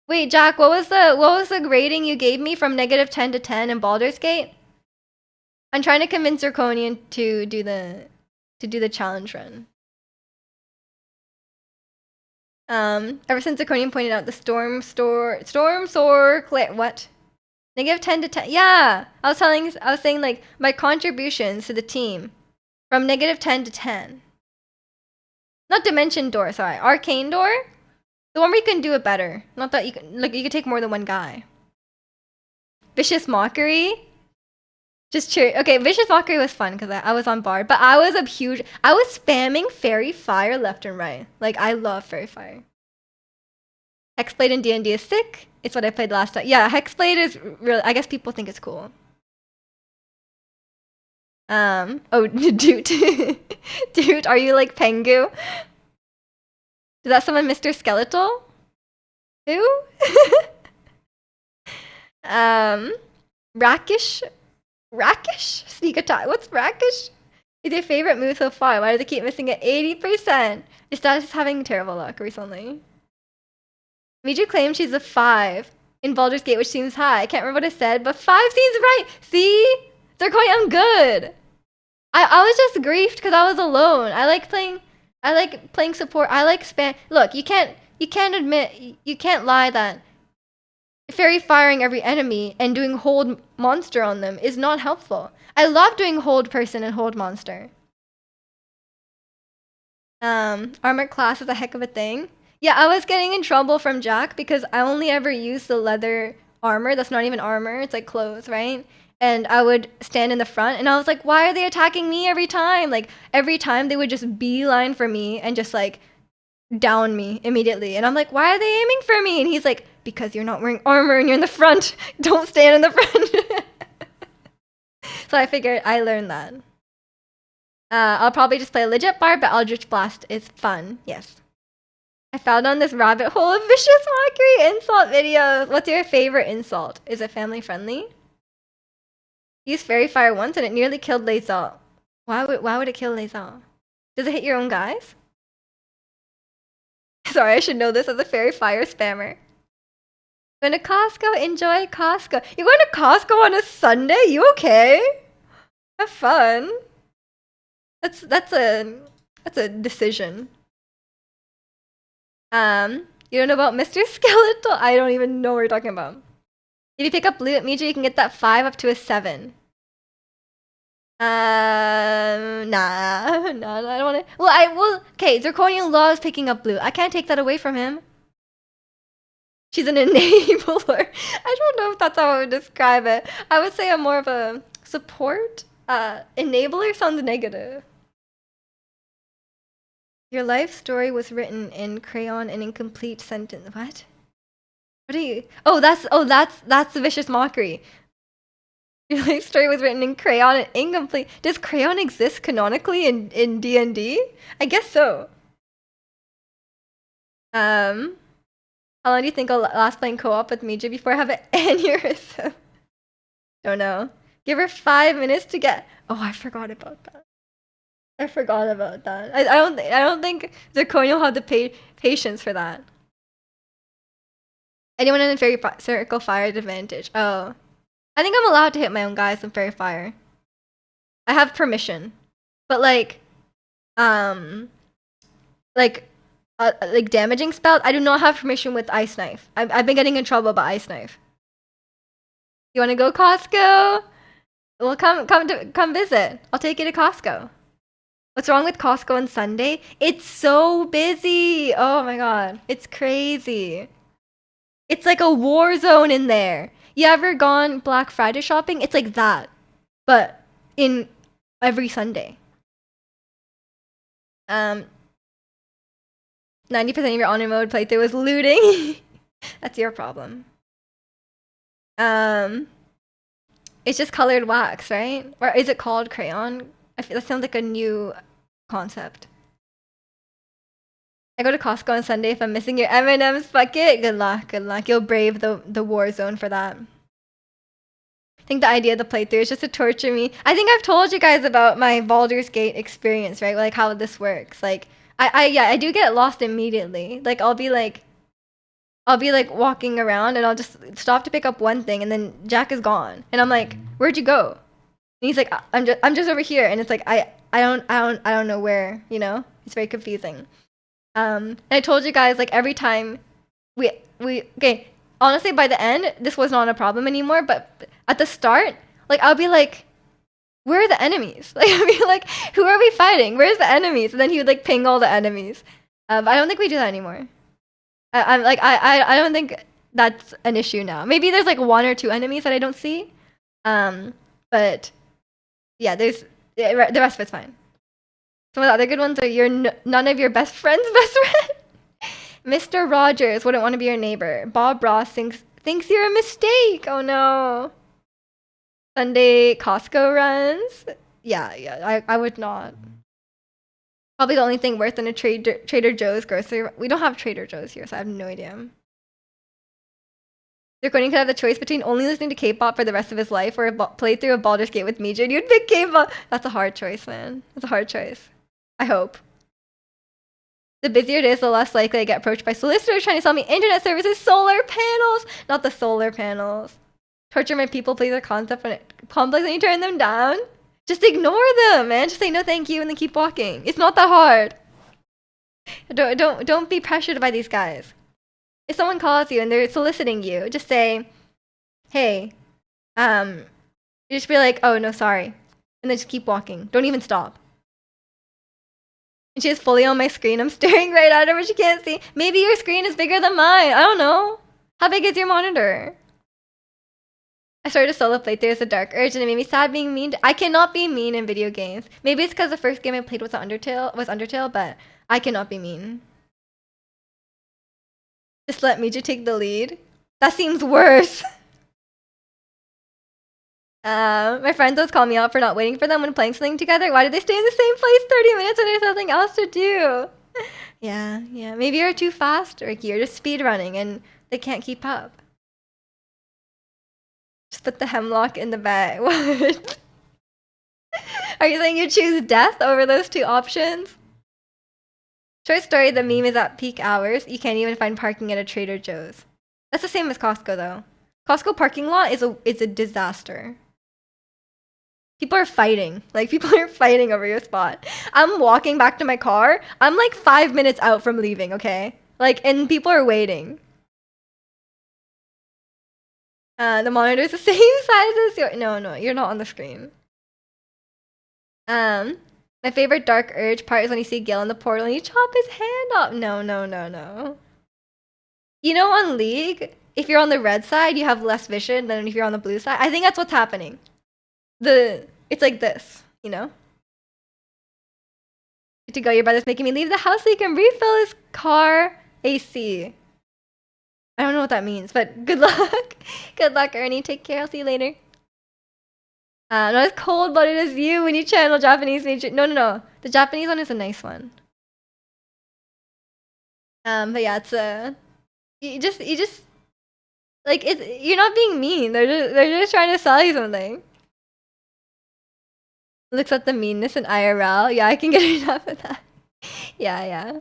S1: Wait, Jack, what was the grading you gave me from -10 to 10 in Baldur's Gate? I'm trying to convince Zirconian to do the challenge run. Ever since Zirconian pointed out the Storm Soar what? -10 to 10. Yeah, I was saying like my contributions to the team from -10 to 10. Not Dimension Door, sorry, Arcane Door. The one where you can do it better. Not that you can take more than one guy. Vicious Mockery. Just cheer. Okay, Vicious Mockery was fun because I was on Bard, but I was spamming Fairy Fire left and right. Like, I love Fairy Fire. Hexblade in D&D is sick. It's what I played last time. Yeah, Hexblade is really, I guess people think it's cool. Oh, dude. Dude, are you like Pengu? Is that someone Mr. Skeletal? Who? Rakish? Sneak attack. What's Rakish? Is your favorite move so far? Why do they keep missing it? 80%. Your status is having terrible luck recently. Miju claims she's a 5 in Baldur's Gate, which seems high. I can't remember what I said, but 5 seems right. See? They're going, I'm good. I was just griefed because I was alone. I like playing support. I like spam. Look, you can't you can't lie that fairy firing every enemy and doing hold monster on them is not helpful. I love doing hold person and hold monster. Armor class is a heck of a thing. Yeah, I was getting in trouble from Jack because I only ever use the leather armor. That's not even armor. It's like clothes, right? And I would stand in the front and I was like, why are they attacking me every time? Like every time they would just beeline for me and just like down me immediately. And I'm like, why are they aiming for me? And he's like, because you're not wearing armor and you're in the front. Don't stand in the front. So I figured I learned that. I'll probably just play a legit bar, but Eldritch Blast is fun. Yes. I found on this rabbit hole of vicious mockery insult videos. What's your favorite insult? Is it family friendly? Used fairy fire once and it nearly killed Lazel. Why would it kill Lazel? Does it hit your own guys? Sorry, I should know this as a fairy fire spammer. Going to Costco? Enjoy Costco. You're going to Costco on a Sunday? You okay? Have fun. That's a decision. You don't know about Mr. Skeletal? I don't even know what you're talking about. If you pick up blue at Mija, you can get that 5 up to a 7. Nah, I don't want to. Okay, Zirconian loves picking up blue. I can't take that away from him. She's an enabler. I don't know if that's how I would describe it. I would say I'm more of a support. Enabler sounds negative. Your life story was written in crayon and incomplete sentence. What? What are you? Oh, that's the vicious mockery. Your life story was written in crayon and incomplete. Does crayon exist canonically in D&D? I guess so. How long do you think I'll last playing co-op with Mija before I have an aneurysm? Don't know. Give her 5 minutes to get. Oh, I forgot about that. I don't think Zirconia will have the patience for that. Anyone in the fairy circle fire advantage? Oh, I think I'm allowed to hit my own guys in fairy fire. I have permission, but like damaging spells, I do not have permission with ice knife. I've been getting in trouble about ice knife. You want to go Costco? Well, come visit. I'll take you to Costco. What's wrong with Costco on Sunday? It's so busy. Oh my god, it's crazy. It's like a war zone in there. You ever gone Black Friday shopping? It's like that, but in every Sunday. 90% of your honor mode playthrough was looting. That's your problem. It's just colored wax, right? Or is it called crayon? I feel that sounds like a new concept. I go to Costco on Sunday if I'm missing your M&M's bucket. Good luck, good luck. You'll brave the war zone for that. I think the idea of the playthrough is just to torture me. I think I've told you guys about my Baldur's Gate experience, right? Like how this works. Like I do get lost immediately. Like I'll be like walking around and I'll just stop to pick up one thing and then Jack is gone. And I'm like, where'd you go? And he's like, I'm just over here. And it's like I don't know where, you know? It's very confusing. And I told you guys, like every time we okay, honestly by the end this was not a problem anymore, but at the start, like I'll be like, where are the enemies? Like I'll be like, who are we fighting? Where's the enemies? And then he would like ping all the enemies. But I don't think we do that anymore. I don't think that's an issue now. Maybe there's like 1 or 2 enemies that I don't see. But yeah, the rest of it's fine. Some of the other good ones are none of your best friend's best friend. Mr. Rogers wouldn't want to be your neighbor. Bob Ross thinks you're a mistake. Oh no. Sunday Costco runs. Yeah, I would not. Probably the only thing worse than a Trader Joe's grocery. We don't have Trader Joe's here, so I have no idea. Recording could have the choice between only listening to K-pop for the rest of his life or a playthrough of Baldur's Gate with Mija. You'd pick K-pop. That's a hard choice, man. That's a hard choice. I hope. The busier it is, the less likely I get approached by solicitors trying to sell me internet services, solar panels. Not the solar panels. Torture my people pleaser concept when it complex and you turn them down. Just ignore them, man. Just say no thank you and then keep walking. It's not that hard. Don't be pressured by these guys. If someone calls you and they're soliciting you, just say, "Hey," you just be like, "Oh no, sorry," and then just keep walking. Don't even stop. And she's fully on my screen. I'm staring right at her, but she can't see. Maybe your screen is bigger than mine. I don't know. How big is your monitor? I started a solo playthrough. There's a dark urge, and it made me sad being mean. I cannot be mean in video games. Maybe it's because the first game I played was Undertale, but I cannot be mean. Just let Miju take the lead. That seems worse. My friends always call me out for not waiting for them when playing something together. Why did they stay in the same place 30 minutes when there's nothing else to do? Yeah. Maybe you're too fast, Ricky. You're just speed running and they can't keep up. Just put the hemlock in the bag. What? Are you saying you choose death over those two options? Short story, the meme is at peak hours. You can't even find parking at a Trader Joe's. That's the same as Costco though. Costco parking lot is a disaster. People are fighting. Like, people are fighting over your spot. I'm walking back to my car. I'm like 5 minutes out from leaving, okay? Like, and people are waiting. The monitor is the same size as your... No, you're not on the screen. My favorite dark urge part is when you see Gil in the portal and you chop his hand off. No. You know, on League, if you're on the red side, you have less vision than if you're on the blue side. I think that's what's happening. It's like this, you know? Good to go, your brother's making me leave the house so he can refill his car AC. I don't know what that means, but good luck. Good luck, Ernie. Take care. I'll see you later. Not as cold-blooded as you when you channel Japanese nature. No. The Japanese one is a nice one. But yeah, it's you just like you're not being mean. They're just trying to sell you something. Looks at the meanness in IRL. Yeah, I can get enough of that. Yeah.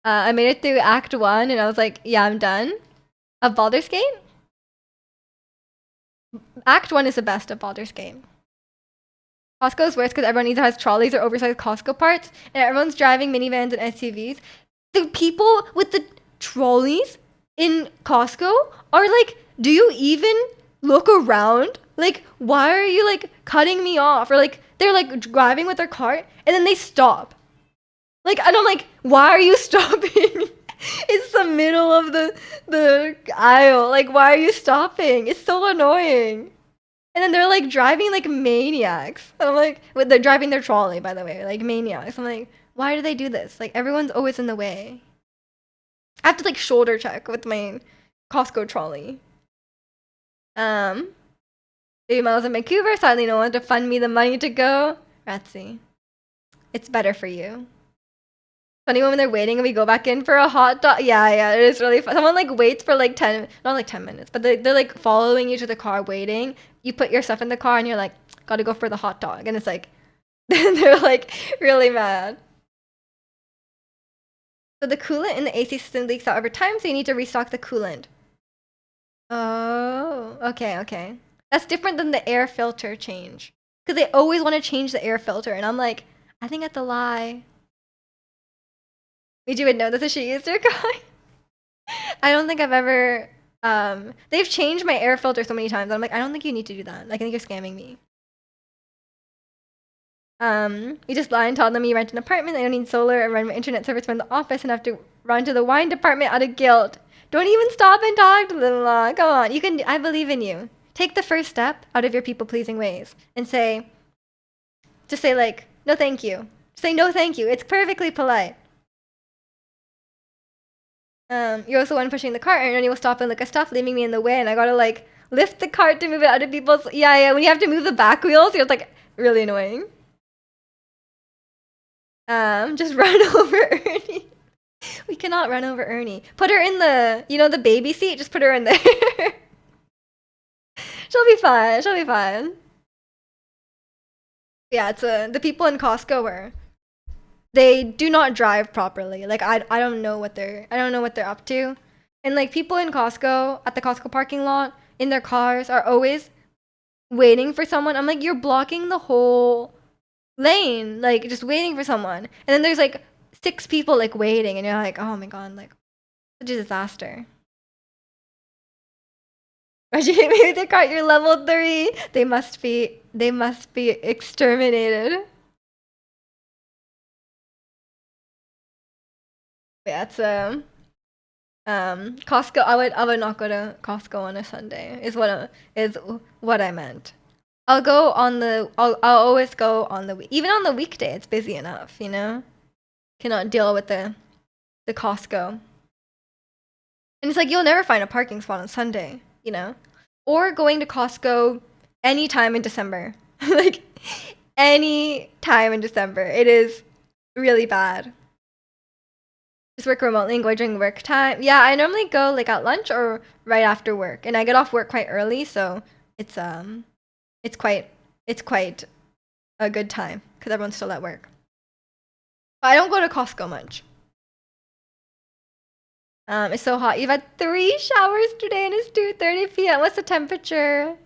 S1: I made it through Act 1 and I was like, yeah, I'm done. Of Baldur's Gate? Act 1 is the best of Baldur's Gate. Costco is worse because everyone either has trolleys or oversized Costco parts, and everyone's driving minivans and SUVs. The people with the trolleys in Costco are like, do you even look around? Like, why are you like cutting me off? Or like, they're like driving with their cart and then they stop. Like, and I'm like, why are you stopping? It's the middle of the aisle. Like, why are you stopping? It's so annoying. And then they're like driving like maniacs. And I'm like, they're driving their trolley, by the way, like maniacs. I'm like, why do they do this? Like, everyone's always in the way. I have to like shoulder check with my Costco trolley. Baby Miles in Vancouver, sadly no one to fund me the money to go. Ratsy. It's better for you. Funny when they're waiting and we go back in for a hot dog. Yeah, it is really fun. Someone like waits for like not like 10 minutes, but they're like following you to the car waiting. You put your stuff in the car and you're like, gotta go for the hot dog. And it's like, they're like really mad. So the coolant in the AC system leaks out over time, so you need to restock the coolant. Oh, okay. That's different than the air filter change. Because they always want to change the air filter. And I'm like, I think I have to lie. Miju would know this if she used her car. I don't think I've ever... they've changed my air filter so many times. I'm like, I don't think you need to do that. Like, I think you're scamming me. You just lie and tell them you rent an apartment, I don't need solar, and run my internet service from the office and have to run to the wine department out of guilt. Don't even stop and talk to them. Come on, you can. I believe in you. Take the first step out of your people-pleasing ways and just say like, no thank you. Say no thank you. It's perfectly polite. You're also the one pushing the cart, and then you will stop and look at stuff, leaving me in the way, and I gotta like lift the cart to move it out of people's... Yeah, when you have to move the back wheels, it's like really annoying. Just run over Ernie. We cannot run over Ernie. Put her in the, the baby seat, just put her in there. She'll be fine. Yeah, it's the people in Costco they do not drive properly. Like I don't know what they're up to. And like people in Costco at the Costco parking lot in their cars are always waiting for someone. I'm like, you're blocking the whole lane, like just waiting for someone. And then there's like 6 people like waiting, and you're like, oh my god, like such a disaster. Why'd you hit me with the cart? You're level 3. They must be exterminated. Yeah, it's Costco. I would not go to Costco on a Sunday. Is what I meant. I'll always go on the even on the weekday. It's busy enough, you know. Cannot deal with the Costco. And it's like you'll never find a parking spot on Sunday, you know, or going to Costco anytime in December, like any time in December. It is really bad. Just work remotely and go during work time. Yeah, I normally go like at lunch or right after work, and I get off work quite early, so it's it's quite a good time because everyone's still at work. But I don't go to Costco much. It's so hot. You've had 3 showers today, and it's 2:30 p.m. What's the temperature?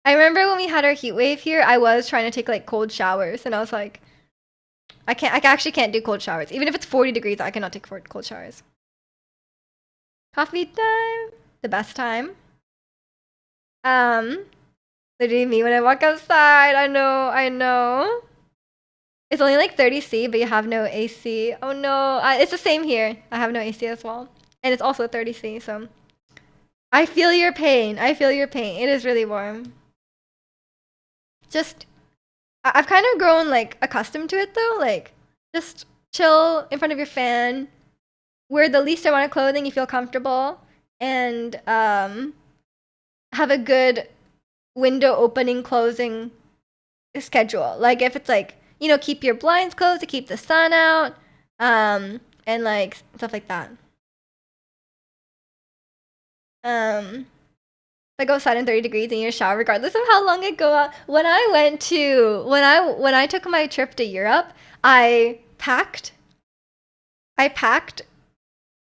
S1: I remember when we had our heat wave here, I was trying to take like cold showers, and I was like, I actually can't do cold showers. Even if it's 40 degrees, I cannot take cold showers. Coffee time, the best time. Literally me when I walk outside. I know. It's only like 30 C, but you have no AC. Oh no, it's the same here. I have no AC as well, and it's also 30 C. So I feel your pain. It is really warm. Just I've kind of grown like accustomed to it though. Like just chill in front of your fan, wear the least amount of clothing you feel comfortable, and have a good window opening closing schedule. Like if it's like, you know, keep your blinds closed to keep the sun out, and like stuff like that. If I go outside in 30 degrees and you shower regardless of how long it go out. When I took my trip to Europe, I packed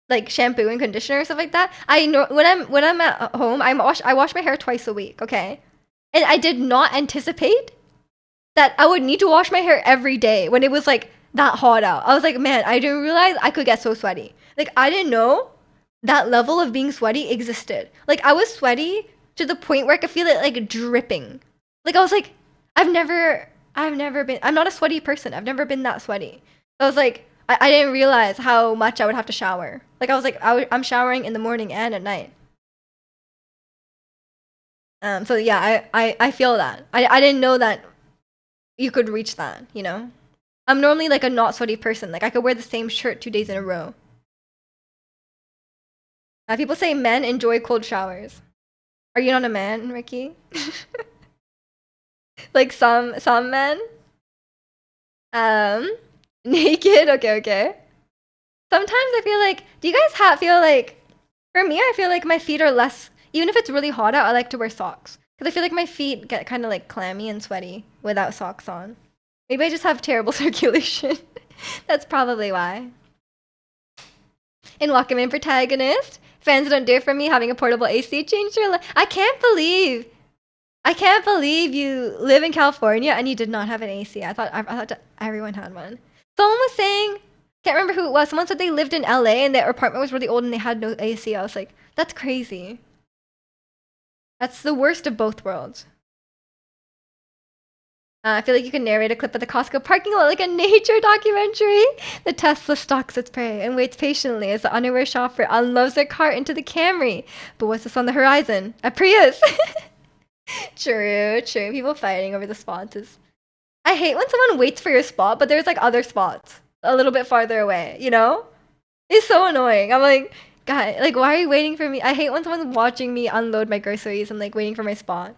S1: like shampoo and conditioner and stuff like that. I know when I'm at home, I wash my hair twice a week, okay? And I did not anticipate that I would need to wash my hair every day when it was like that hot out. I was like, man, I didn't realize I could get so sweaty. Like I didn't know that level of being sweaty existed. Like I was sweaty to the point where I could feel it like dripping. Like I was like, I'm not a sweaty person. I've never been that sweaty. I was like, I didn't realize how much I would have to shower. Like I was like, I'm showering in the morning and at night. So yeah, I feel that. I didn't know that you could reach that, you know? I'm normally like a not sweaty person. Like I could wear the same shirt 2 days in a row. People say men enjoy cold showers. Are you not a man, Ricky? Like some men? Naked? Okay. Sometimes I feel like, do you guys feel like, for me, I feel like my feet are less, even if it's really hot out, I like to wear socks. Because I feel like my feet get kind of like clammy and sweaty without socks on. Maybe I just have terrible circulation. That's probably why. In Walkman Protagonist, fans don't dare from me having a portable AC changed your life. I can't believe you live in California and you did not have an AC. I thought everyone had one. Someone was saying, can't remember who it was. Someone said they lived in LA and their apartment was really old and they had no AC. I was like, that's crazy. That's the worst of both worlds. I feel like you can narrate a clip of the Costco parking lot like a nature documentary. The Tesla stalks its prey and waits patiently as the underwear shopper unloads their cart into the Camry. But what's this on the horizon? A Prius. True. People fighting over the spots is... I hate when someone waits for your spot, but there's like other spots a little bit farther away, you know? It's so annoying. I'm like, God, like, why are you waiting for me? I hate when someone's watching me unload my groceries and like waiting for my spot.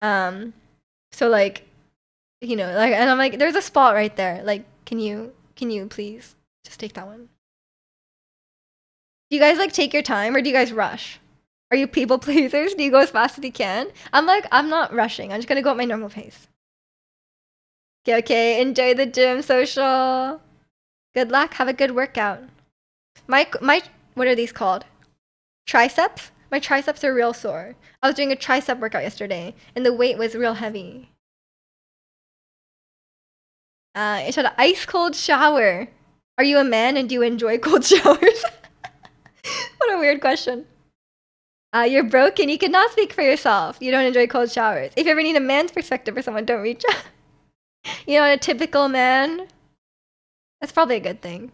S1: So like, you know, like, and I'm like, there's a spot right there. Like, can you please just take that one? Do you guys like take your time or do you guys rush? Are you people pleasers? Do you go as fast as you can? I'm like, I'm not rushing. I'm just gonna go at my normal pace. Okay. Enjoy the gym social. Good luck. Have a good workout. My what are these called? Triceps? My triceps are real sore. I was doing a tricep workout yesterday and the weight was real heavy. I had an ice cold shower. Are you a man and do you enjoy cold showers? What a weird question. You're broken. You cannot speak for yourself. You don't enjoy cold showers. If you ever need a man's perspective or someone, don't reach out. You're not a typical man. That's probably a good thing.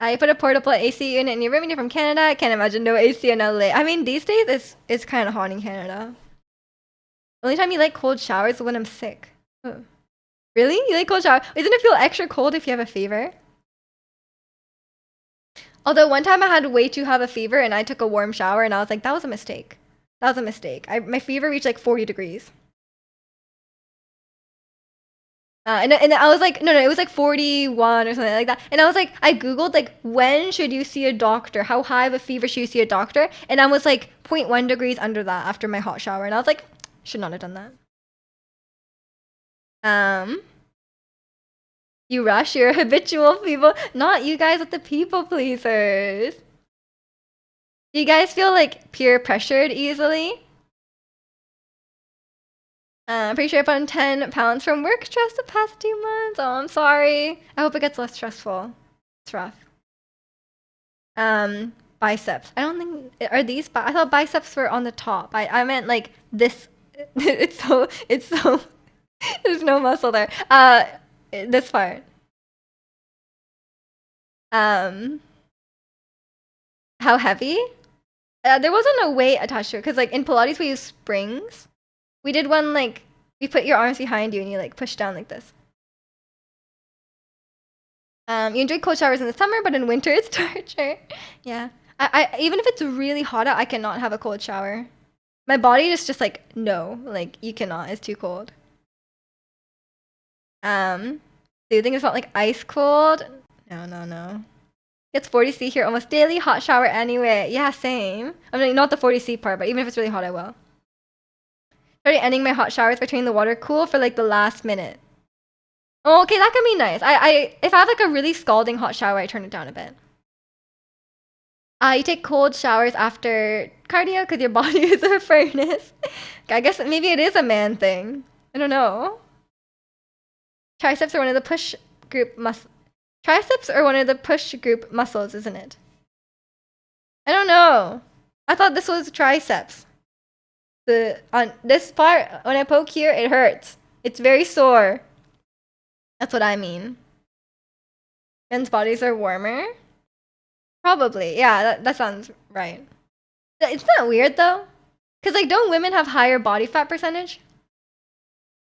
S1: You put a portable AC unit in your room and you're from Canada. I can't imagine no AC in LA. I mean, these days it's kind of hot in Canada. The only time you like cold showers is when I'm sick. Oh. Really? You like cold shower? Doesn't it feel extra cold if you have a fever? Although one time I had way too have a fever and I took a warm shower and I was like, that was a mistake. That was a mistake. My fever reached like 40 degrees. And I was like, no, it was like 41 or something like that. And I was like, I Googled like, when should you see a doctor? How high of a fever should you see a doctor? And I was like 0.1 degrees under that after my hot shower. And I was like, should not have done that. You rush, you're habitual people. Not you guys with the people pleasers. Do you guys feel like peer pressured easily? I'm pretty sure I put on 10 pounds from work stress the past 2 months. Oh, I'm sorry. I hope it gets less stressful. It's rough. Biceps. I don't think are these. I thought biceps were on the top. I meant like this. It's so. There's no muscle there. This part. How heavy? There wasn't a weight attached to it because like in Pilates we use springs. We did one like you put your arms behind you and you like push down like this. You enjoy cold showers in the summer, but in winter it's torture. Yeah. I even if it's really hot out, I cannot have a cold shower. My body is just like no, like you cannot. It's too cold. Do you think it's not like ice cold? No. It's 40°C here almost daily. Hot shower anyway. Yeah, same. I mean, not the 40°C part, but even if it's really hot, I will. Started ending my hot showers by turning the water cool for like the last minute. Oh, okay, that can be nice. If I have like a really scalding hot shower, I turn it down a bit. You take cold showers after cardio because your body is a furnace. I guess maybe it is a man thing. I don't know. Triceps are one of the push group muscles. Triceps are one of the push group muscles, isn't it? I don't know. I thought this was triceps. On this part, when I poke here, it hurts. It's very sore. That's what I mean. Men's bodies are warmer? Probably. Yeah, that sounds right. It's not weird though. Because like don't women have higher body fat percentage?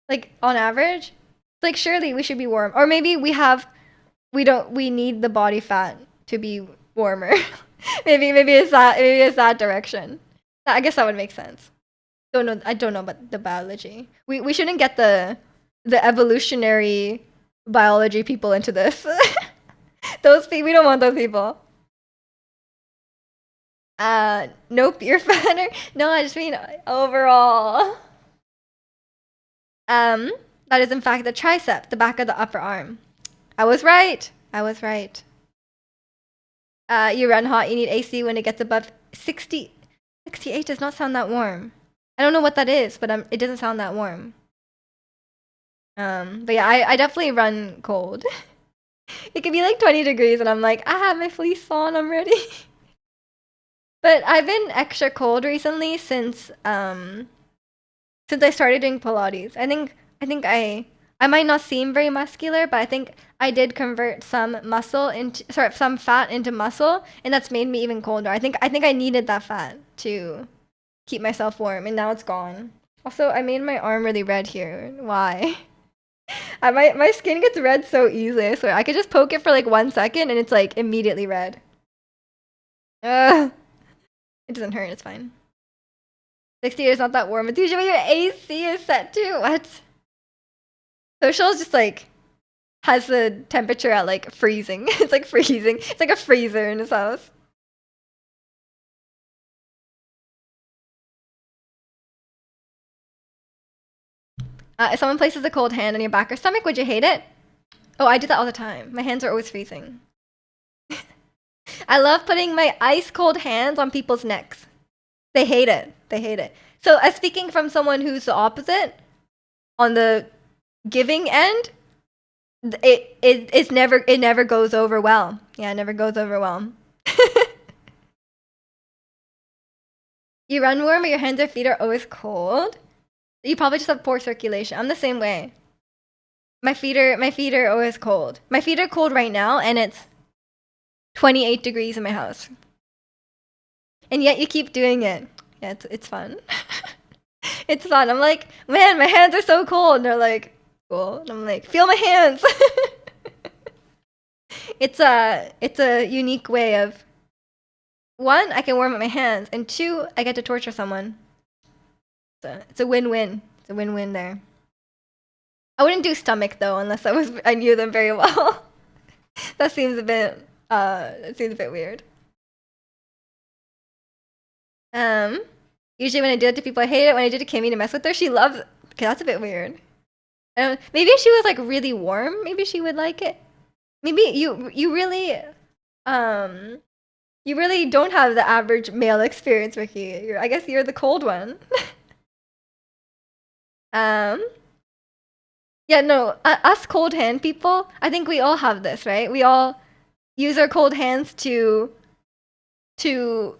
S1: Like on average? Like surely we should be warm. Or maybe we need the body fat to be warmer. maybe it's that direction. I guess that would make sense. I don't know about the biology. We shouldn't get the evolutionary biology people into this. We don't want those people. Nope, you're fatter. No, I just mean overall. That is in fact the tricep, the back of the upper arm. I was right. You run hot, you need AC when it gets above 60. 68 does not sound that warm. I don't know what that is, but it doesn't sound that warm. But yeah, I definitely run cold. It could be like 20 degrees and I'm like, I have my fleece on, I'm ready. But I've been extra cold recently since I started doing Pilates. I think I might not seem very muscular, but I think I did convert some fat into muscle, and that's made me even colder. I think I needed that fat to keep myself warm, and now it's gone. Also, I made my arm really red here. Why? My skin gets red so easily, I swear. I could just poke it for like 1 second and it's like immediately red. Ugh. It doesn't hurt, it's fine. 60 is not that warm. It's usually your AC is set to. What? Social is just like has the temperature at like freezing. It's like freezing. It's like a freezer in his house. If someone places a cold hand on your back or stomach, would you hate it? Oh, I do that all the time. My hands are always freezing. I love putting my ice cold hands on people's necks. They hate it. So speaking from someone who's the opposite, on the giving end, it never goes over well. Yeah, it never goes over well. You run warm, but your hands or feet are always cold. You probably just have poor circulation. I'm the same way. My feet are always cold. My feet are cold right now, and it's 28 degrees in my house. And yet you keep doing it. Yeah, it's fun. It's fun. I'm like, man, my hands are so cold. And they're like, cool. And I'm like, feel my hands. It's a unique way of, one, I can warm up my hands, and two, I get to torture someone. So it's a win-win. It's a win-win there. I wouldn't do stomach though, unless I knew them very well. That seems a bit weird. Usually when I do it to people, I hate it. When I do it to Kimmy to mess with her, she loves it. Okay, that's a bit weird. Maybe if she was like really warm, maybe she would like it. Maybe you really don't have the average male experience, Ricky. I guess you're the cold one. Yeah, no, us cold hand people, I think we all have this, right? We all use our cold hands to, you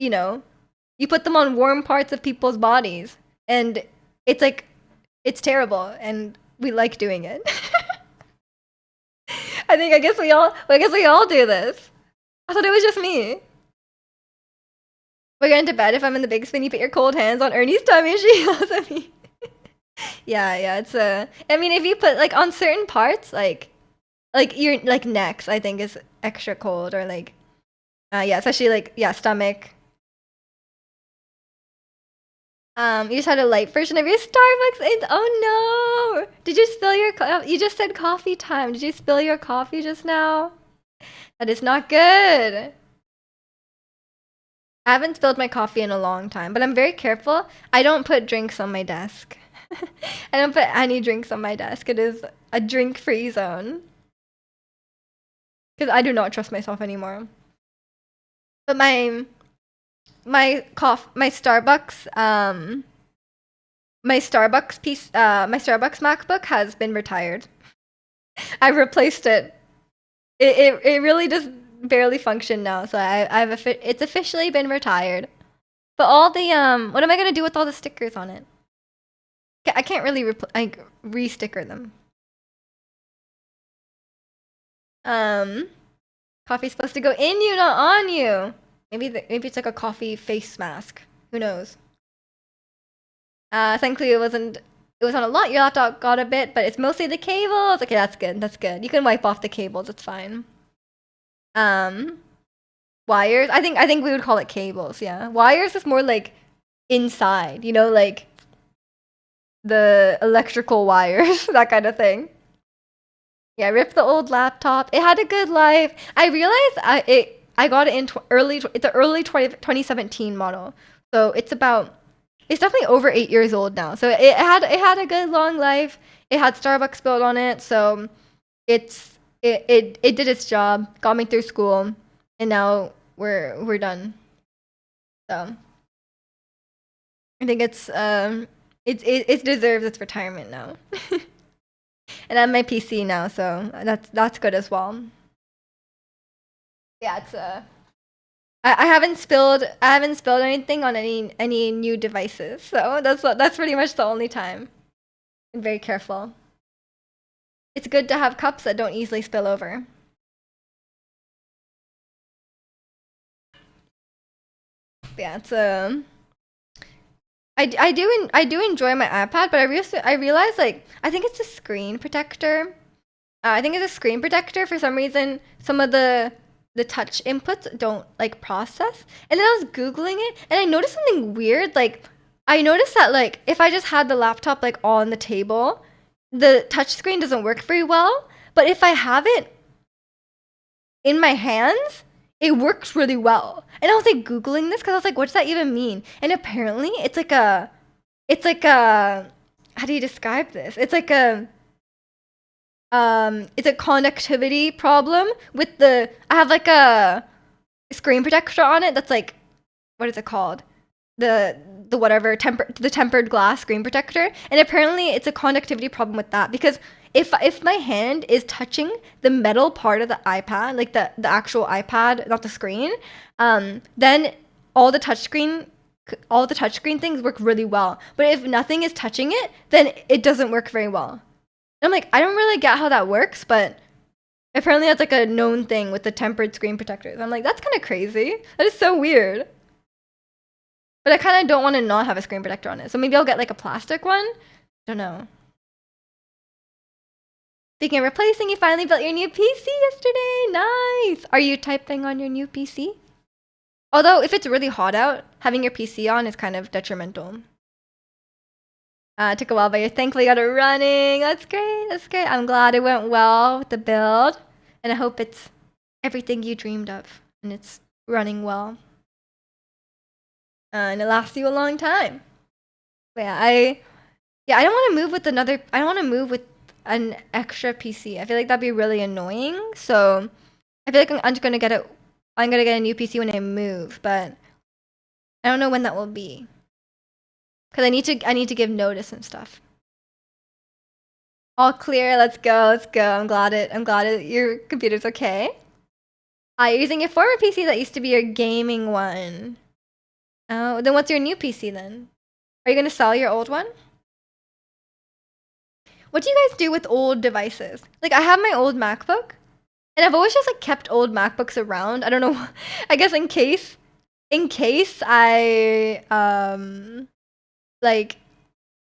S1: know, you put them on warm parts of people's bodies, and it's like, it's terrible, and we like doing it. I guess we all do this. I thought it was just me. We're going to bed if I'm in the big spin. You put your cold hands on Ernie's tummy, she yells at me. Yeah, it's I mean, if you put like on certain parts, like your like necks, I think is extra cold, or like, yeah, especially like, yeah, stomach. You just had a light version of your Starbucks. Oh no! Did you spill your? You just said coffee time. Did you spill your coffee just now? That is not good. I haven't spilled my coffee in a long time, but I'm very careful. I don't put drinks on my desk. I don't put any drinks on my desk. It is a drink-free zone. Because I do not trust myself anymore. But my Starbucks MacBook has been retired. I've replaced it. It really just barely function now, so it's officially been retired. But all the what am I gonna do with all the stickers on it? I can't really re-sticker them. Coffee's supposed to go in you, not on you. Maybe it's like a coffee face mask. Who knows? Thankfully it was on a lot. Your laptop got a bit, but it's mostly the cables. Okay, that's good. That's good. You can wipe off the cables. It's fine. Wires. I think we would call it cables. Yeah, wires is more like inside. You know, like the electrical wires, that kind of thing. Yeah, rip the old laptop. It had a good life. I realized I got it in it's an early 2017 model. So it's definitely over 8 years old now. So it had a good long life. It had Starbucks built on it, so it did its job, got me through school, and now we're done. So I think it deserves its retirement now. And I'm my PC now, so that's good as well. Yeah, it's I haven't spilled anything on any new devices, so that's pretty much the only time. I'm very careful. It's good to have cups that don't easily spill over. Yeah, it's I do enjoy my iPad, but I realize like I think it's a screen protector. I think it's a screen protector. For some reason, some of the touch inputs don't like process. And then I was Googling it, and I noticed something weird. Like I noticed that like if I just had the laptop like on the table, the touch screen doesn't work very well. But if I have it in my hands, it works really well. And I was like Googling this because I was like, what does that even mean? And apparently it's like a how do you describe this? It's like it's a connectivity problem with I have like a screen protector on it that's like, what is it called? The whatever, the tempered glass screen protector. And apparently it's a connectivity problem with that because if my hand is touching the metal part of the iPad, like the actual iPad, not the screen, then all the touchscreen things work really well. But if nothing is touching it, then it doesn't work very well. And I'm like, I don't really get how that works, but apparently that's like a known thing with the tempered screen protectors. I'm like, that's kind of crazy. That is so weird. But I kind of don't want to not have a screen protector on it. So maybe I'll get like a plastic one. Don't know. Speaking of replacing, you finally built your new PC yesterday. Nice. Are you typing on your new PC? Although if it's really hot out, having your PC on is kind of detrimental. It took a while, but you're thankfully got it running. That's great. That's great. I'm glad it went well with the build. And I hope it's everything you dreamed of. And it's running well. And it lasts you a long time. But yeah, I don't want to move with I don't want to move with an extra PC. I feel like that'd be really annoying. So I feel like I'm gonna get a new PC when I move, but I don't know when that will be. Cause I need to give notice and stuff. All clear. Let's go. I'm glad your computer's okay. You're using your former PC that used to be your gaming one. Oh, then what's your new PC then? Are you gonna sell your old one? What do you guys do with old devices? Like, I have my old MacBook, and I've always just like kept old MacBooks around. I don't know. I guess in case I like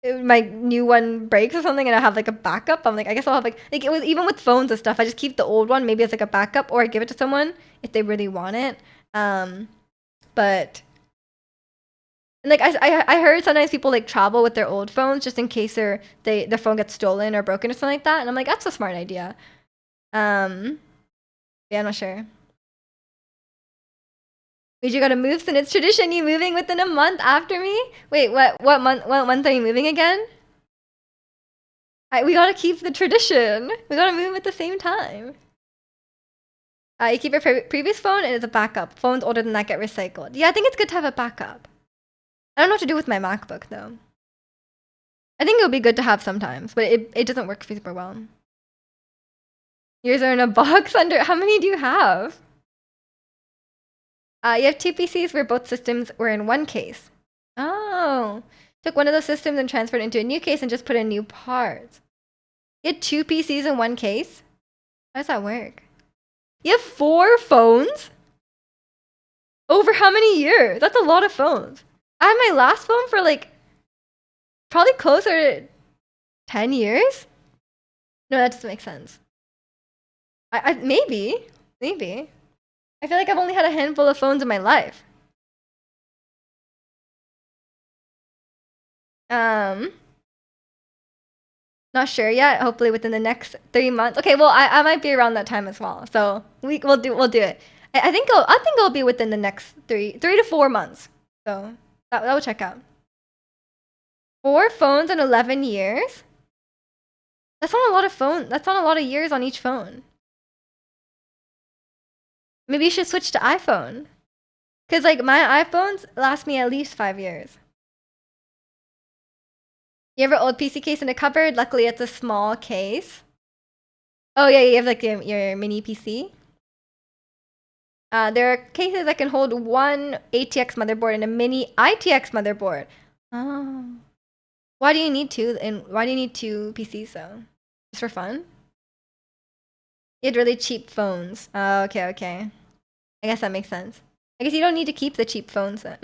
S1: my new one breaks or something, and I have like a backup. I'm like, I guess I'll have like it was even with phones and stuff. I just keep the old one maybe as like a backup, or I give it to someone if they really want it. But. And like I heard sometimes people like travel with their old phones just in case their phone gets stolen or broken or something like that. And I'm like, that's a smart idea. Yeah, I'm not sure. You gotta move soon. It's tradition. You moving within a month after me? Wait, what month are you moving again? We gotta keep the tradition. We gotta move at the same time. You keep your previous phone and it's a backup. Phones older than that get recycled. Yeah, I think it's good to have a backup. I don't know what to do with my MacBook though. I think it would be good to have sometimes, but it doesn't work super well. Yours are in a box under. How many do you have? You have two PCs where both systems were in one case. Oh, took one of those systems and transferred it into a new case and just put in new parts. You had two PCs in one case? How does that work? You have 4 phones? Over how many years? That's a lot of phones. I had my last phone for like probably closer to 10 years. No, that doesn't make sense. Maybe. I feel like I've only had a handful of phones in my life. Not sure yet. Hopefully within the next 3 months. Okay, well I might be around that time as well. So we'll do it. I think it'll be within the next 3 to 4 months. So that will check out. 4 phones in 11 years? That's not a lot of phone. That's not a lot of years on each phone. Maybe you should switch to iPhone. Cause like my iPhones last me at least 5 years. You have an old PC case in a cupboard? Luckily it's a small case. Oh yeah, you have like your mini PC. There are cases that can hold one ATX motherboard and a mini ITX motherboard. Oh. Why do you need 2? And why do you need 2 PCs though? Just for fun? You had really cheap phones. Oh, okay. I guess that makes sense. I guess you don't need to keep the cheap phones then.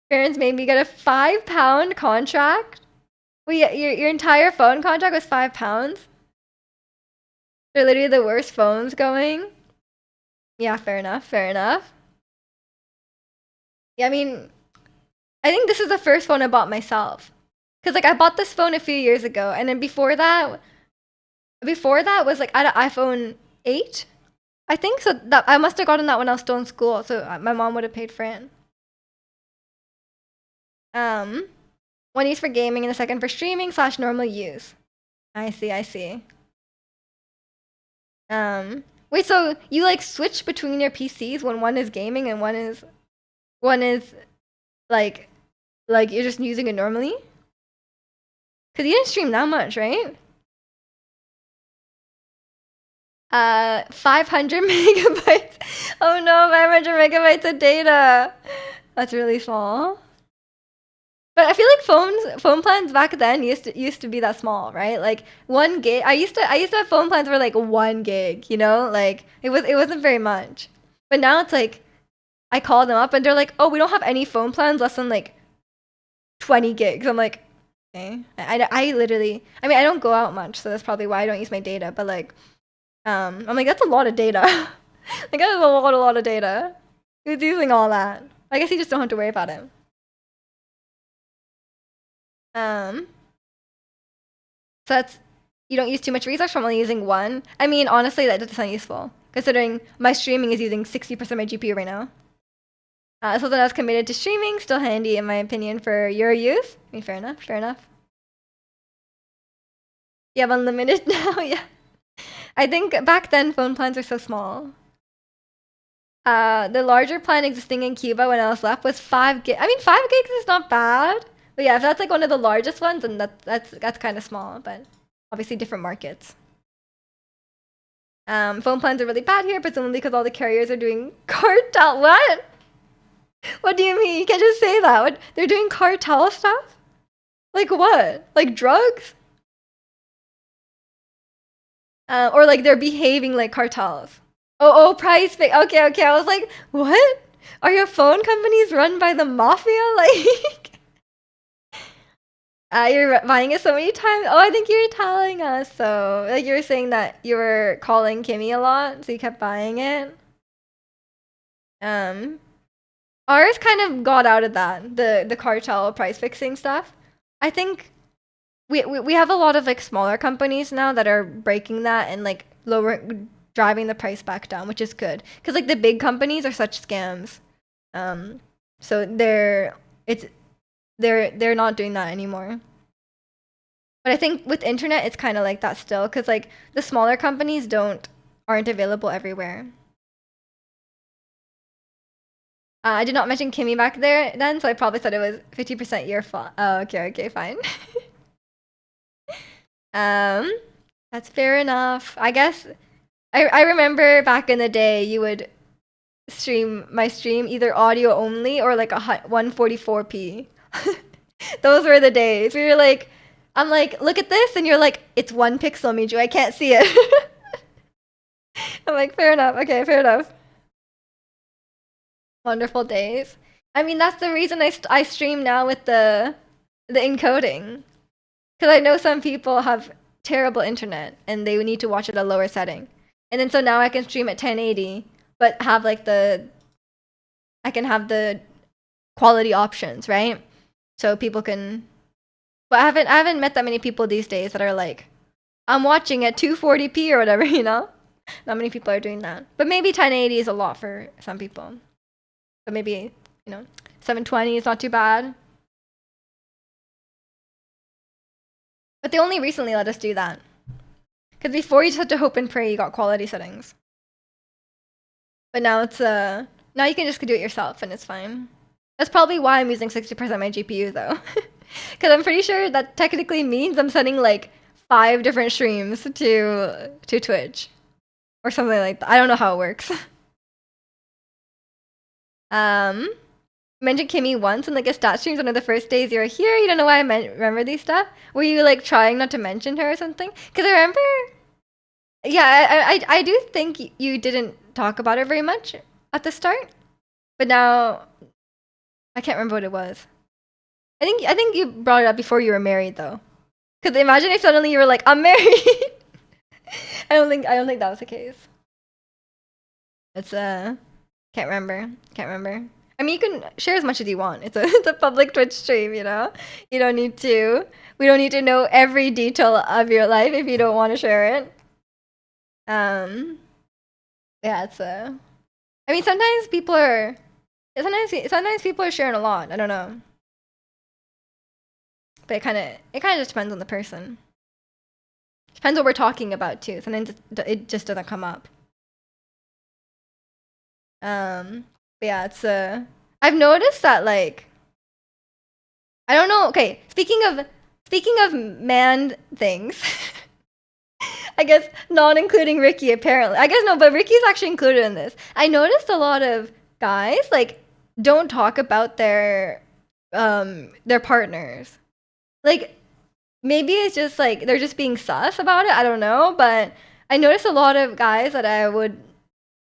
S1: Parents made me get a £5 contract. Wait, your entire phone contract was £5? They're literally the worst phones going. Yeah, fair enough. Yeah, I mean, I think this is the first phone I bought myself. Cause like I bought this phone a few years ago, and then before that was like I had an iPhone 8. I think so. That I must have gotten that when I was still in school, so my mom would have paid for it. One use for gaming and the second for streaming / normal use. I see. Wait, so you like switch between your PCs when one is gaming and one is like you're just using it normally? Cause you didn't stream that much, right? 500 megabytes. Oh no, 500 megabytes of data. That's really small. But I feel like phone plans back then used to be that small, right? Like 1 gig. I used to have phone plans for like 1 gig, you know? Like it wasn't very much. But now it's like I call them up and they're like, "Oh, we don't have any phone plans less than like 20 gigs." I'm like, "Okay." I literally, I mean, I don't go out much, so that's probably why I don't use my data, but like I'm like, that's a lot of data. Like that is a lot of data. Who's using all that? I guess you just don't have to worry about it. Um, so that's, you don't use too much resource from only using one. I mean, honestly, that doesn't sound useful considering my streaming is using 60% of my GPU right now. So then I was committed to streaming, still handy in my opinion for your use. I mean, fair enough, fair enough. You have unlimited now, yeah. I think back then phone plans were so small. The larger plan existing in Cuba when I was left was 5 gig. I mean, 5 gigs is not bad. But yeah, if that's like one of the largest ones, then that's kind of small. But obviously different markets. Phone plans are really bad here, presumably because all the carriers are doing cartel. What? What do you mean? You can't just say that. What? They're doing cartel stuff? Like what? Like drugs? Or like they're behaving like cartels? Oh, price fix. Okay, okay. I was like, what? Are your phone companies run by the mafia? Like, you're buying it so many times. Oh, I think you were telling us so. Like you were saying that you were calling Kimmy a lot, so you kept buying it. Um, ours kind of got out of that, the cartel price fixing stuff. I think we have a lot of like smaller companies now that are breaking that and like driving the price back down, which is good. Because like the big companies are such scams. So they're not doing that anymore. But I think with internet it's kind of like that still, because like the smaller companies aren't available everywhere. I did not mention Kimmy back there then, so I probably said it was 50% your fault. Oh, okay, fine. That's fair enough. I guess I remember back in the day you would stream my stream either audio only or like a 144p. Those were the days. We were like, I'm like, look at this, and you're like, it's 1 pixel, Miju. I can't see it. I'm like, fair enough. Okay, fair enough. Wonderful days. I mean, that's the reason I stream now with the encoding, because I know some people have terrible internet and they need to watch at a lower setting, and then so now I can stream at 1080, but have like I can have the quality options, right? So people can. But I haven't met that many people these days that are like, I'm watching at 240p or whatever, you know? Not many people are doing that. But maybe 1080 is a lot for some people. But maybe, 720 is not too bad. But they only recently let us do that. Because before you just had to hope and pray you got quality settings. But now it's now you can just do it yourself and it's fine. That's probably why I'm using 60% of my GPU though. Because I'm pretty sure that technically means I'm sending like 5 different streams to Twitch. Or something like that. I don't know how it works. Mentioned Kimmy once in like a stat streams one of the first days you were here. You don't know why I remember these stuff? Were you like trying not to mention her or something? Because I remember, yeah, I do think you didn't talk about her very much at the start, but now I can't remember what it was. I think you brought it up before you were married though. Because imagine if suddenly you were like, I'm married. I don't think that was the case. It's can't remember. I mean, you can share as much as you want. It's a public Twitch stream, you know. You don't need to. We don't need to know every detail of your life if you don't want to share it. Yeah, it's I mean, sometimes people are sharing a lot. I don't know. But it kind of just depends on the person. Depends what we're talking about too. Sometimes it just doesn't come up. But yeah, it's I've noticed that like I don't know. Okay, speaking of man things, I guess not including Ricky apparently. I guess no, but Ricky's actually included in this. I noticed a lot of guys like don't talk about their partners. Like maybe it's just like they're just being sus about it. I don't know, but I noticed a lot of guys that I would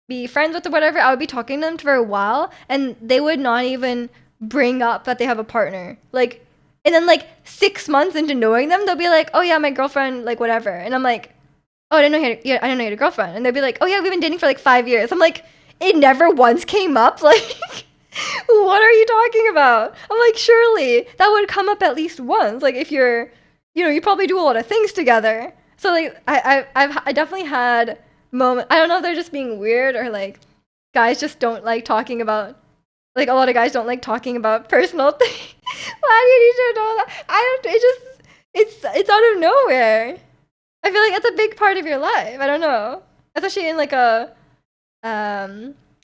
S1: be friends with or whatever. I would be talking to them for a while, and they would not even bring up that they have a partner. Like, and then like 6 months into knowing them, they'll be like, "Oh yeah, my girlfriend, like whatever," and I'm like, "Oh, I didn't know you had, yeah, I didn't know you had a girlfriend," and they'll be like, "Oh yeah, we've been dating for like 5 years." I'm like, it never once came up. Like, what are you talking about? I'm like, surely that would come up at least once. Like if you're, you probably do a lot of things together. So like I definitely had moments. I don't know if they're just being weird or like guys just don't like talking about. Like a lot of guys don't like talking about personal things. Why do you need to know that? I don't. It just it's out of nowhere. I feel like it's a big part of your life. I don't know, especially in like a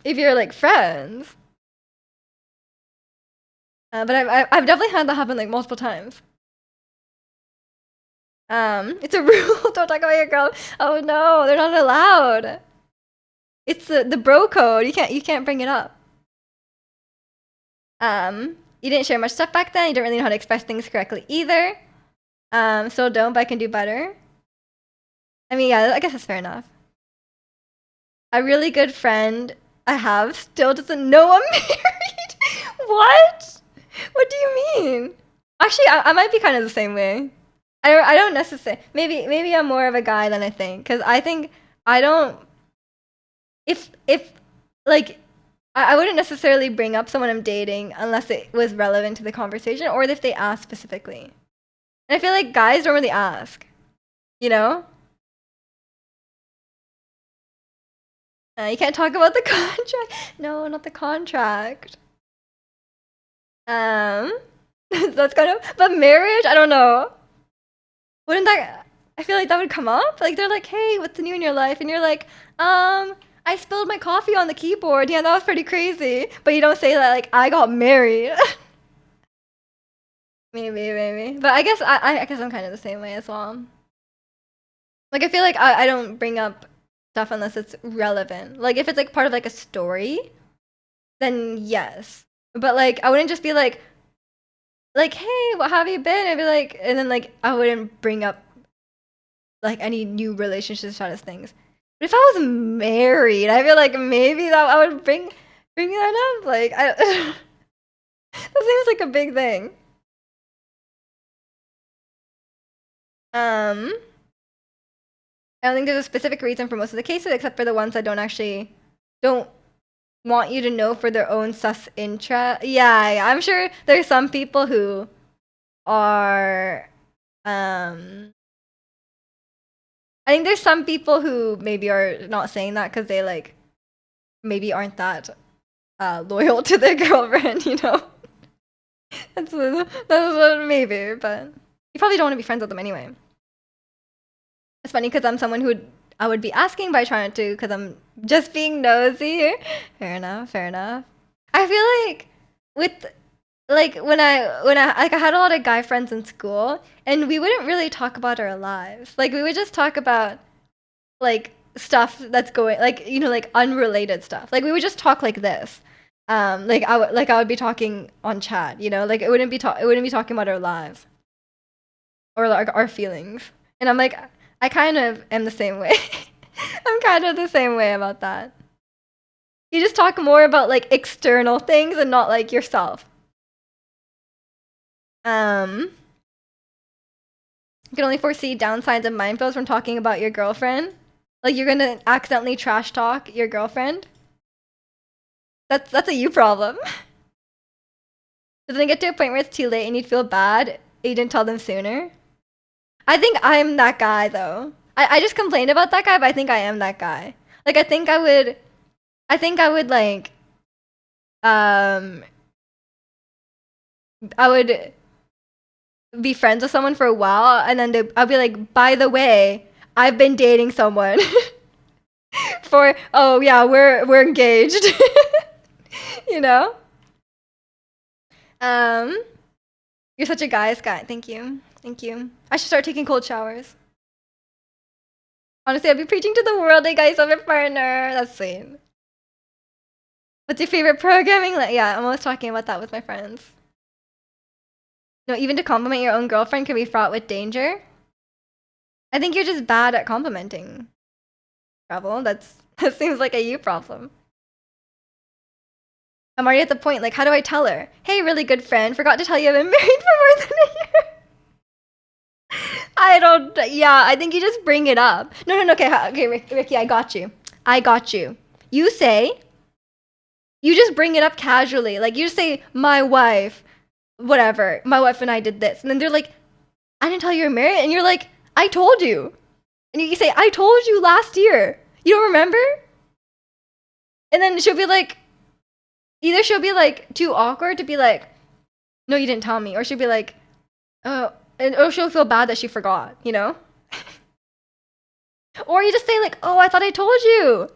S1: if you're like friends. But I've definitely had that happen like multiple times. It's a rule. Don't talk about your girl. Oh no, they're not allowed. It's the bro code. You can't bring it up. You didn't share much stuff back then. You didn't really know how to express things correctly either. Still don't, but I can do better. I mean, yeah, I guess that's fair enough. A really good friend I have still doesn't know I'm married. What? What do you mean? Actually, I might be kind of the same way. I don't necessarily. Maybe I'm more of a guy than I think. Because I think I don't. If like I wouldn't necessarily bring up someone I'm dating unless it was relevant to the conversation or if they asked specifically. And I feel like guys don't really ask. You know? You can't talk about the contract. No, not the contract. Um, that's kind of. But marriage, I don't know. Wouldn't that? I feel like that would come up. Like they're like, "Hey, what's new in your life?" And you're like, I spilled my coffee on the keyboard. Yeah, that was pretty crazy." But you don't say that like I got married. Maybe. But I guess I'm kind of the same way as well. Like I feel like I don't bring up stuff unless it's relevant. Like if it's like part of like a story, then yes. But like I wouldn't just be like, "Hey, what have you been?" I'd be like, and then like I wouldn't bring up like any new relationship status things. But if I was married, I feel like maybe that I would bring that up. Like I that seems like a big thing. Um, I don't think there's a specific reason for most of the cases, except for the ones that don't want you to know for their own sus interest. Yeah, I'm sure there's some people who are I think there's some people who maybe are not saying that because they like maybe aren't that loyal to their girlfriend, you know? that's what maybe, but you probably don't want to be friends with them anyway. It's funny because I'm someone who I would be asking, but I try not to because I'm just being nosy. Fair enough. I feel like with like when I like I had a lot of guy friends in school and we wouldn't really talk about our lives. Like we would just talk about like stuff that's going like like unrelated stuff. Like we would just talk like this. Like I would be talking on chat, like it wouldn't be talking about our lives or like our feelings. And I'm like I kind of am the same way. I'm kind of the same way about that. You just talk more about like external things and not like yourself. You can only foresee downsides of mindfulness from talking about your girlfriend. Like you're gonna accidentally trash talk your girlfriend. That's a you problem. Doesn't it get to a point where it's too late and you'd feel bad you didn't tell them sooner? I think I'm that guy though. I just complained about that guy, but I think I am that guy. Like I think I would like um I would be friends with someone for a while and then I'll be like, by the way, I've been dating someone for oh yeah, we're engaged. you know? Um you're such a guy's guy. Thank you. I should start taking cold showers. Honestly, I'd be preaching to the world, hey guys, I'm a partner. That's sweet. What's your favorite programming? Yeah, I'm always talking about that with my friends. No, even to compliment your own girlfriend can be fraught with danger. I think you're just bad at complimenting. Travel, that seems like a you problem. I'm already at the point, like, how do I tell her? Hey, really good friend, forgot to tell you I've been married for more than a year. I think you just bring it up. No, okay, Ricky, I got you. You say, you just bring it up casually. Like, you just say, my wife, whatever, my wife and I did this. And then they're like, I didn't tell you you're married. And you're like, I told you. And you say, I told you last year. You don't remember? And then she'll be like, either she'll be like too awkward to be like, no, you didn't tell me. Or she'll be like, oh, or she'll feel bad that she forgot, you know? Or you just say like, oh, I thought I told you.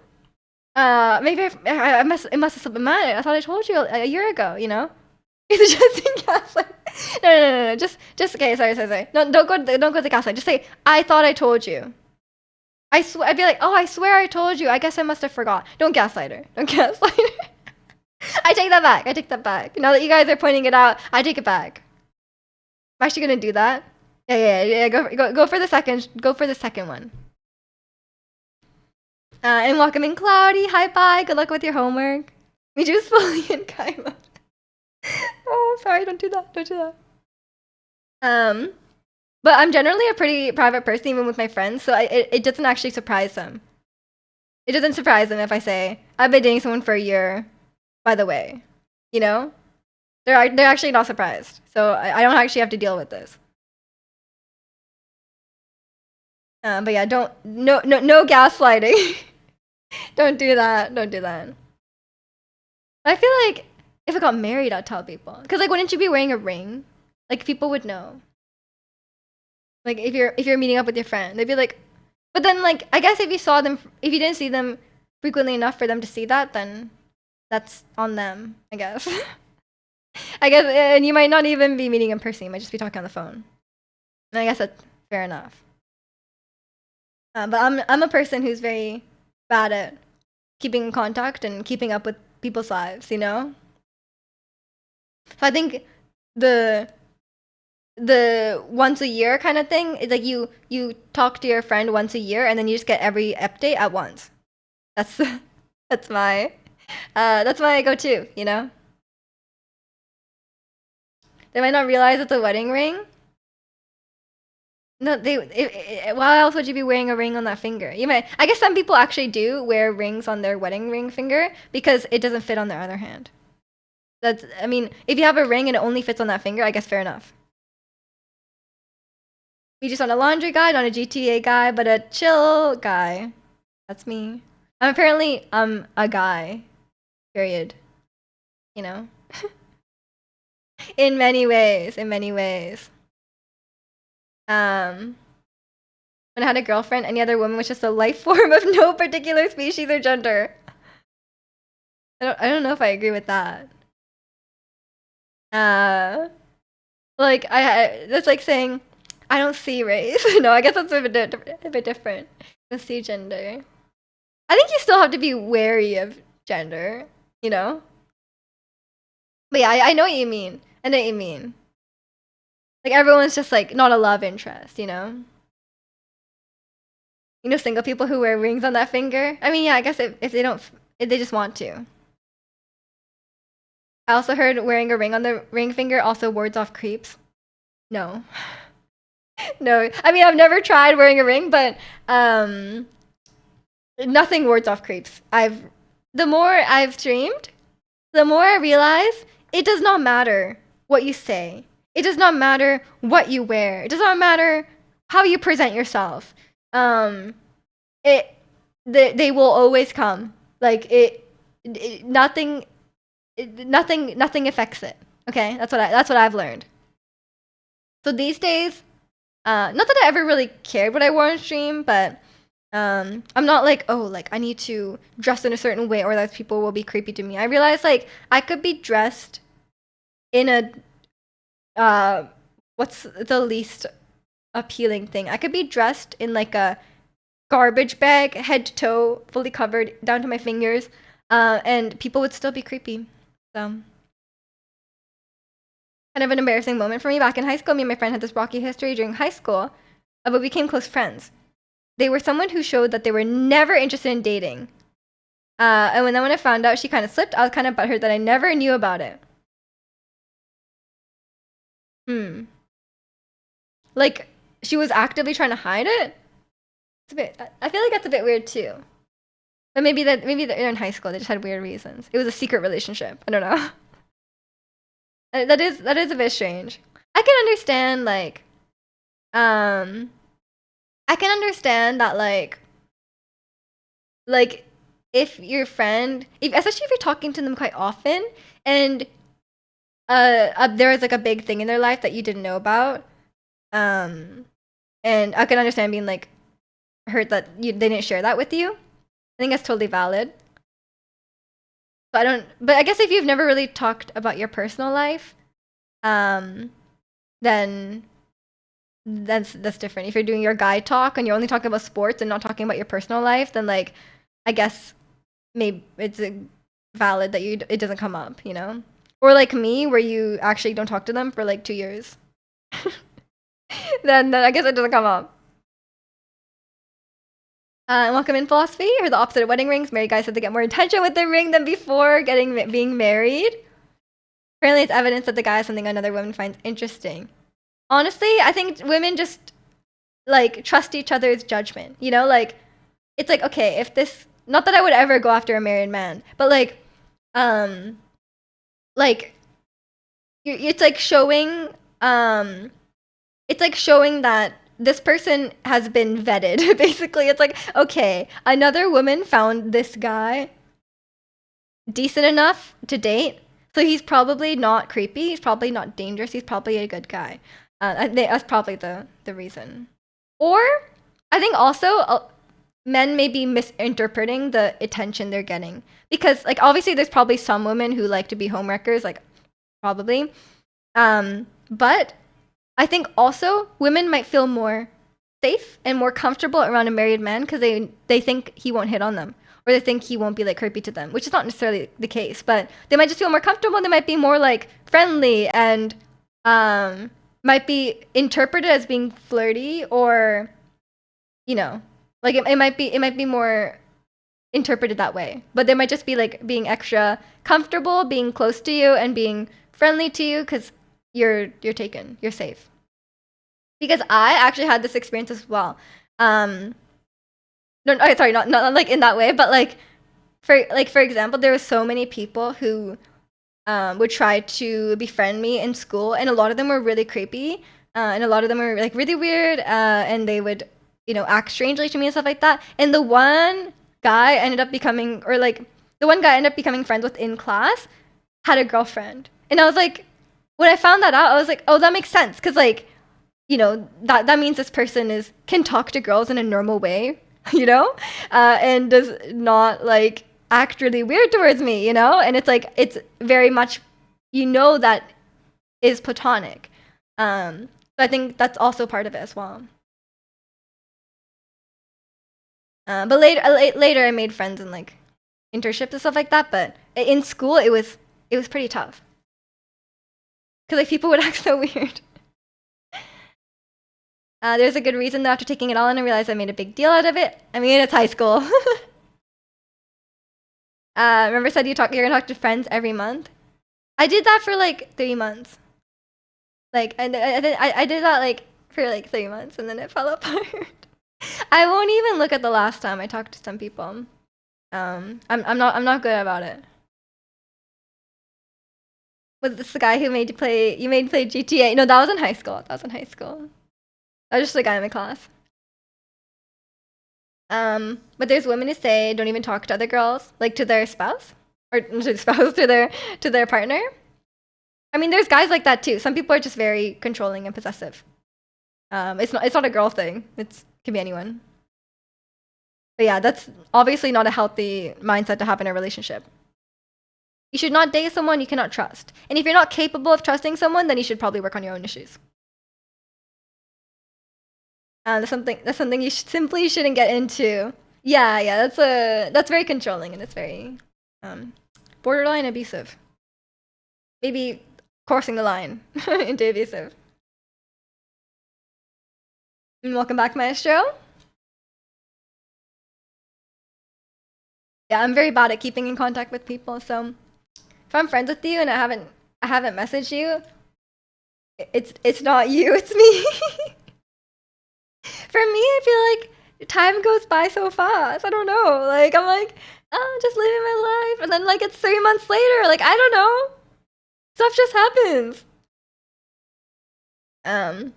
S1: Maybe it must have slipped my mind. I thought I told you a year ago, you know? It's just in gaslight. No. Just okay. Sorry. No, don't go to the gaslight. Just say, I thought I told you. I'd be like, oh, I swear I told you. I guess I must have forgot. Don't gaslight her. I take that back. Now that you guys are pointing it out, I take it back. I'm actually gonna do that. Yeah. Go for the second. Go for the second one. And welcoming Cloudy. Hi, bye. Good luck with your homework. Me too, fully in Kaima. Oh, sorry. Don't do that. But I'm generally a pretty private person, even with my friends. So it doesn't actually surprise them. It doesn't surprise them if I say I've been dating someone for a year. By the way, you know, they're actually not surprised. So I don't actually have to deal with this. But yeah, no gaslighting. Don't do that. I feel like if I got married, I'd tell people. Cause like, wouldn't you be wearing a ring? Like people would know. Like if you're meeting up with your friend, they'd be like. But then like, I guess if you didn't see them frequently enough for them to see that, then that's on them, I guess. And you might not even be meeting in person. You might just be talking on the phone. And I guess that's fair enough. But I'm a person who's very bad at keeping in contact and keeping up with people's lives, you know? So I think the once a year kind of thing is like you talk to your friend once a year and then you just get every update at once. That's my go-to, you know? They might not realize it's a wedding ring. No, why else would you be wearing a ring on that finger? I guess some people actually do wear rings on their wedding ring finger because it doesn't fit on their other hand. I mean, if you have a ring and it only fits on that finger, I guess fair enough. We just on a laundry guy, not a GTA guy, but a chill guy. That's me. I'm apparently a guy. Period. You know? In many ways. When I had a girlfriend, any other woman was just a life form of no particular species or gender. I don't know if I agree with that. Like that's like saying I don't see race. No, I guess that's a bit different. I don't see gender. I think you still have to be wary of gender, you know? But yeah, I know what you mean. Like everyone's just like not a love interest, you know? You know, single people who wear rings on that finger? I mean, yeah, I guess if they just want to. I also heard wearing a ring on the ring finger also wards off creeps. No. No. I mean, I've never tried wearing a ring, but nothing wards off creeps. The more I've streamed, the more I realize it does not matter what you say. It does not matter what you wear. It does not matter how you present yourself. They will always come. Like nothing affects it. Okay, that's what I've learned. So these days, not that I ever really cared what I wore on stream, but I'm not like, oh, like I need to dress in a certain way or else people will be creepy to me. I realized like I could be dressed in a what's the least appealing thing? I could be dressed in like a garbage bag, head to toe, fully covered down to my fingers, and people would still be creepy. So kind of an embarrassing moment for me back in high school. Me and my friend had this rocky history during high school, but we became close friends. They were someone who showed that they were never interested in dating. And when I found out she kind of slipped, I was kind of butthurt that I never knew about it. Like, she was actively trying to hide it? It's a bit, I feel like that's a bit weird too. But maybe they're in high school, they just had weird reasons. It was a secret relationship. I don't know. That is a bit strange. I can understand I can understand that like if your friend, especially if you're talking to them quite often, and there was like a big thing in their life that you didn't know about, and I can understand being like hurt that they didn't share that with you. I think that's totally valid. But I guess if you've never really talked about your personal life, then that's different. If you're doing your guy talk and you're only talking about sports and not talking about your personal life, then like I guess maybe it's valid that it doesn't come up, you know? Or like me, where you actually don't talk to them for like 2 years. then I guess it doesn't come up. Welcome in philosophy, or the opposite of wedding rings. Married guys have to get more attention with their ring than before being married. Apparently, it's evidence that the guy is something another woman finds interesting. Honestly, I think women just like trust each other's judgment. You know, like it's like, okay, if this, not that I would ever go after a married man, but like it's like showing that this person has been vetted. Basically, it's like, okay, another woman found this guy decent enough to date, so he's probably not creepy, he's probably not dangerous, he's probably a good guy. That's probably the reason. Or I think also men may be misinterpreting the attention they're getting, because like obviously there's probably some women who like to be homewreckers, like probably, but I think also women might feel more safe and more comfortable around a married man because they think he won't hit on them, or they think he won't be like creepy to them, which is not necessarily the case, but they might just feel more comfortable. They might be more like friendly and might be interpreted as being flirty, or you know, like it might be more interpreted that way, but they might just be like being extra comfortable, being close to you and being friendly to you because you're taken, you're safe. Because I actually had this experience as well. No, sorry, not like in that way, but like for example, there were so many people who would try to befriend me in school, and a lot of them were really creepy, and a lot of them were like really weird, and they would act strangely to me and stuff like that. And the one guy ended up becoming friends with in class, had a girlfriend, and I was like, when I found that out, I was like, oh, that makes sense, because like that means this person can talk to girls in a normal way, and does not like act really weird towards me, and it's like it's very much that is platonic. So I think that's also part of it as well. But later I made friends in like internships and stuff like that, but in school it was pretty tough because like people would act so weird. There's a good reason though. After taking it all in, I realized I made a big deal out of it. I mean, it's high school. Remember, said you're gonna talk to friends every month. I did that for like 3 months. Like, I did that like for like 3 months, and then it fell apart. I won't even look at the last time I talked to some people. I'm not good about it. Was this the guy who made you play GTA? No, that was in high school. That was just a guy in my class. But there's women who say don't even talk to other girls, like to their spouse, or to their spouse, to their partner. I mean, there's guys like that too. Some people are just very controlling and possessive. It's not a girl thing. It can be anyone. But yeah, that's obviously not a healthy mindset to have in a relationship. You should not date someone you cannot trust. And if you're not capable of trusting someone, then you should probably work on your own issues. That's something you simply shouldn't get into. Yeah, yeah, that's very controlling and it's very borderline abusive. Maybe crossing the line into abusive. And welcome back, Maestro. Yeah, I'm very bad at keeping in contact with people, so if I'm friends with you and I haven't messaged you, it's not you, it's me. For me, I feel like time goes by so fast. I don't know. Like I'm like, oh, just living my life, and then like it's 3 months later. Like I don't know. Stuff just happens. Um,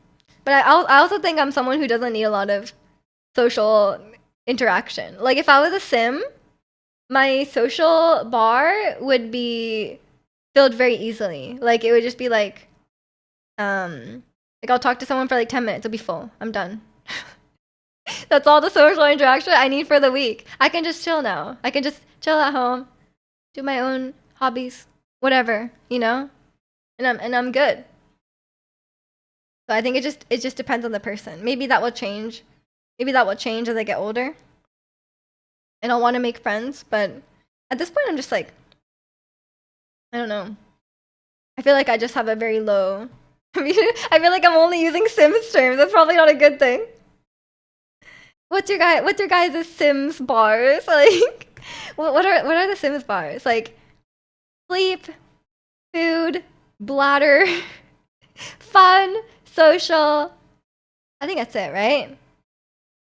S1: but I also think I'm someone who doesn't need a lot of social interaction. Like if I was a sim, my social bar would be filled very easily. Like it would just be like I'll talk to someone for like 10 minutes, it'll be full. I'm done. That's all the social interaction I need for the week. I can just chill now. I can just chill at home, do my own hobbies, whatever, you know? And I'm good. So I think it just depends on the person. Maybe that will change. Maybe that will change as I get older. And I'll want to make friends, but at this point I'm just like I don't know. I feel like I just have a very low I feel like I'm only using Sims terms. That's probably not a good thing. What's your guys' Sims bars? Like what are the Sims bars? Like sleep, food, bladder, fun, social. I think that's it, right?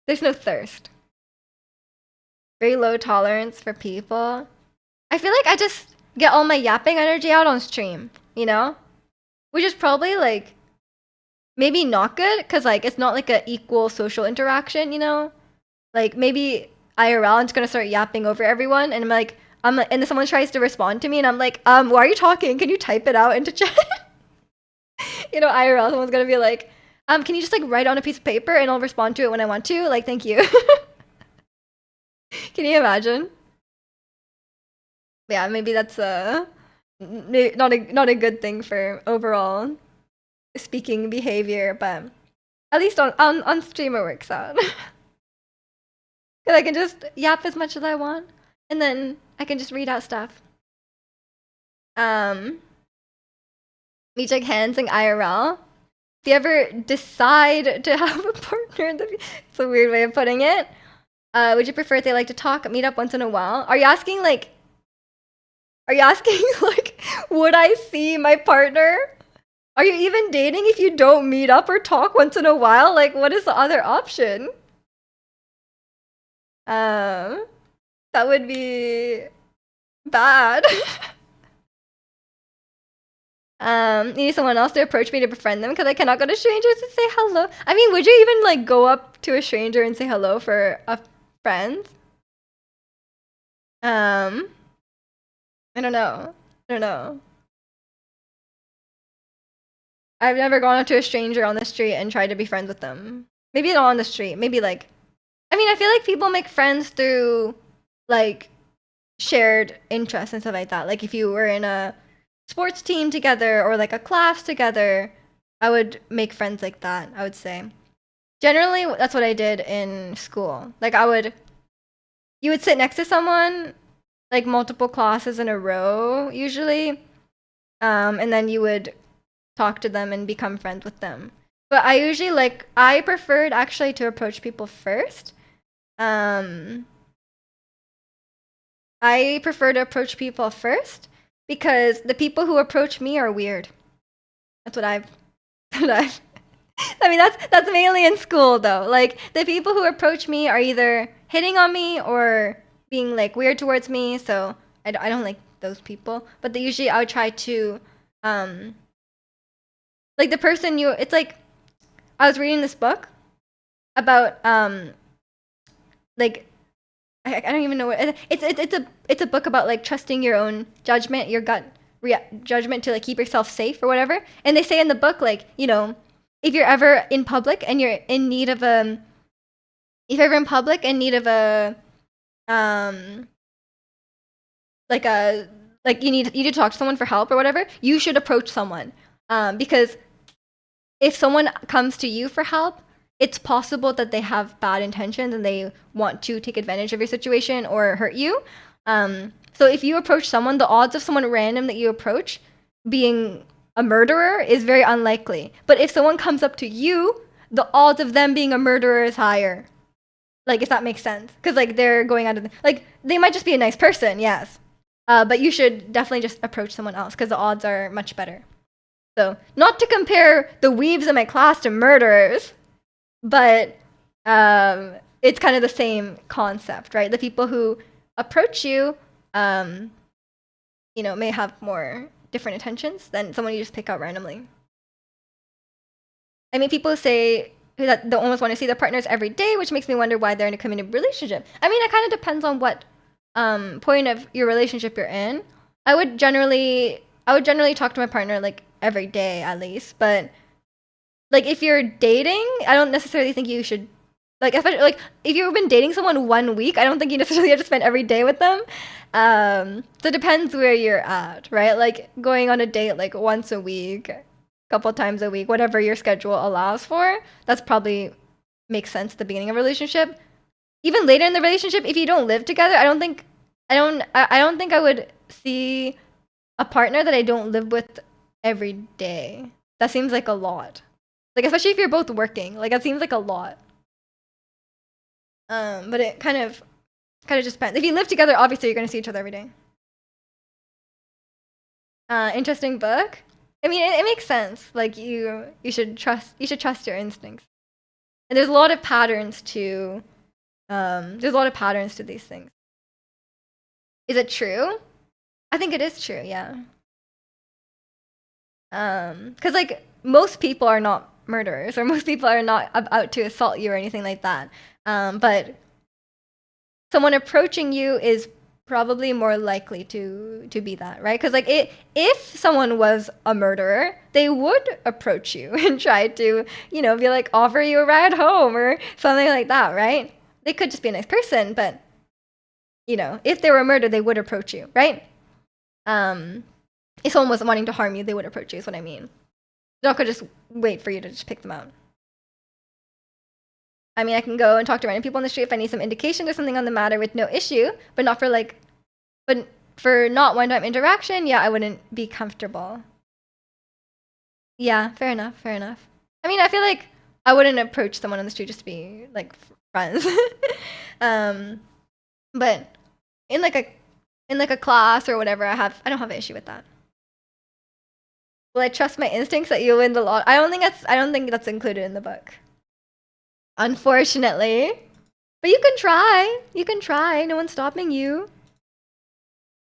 S1: There's no thirst. Very low tolerance for people. I feel like I just get all my yapping energy out on stream, you know? Which is probably like maybe not good because like it's not like a equal social interaction, you know? Like maybe IRL I'm just gonna start yapping over everyone and and then someone tries to respond to me and I'm like, why are you talking? Can you type it out into chat? You know, IRL someone's gonna be like, can you just like write on a piece of paper and I'll respond to it when I want to? Like, thank you. Can you imagine? Yeah, maybe that's not a good thing for overall speaking behavior, but at least on stream it works out. Cause I can just yap as much as I want, and then I can just read out stuff. We shake hands in IRL. If you ever decide to have a partner, it's a weird way of putting it. Would you prefer if they like to talk, meet up once in a while? Are you asking like, would I see my partner? Are you even dating if you don't meet up or talk once in a while? Like, what is the other option? That would be bad. Need someone else to approach me to befriend them because I cannot go to strangers and say hello. I mean, would you even like go up to a stranger and say hello for a friend? I don't know. I don't know. I've never gone up to a stranger on the street and tried to be friends with them. Maybe not on the street. Maybe like, I mean, I feel like people make friends through like shared interests and stuff like that. Like if you were in a sports team together or like a class together, I would make friends like that, I would say. Generally, that's what I did in school. Like you would sit next to someone like multiple classes in a row usually. And then you would talk to them and become friends with them. But I preferred actually to approach people first. I prefer to approach people first because the people who approach me are weird. That's what I've I mean that's mainly in school though. Like the people who approach me are either hitting on me or being like weird towards me, so I don't like those people. But usually I would try to like the person you it's like I was reading this book about like I don't even know what it's a book about like trusting your own judgment, your gut judgment to like keep yourself safe or whatever. And they say in the book like, you know, if you're ever in public and you're in need of if you're ever in public in need of a like a like you need to talk to someone for help or whatever, you should approach someone. Because if someone comes to you for help, it's possible that they have bad intentions and they want to take advantage of your situation or hurt you. So if you approach someone, the odds of someone random that you approach being a murderer is very unlikely. But if someone comes up to you, the odds of them being a murderer is higher. Like, if that makes sense. Because, like, they're going out of like, they might just be a nice person, yes. But you should definitely just approach someone else because the odds are much better. So, not to compare the weebs in my class to murderers, but it's kind of the same concept, right? The people who approach you, you know, may have more different intentions than someone you just pick out randomly. I mean, people say that they almost want to see their partners every day, which makes me wonder why they're in a committed relationship. I mean, it kind of depends on what point of your relationship you're in. I would generally talk to my partner like every day at least, but like if you're dating, I don't necessarily think you should like, especially like if you've been dating someone 1 week, I don't think you necessarily have to spend every day with them. So it depends where you're at, right? Like going on a date like once a week, couple times a week, whatever your schedule allows for, that's probably makes sense at the beginning of a relationship. Even later in the relationship, if you don't live together, I don't think I would see a partner that I don't live with every day. That seems like a lot. Like especially if you're both working, like that seems like a lot. But it kind of just depends. If you live together, obviously you're gonna see each other every day. Interesting book. I mean, it makes sense. Like you should trust your instincts. And there's a lot of patterns to these things. Is it true? I think it is true, yeah. Cuz like most people are not murderers or most people are not out to assault you or anything like that. But someone approaching you is probably more likely to be that, right? Because like if someone was a murderer, they would approach you and try to, you know, be like offer you a ride home or something like that, right? They could just be a nice person, but you know, if they were a murderer, they would approach you, right? If someone was wanting to harm you, they would approach you. Is what I mean. They're not gonna just wait for you to just pick them out. I mean, I can go and talk to random people on the street if I need some indication there's something on the matter with no issue, but not for like, but for not one-time interaction, yeah, I wouldn't be comfortable. Yeah, fair enough, fair enough. I mean, I feel like I wouldn't approach someone on the street just to be like friends. But in like a class or whatever, I don't have an issue with that. Will I trust my instincts that you'll win the lot? I don't think that's included in the book. Unfortunately. But you can try. You can try. No one's stopping you.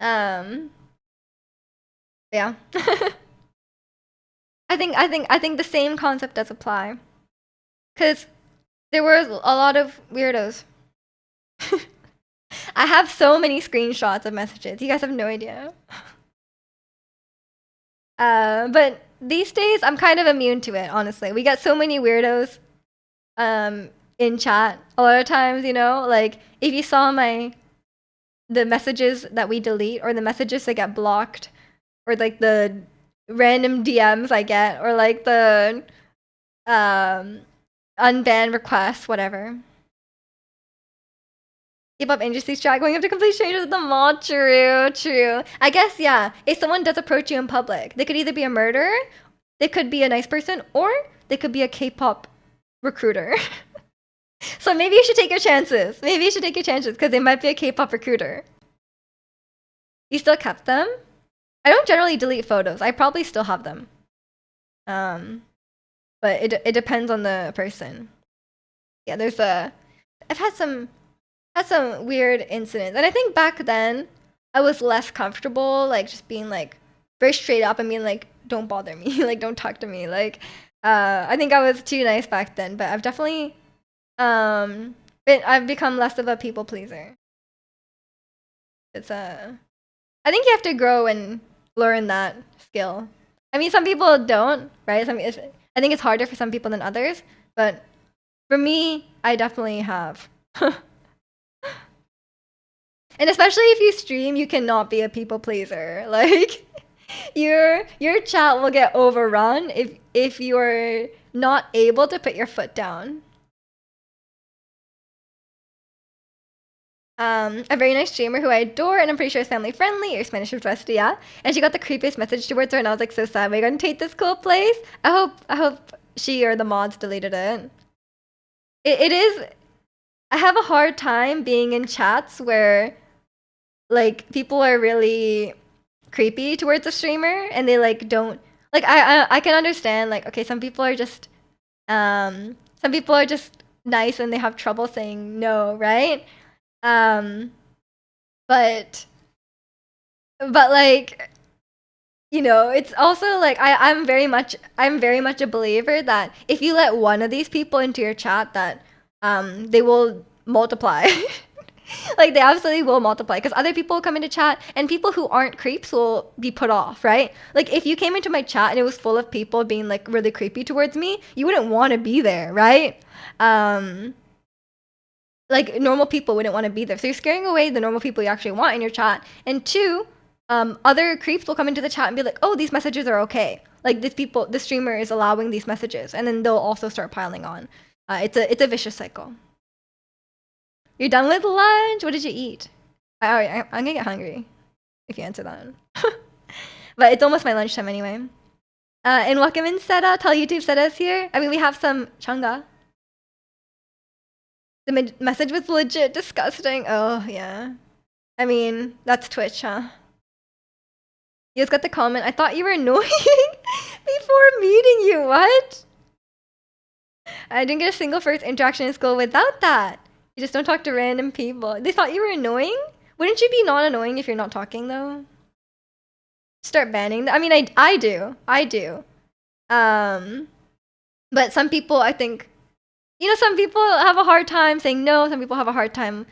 S1: Yeah. I think the same concept does apply. Cause there were a lot of weirdos. I have so many screenshots of messages. You guys have no idea. But these days I'm kind of immune to it, honestly. We get so many weirdos in chat a lot of times, you know, like if you saw the messages that we delete or the messages that get blocked or like the random DMs I get or like the unbanned requests, whatever. K-pop industry's chat going up to complete strangers at the mall. True. I guess, yeah, if someone does approach you in public, they could either be a murderer, they could be a nice person, or they could be a K-pop recruiter. So maybe you should take your chances. Maybe you should take your chances because they might be a K-pop recruiter. You still kept them? I don't generally delete photos. I probably still have them. But it depends on the person. Yeah, I've had some weird incidents, and I think back then I was less comfortable, like just being like very straight up and being like, "Don't bother me," like don't talk to me. Like, I think I was too nice back then, but I've definitely I've become less of a people pleaser. It's I think you have to grow and learn that skill. I mean, some people don't, right? I think it's harder for some people than others, but for me, I definitely have. And especially if you stream, you cannot be a people pleaser. Like your chat will get overrun if you're not able to put your foot down. A very nice streamer who I adore, and I'm pretty sure is family friendly. Your Spanish is rusty, yeah. And she got the creepiest message towards her, and I was like, so sad. We're gonna take this cool place. I hope she or the mods deleted it. It is. I have a hard time being in chats where like people are really creepy towards a streamer, and they like don't like. I can understand like, okay, some people are just nice and they have trouble saying no, right? Um, but like, you know, it's also like I'm very much a believer that if you let one of these people into your chat, that they will multiply. Like they absolutely will multiply, because other people will come into chat and people who aren't creeps will be put off, right? Like if you came into my chat and it was full of people being like really creepy towards me, you wouldn't want to be there, right? Like normal people wouldn't want to be there. So you're scaring away the normal people you actually want in your chat. And two, other creeps will come into the chat and be like, oh, these messages are okay. Like this streamer is allowing these messages, and then they'll also start piling on. It's a vicious cycle. You're done with lunch? What did you eat? I'm gonna get hungry if you answer that. But it's almost my lunchtime anyway. And welcome in Seta. Tell YouTube Seta's here. I mean, we have some changa. The message was legit disgusting. Oh, yeah. I mean, that's Twitch, huh? You just got the comment. I thought you were annoying before meeting you. What? I didn't get a single first interaction in school without that. You just don't talk to random people. They thought you were annoying? Wouldn't you be not annoying if you're not talking, though? Start banning them. I mean, I do. But some people, I think, you know, some people have a hard time saying no. Some people have a hard time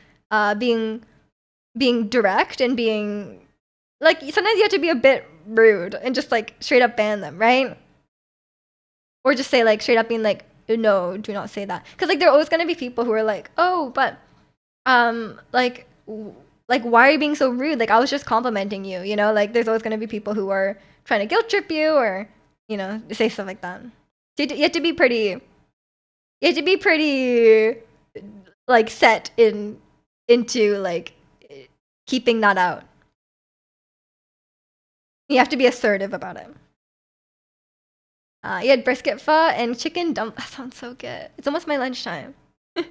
S1: being direct and being like, sometimes you have to be a bit rude and just like straight up ban them, right? Or just say like straight up being like, no, do not say that. Because like there are always gonna be people who are like, oh, but like why are you being so rude? Like I was just complimenting you, you know? Like there's always gonna be people who are trying to guilt trip you, or, you know, say stuff like that. So you have to be pretty like set into like keeping that out. You have to be assertive about it. You had brisket pho and chicken dump. That sounds so good. It's almost my lunchtime. You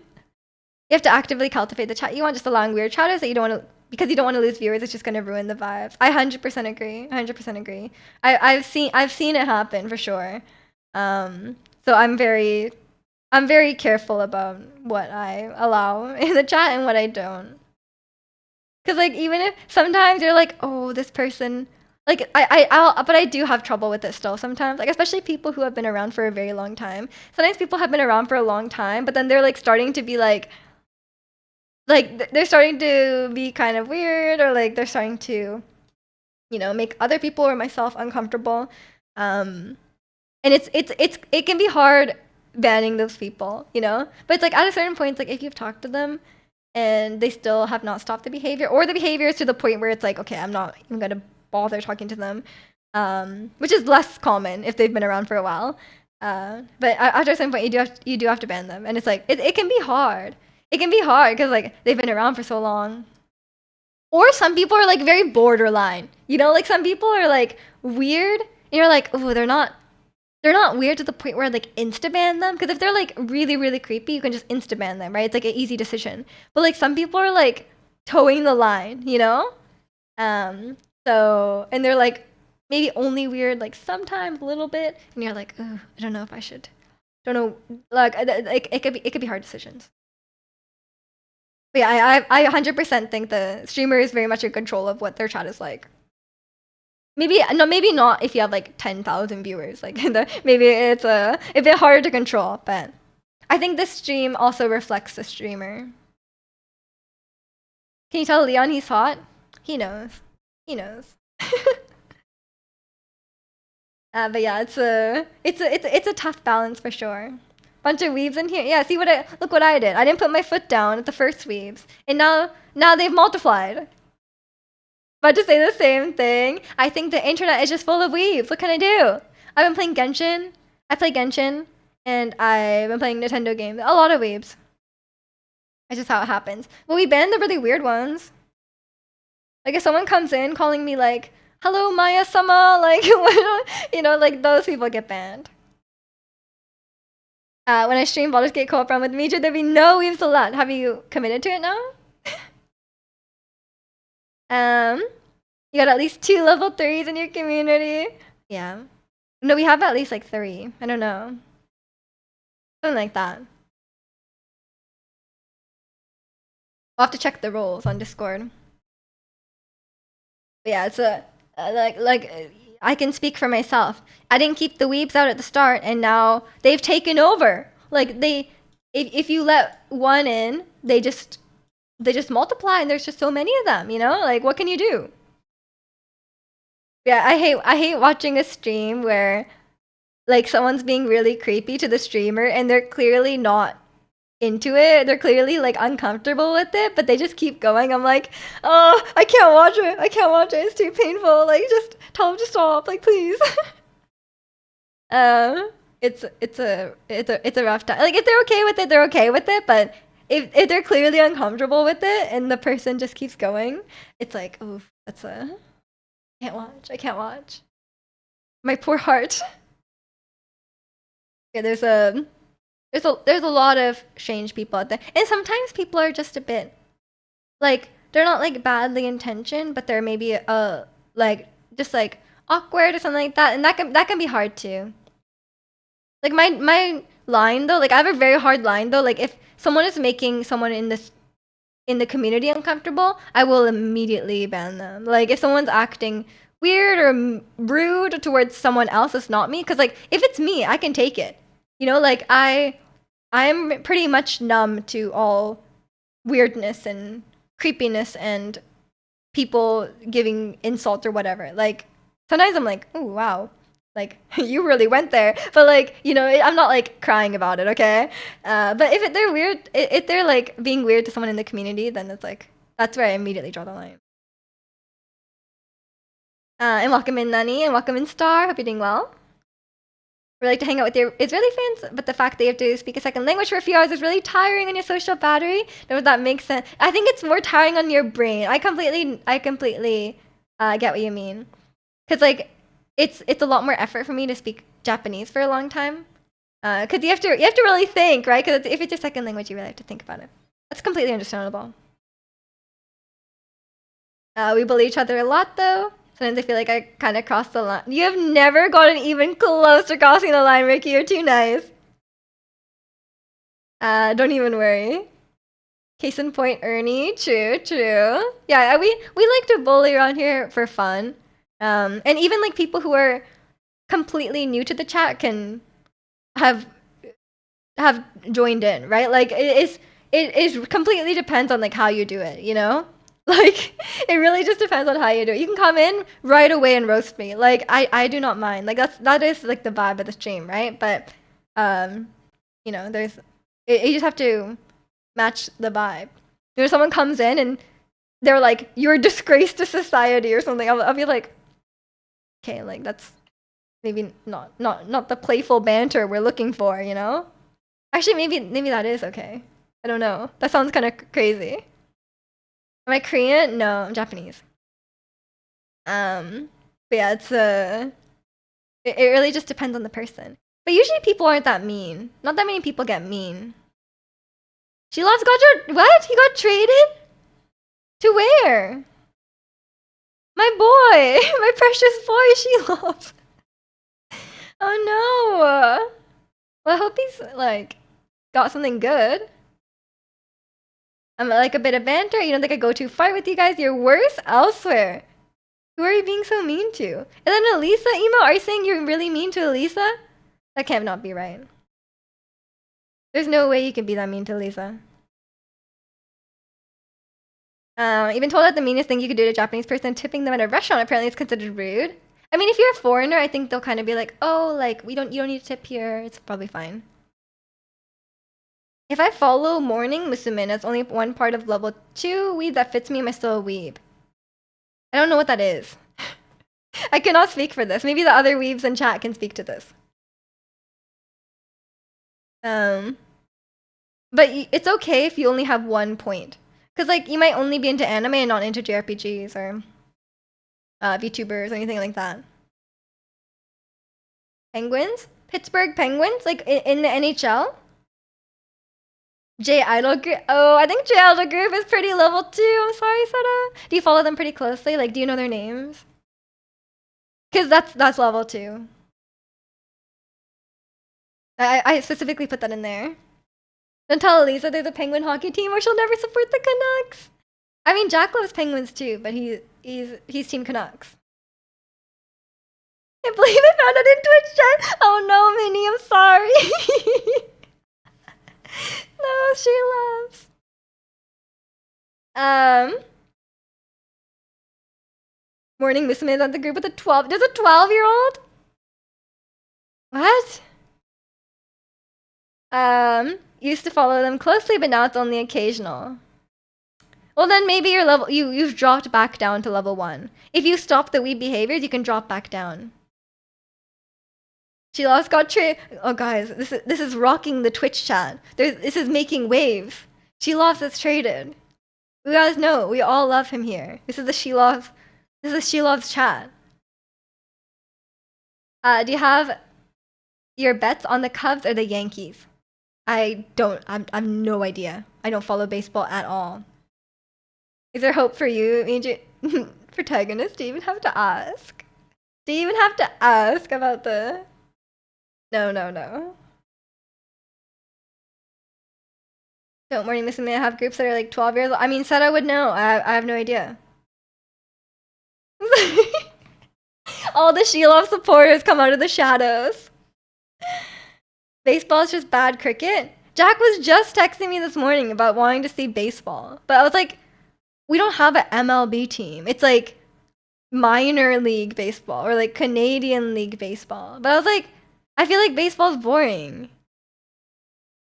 S1: have to actively cultivate the chat you want, just allowing weird chatters that you don't want to, because you don't want to lose viewers. It's just going to ruin the vibes. I 100% agree. 100% agree. I've seen it happen for sure. So I'm very careful about what I allow in the chat and what I don't. Because like even if sometimes you're like, oh, this person, like but I do have trouble with it still sometimes. Like especially people who have been around for a very long time. Sometimes people have been around for a long time, but then they're like starting to be like they're starting to be kind of weird, or like they're starting to, you know, make other people or myself uncomfortable. And it can be hard banning those people, you know? But it's like at a certain point, it's like if you've talked to them and they still have not stopped the behavior, or the behavior is to the point where it's like, okay, I'm not even gonna bother talking to them, which is less common if they've been around for a while. But after a certain point, you do have to ban them, and it's like it can be hard. It can be hard because like they've been around for so long. Or some people are like very borderline, you know, like some people are like weird, and you're like, oh, they're not weird to the point where like insta ban them, because if they're like really really creepy, you can just insta ban them, right? It's like an easy decision. But like some people are like towing the line, you know? So, and they're like maybe only weird like sometimes a little bit, and you're like, oh, I don't know if I should. Don't know, like it could be hard decisions. But yeah, I 100% think the streamer is very much in control of what their chat is like. Maybe not if you have like 10,000 viewers. Like maybe it's a bit harder to control, but I think this stream also reflects the streamer. Can you tell Leon he's hot? He knows. He knows. But yeah, it's a tough balance for sure. Bunch of weaves in here. Yeah, see look what I did. I didn't put my foot down at the first weaves, and now they've multiplied. About to say the same thing. I think the internet is just full of weaves. What can I do? I've been playing Genshin. I play Genshin, and I've been playing Nintendo games. A lot of weaves. It's just how it happens. But we ban the really weird ones. Like if someone comes in calling me like, "Hello, Maya-sama," like you know, like those people get banned. When I stream Baldur's Gate co-op run with Mitra, there'd be no weaves allowed. Have you committed to it now? You got at least 2 level 3s in your community. Yeah. No, we have at least like 3. I don't know. Something like that. I'll have to check the roles on Discord. But yeah, it's a I can speak for myself. I didn't keep the weebs out at the start, and now they've taken over. Like if you let one in, they just multiply, and there's just so many of them. You know, like what can you do? Yeah, I hate watching a stream where like someone's being really creepy to the streamer, and they're clearly not into it. They're clearly like uncomfortable with it, but they just keep going. I'm like, oh, I can't watch it. I can't watch it. It's too painful. Like, just tell them to stop. Like, please. It's a rough time. Like, if they're okay with it, they're okay with it. But if they're clearly uncomfortable with it, and the person just keeps going, it's like, oh, that's a can't watch. I can't watch. My poor heart. Yeah, there's a lot of strange people out there, and sometimes people are just a bit like they're not like badly intentioned, but they're maybe like just like awkward or something like that, and that can be hard too. Like my line though, like I have a very hard line though. Like if someone is making someone in the community uncomfortable, I will immediately ban them. Like if someone's acting weird or rude towards someone else that's not me, because like if it's me, I can take it. You know, like I'm pretty much numb to all weirdness and creepiness and people giving insults or whatever. Like sometimes I'm like, oh wow, like you really went there. But like, you know, I'm not like crying about it, okay? But if they're weird, if they're like being weird to someone in the community, then it's like that's where I immediately draw the line. And welcome in Nani, and welcome in Star. Hope you're doing well. We like to hang out with your Israeli fans, but the fact that you have to speak a second language for a few hours is really tiring on your social battery. No, that makes sense. I think it's more tiring on your brain. I completely get what you mean. Cause like it's a lot more effort for me to speak Japanese for a long time. Cause you have to really think, right? Cause if it's your second language, you really have to think about it. That's completely understandable. We bully each other a lot though. Sometimes I feel like I kind of crossed the line. You have never gotten even close to crossing the line, Ricky. You're too nice. Don't even worry. Case in point, Ernie. True. Yeah, we like to bully around here for fun. And even like people who are completely new to the chat can have joined in, right? Like it is completely depends on like how you do it, you know? Like it really just depends on how you do it. You can come in right away and roast me. Like I do not mind. Like that is like the vibe of the stream, right? But you know, you just have to match the vibe. You know, someone comes in and they're like, "You're a disgrace to society" or something. I'll be like, okay, like that's maybe not the playful banter we're looking for, you know? Actually, maybe that is okay. I don't know. That sounds kind of crazy. Am I Korean? No, I'm Japanese. But yeah, it really just depends on the person. But usually people aren't that mean. Not that many people get mean. She loves what? He got traded? To where? My boy! My precious boy she loves. Oh no! Well, I hope he's like got something good. I'm like a bit of banter. You don't think I go too far with you guys? You're worse elsewhere. Who are you being so mean to? And then Elisa email, are you saying you're really mean to Elisa? That can't not be right. There's no way you can be that mean to Elisa. Even told out the meanest thing you could do to a Japanese person, tipping them at a restaurant apparently is considered rude. I mean, if you're a foreigner, I think they'll kind of be like, oh, like you don't need to tip here. It's probably fine. If I follow morning musume, that's only one part of level 2 weeb that fits me, am I still a weeb? I don't know what that is. I cannot speak for this. Maybe the other weebs in chat can speak to this. But But it's okay if you only have 1 point. Because, like, you might only be into anime and not into JRPGs or VTubers or anything like that. Penguins? Pittsburgh Penguins? Like, in the NHL? J Idol Group? Oh, I think J Idol Group is pretty level 2. I'm sorry, Seta. Do you follow them pretty closely? Like, do you know their names? Because that's level 2. I specifically put that in there. Don't tell Elisa there's a Penguin hockey team or she'll never support the Canucks. I mean, Jack loves Penguins too, but he's Team Canucks. Can't believe I found out in Twitch chat. Oh no, Minnie, I'm sorry. No, she loves. Morning Musume is at the group with a 12. There's a 12-year-old? What? Used to follow them closely, but now it's only occasional. Well, then maybe your level you've dropped back down to level 1. If you stop the weeb behaviors, you can drop back down. She lost got traded. Oh, guys, this is rocking the Twitch chat. This is making waves. She loves is traded. You guys know we all love him here. This is the She Loves. This is She Loves chat. Do you have your bets on the Cubs or the Yankees? I don't. I've no idea. I don't follow baseball at all. Is there hope for you, Major protagonist? Do you even have to ask? Do you even have to ask about the? No. Don't worry, Miss May. I have groups that are like 12 years old. I mean, Seta would know. I have no idea. All the Shelob supporters come out of the shadows. Baseball is just bad cricket. Jack was just texting me this morning about wanting to see baseball. But I was like, we don't have an MLB team. It's like minor league baseball or like Canadian league baseball. But I was like, I feel like baseball's boring.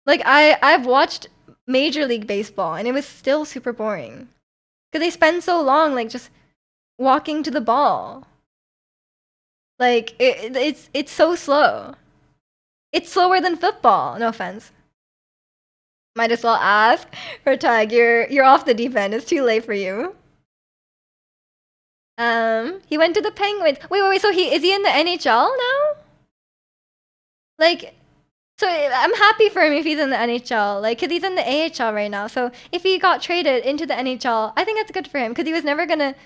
S1: Like I've watched Major League Baseball and it was still super boring. Because they spend so long like just walking to the ball. Like it's so slow. It's slower than football. No offense. Might as well ask for tag. You're off the deep end. It's too late for you. He went to the Penguins. Wait. So is he in the NHL now? Like, so I'm happy for him if he's in the NHL. Like, cause he's in the AHL right now. So if he got traded into the NHL, I think that's good for him. Cause he's never gonna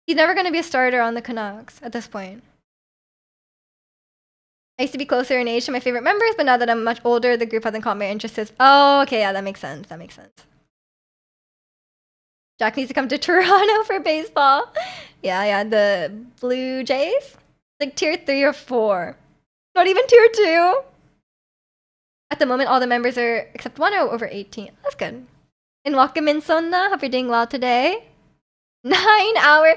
S1: be a starter on the Canucks at this point. I used to be closer in age to my favorite members, but now that I'm much older, the group hasn't caught my interest. Oh, okay, yeah, that makes sense. Jack needs to come to Toronto for baseball. Yeah, the Blue Jays? Like tier 3 or 4. Not even tier 2. At the moment, all the members are, except one, are over 18. That's good. And welcome in, Sonna. Hope you're doing well today. 9-hour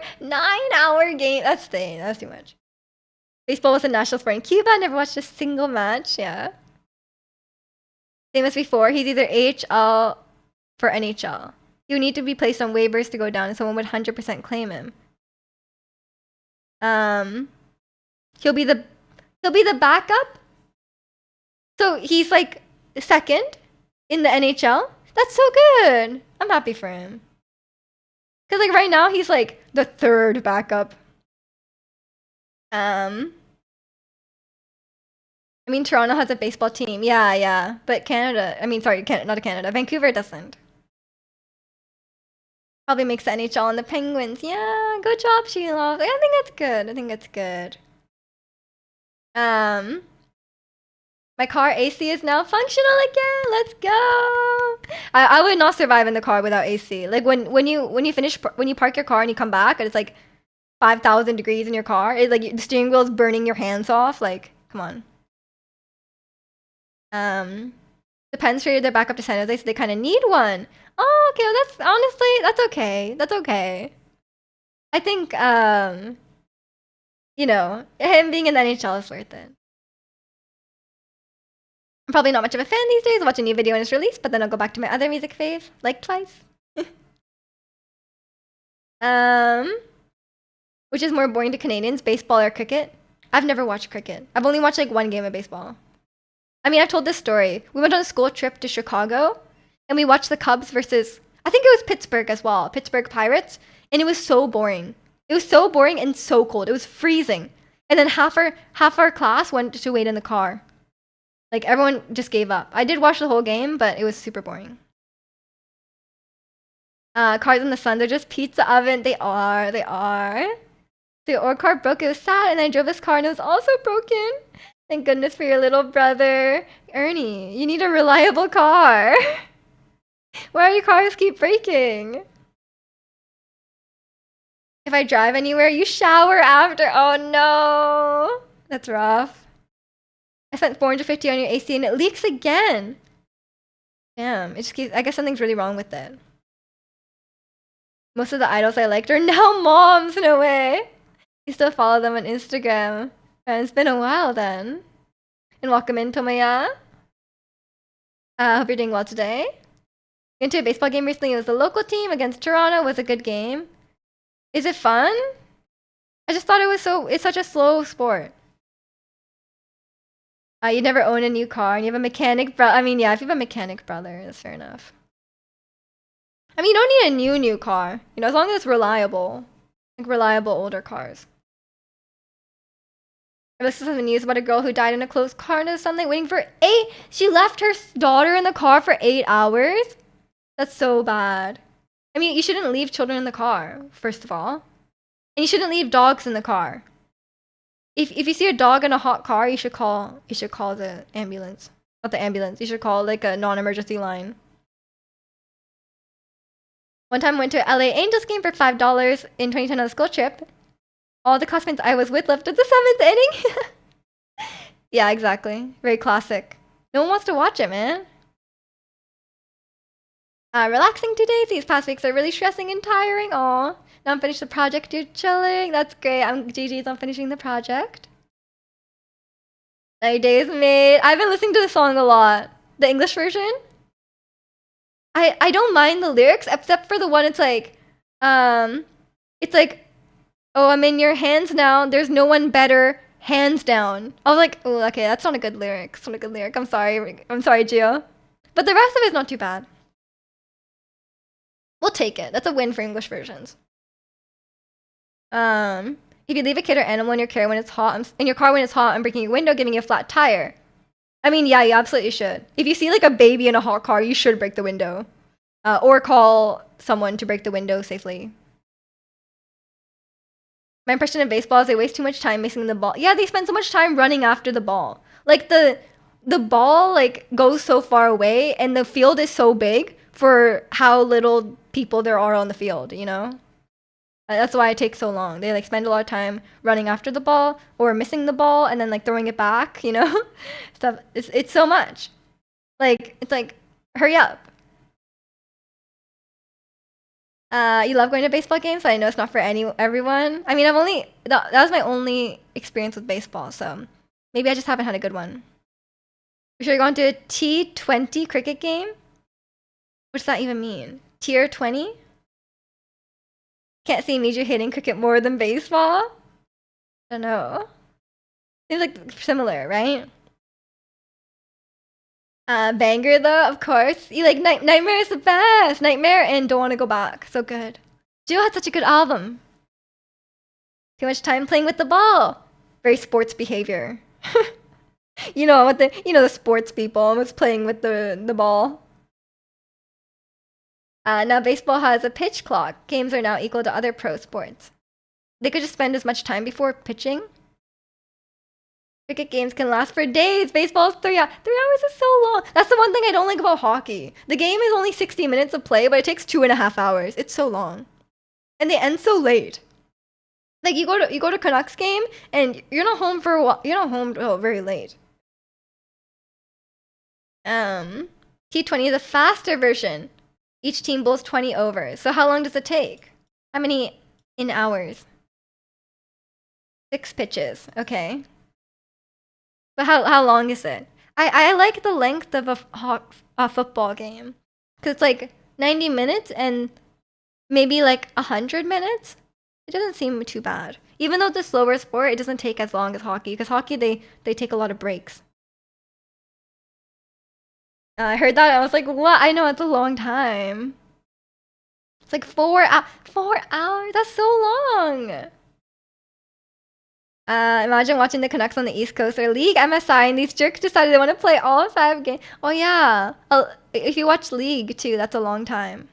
S1: game. That's too much. Baseball was a national sport in Cuba. I never watched a single match. Yeah. Same as before. He's either AHL for NHL. He would need to be placed on waivers to go down, and someone would 100% claim him. He'll be the backup. So he's like second in the NHL. That's so good. I'm happy for him. Cause like right now he's like the third backup. I mean, Toronto has a baseball team. Yeah. But Canada, not Canada. Vancouver doesn't. Probably makes the NHL and the Penguins. Yeah, good job, Sheila. I think that's good. My car AC is now functional again. Let's go. I would not survive in the car without AC. Like when you park your car and you come back and it's like 5,000 degrees in your car. It's like the steering wheel is burning your hands off. Like, come on. Depends for their backup to San Jose, so they kind of need one. Oh, okay. Well, that's okay. I think him being in the NHL is worth it. I'm probably not much of a fan these days. I'll watch a new video when it's released, but then I'll go back to my other music fave, like twice. Which is more boring to Canadians, baseball or cricket? I've never watched cricket. I've only watched like one game of baseball. I mean, I've told this story. We went on a school trip to Chicago, And we watched the Cubs versus, I think it was Pittsburgh as well, Pittsburgh Pirates, and it was so boring. It was so boring and so cold. It was freezing. And then half our class went to wait in the car. Like everyone just gave up. I did watch the whole game, but it was super boring. Cars in the sun, they're just pizza oven. They are. The old car broke. It was sad, and I drove this car and it was also broken. Thank goodness for your little brother. Ernie, you need a reliable car. Why do your cars keep breaking? If I drive anywhere, you shower after. Oh no. That's rough. I spent 450 on your AC and it leaks again. Damn, it just keeps, I guess something's really wrong with it. Most of the idols I liked are now moms. No way. You still follow them on Instagram. It's been a while then. And welcome in, Tomaya. Hope you're doing well today. Went to a baseball game recently. It was the local team against Toronto. It was a good game. Is it fun? I just thought it's such a slow sport. You never own a new car and you have a mechanic brother. I mean, yeah, if you have a mechanic brother, that's fair enough. I mean, you don't need a new car. You know, as long as it's reliable. Like reliable older cars. I listened to the news about a girl who died in a closed car in the sunlight waiting for she left her daughter in the car for 8 hours? That's so bad. I mean, you shouldn't leave children in the car, first of all. And you shouldn't leave dogs in the car. If you see a dog in a hot car, you should call the ambulance. Not the ambulance. You should call like a non-emergency line. One time I went to LA Angels game for $5 in 2010 on a school trip. All the classmates I was with left at the 7th inning. Yeah, exactly. Very classic. No one wants to watch it, man. Relaxing today. These past weeks are really stressing and tiring. Aw. Now I'm finished the project. You're chilling. That's great. I'm GG's on finishing the project. 90 Days Made. I've been listening to the song a lot. The English version. I don't mind the lyrics except for the one it's like, oh, I'm in your hands now. There's no one better. Hands down. I was like, oh, okay, that's not a good lyric. It's not a good lyric. I'm sorry, Gio. But the rest of it is not too bad. We'll take it. That's a win for English versions. If you leave a kid or animal in your car when it's hot, I'm breaking your window, giving you a flat tire. I mean, yeah, you absolutely should. If you see like a baby in a hot car, you should break the window. Or call someone to break the window safely. My impression of baseball is they waste too much time missing the ball. Yeah, they spend so much time running after the ball. Like the ball like goes so far away and the field is so big for how little people there are on the field, you know? That's why it takes so long. They like spend a lot of time running after the ball or missing the ball and then like throwing it back, you know? Stuff. It's so much. Like it's like hurry up. You love going to baseball games, but I know it's not for everyone. I mean, that was my only experience with baseball, so maybe I just haven't had a good one. We should have gone to a T20 cricket game. What does that even mean? Tier 20? Can't see Miju hitting cricket more than baseball? I don't know. Seems like similar, right? Banger though, of course. You like Nightmare is the best. Nightmare and Don't Want to Go Back. So good. Jill had such a good album. Too much time playing with the ball. Very sports behavior. You know what the sports people was playing with the ball. Now baseball has a pitch clock. Games are now equal to other pro sports. They could just spend as much time before pitching. Cricket games can last for days. Baseball is 3 hours. 3 hours is so long. That's the one thing I don't like about hockey. The game is only 60 minutes of play, but it takes 2.5 hours. It's so long. And they end so late. Like you go to Canucks game and you're not home for a while. You're not home till very late. T20 is a faster version. Each team bowls 20 overs. So how long does it take? How many in hours? 6 pitches. Okay. But how long is it? I like the length of a football game. Because it's like 90 minutes and maybe like 100 minutes. It doesn't seem too bad. Even though it's a slower sport, it doesn't take as long as hockey. Because hockey, they take a lot of breaks. I heard that. I was like, what? I know it's a long time. It's like 4 hours. That's so long. Imagine watching the Canucks on the East Coast or League MSI, and these jerks decided they want to play all 5 games. Oh yeah. If you watch League too, that's a long time.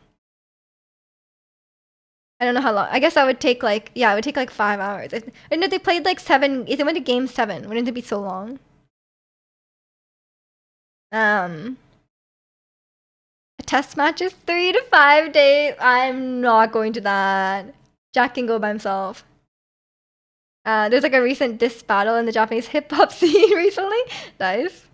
S1: I don't know how long. I guess that would take like, yeah, it would take like 5 hours. And if they played like 7, if they went to game 7, wouldn't it be so long? A test match is 3 to 5 days. I'm not going to that. Jack can go by himself. There's like a recent diss battle in the Japanese hip hop scene recently. Nice.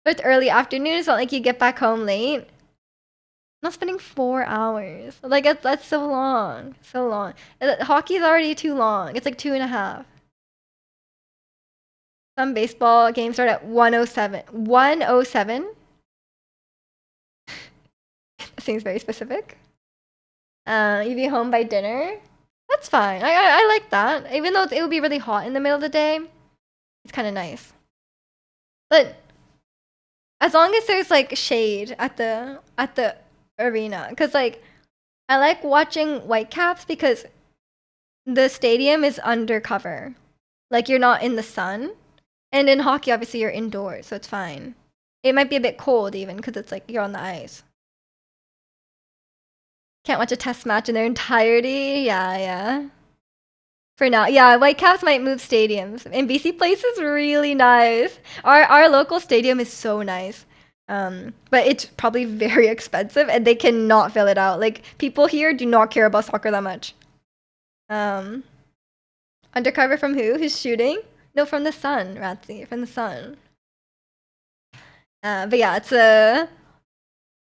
S1: But it's early afternoon. It's not like you get back home late. I'm not spending 4 hours. Like that's so long. So long. Hockey is already too long. It's like 2.5. Some baseball games start at 1:07. 1:07? That seems very specific. You'd be home by dinner. That's fine. I like that. Even though it would be really hot in the middle of the day, it's kind of nice. But as long as there's like shade at the arena, because like I like watching Whitecaps because the stadium is undercover. Like you're not in the sun. And in hockey, obviously you're indoors, so it's fine. It might be a bit cold even because it's like you're on the ice. Can't watch a test match in their entirety. Yeah. For now, yeah, Whitecaps might move stadiums. And BC Place is really nice. Our local stadium is so nice. But it's probably very expensive and they cannot fill it out. Like people here do not care about soccer that much. Undercover from who? Who's shooting? No, from the sun, Ratsy. From the sun. But yeah, it's a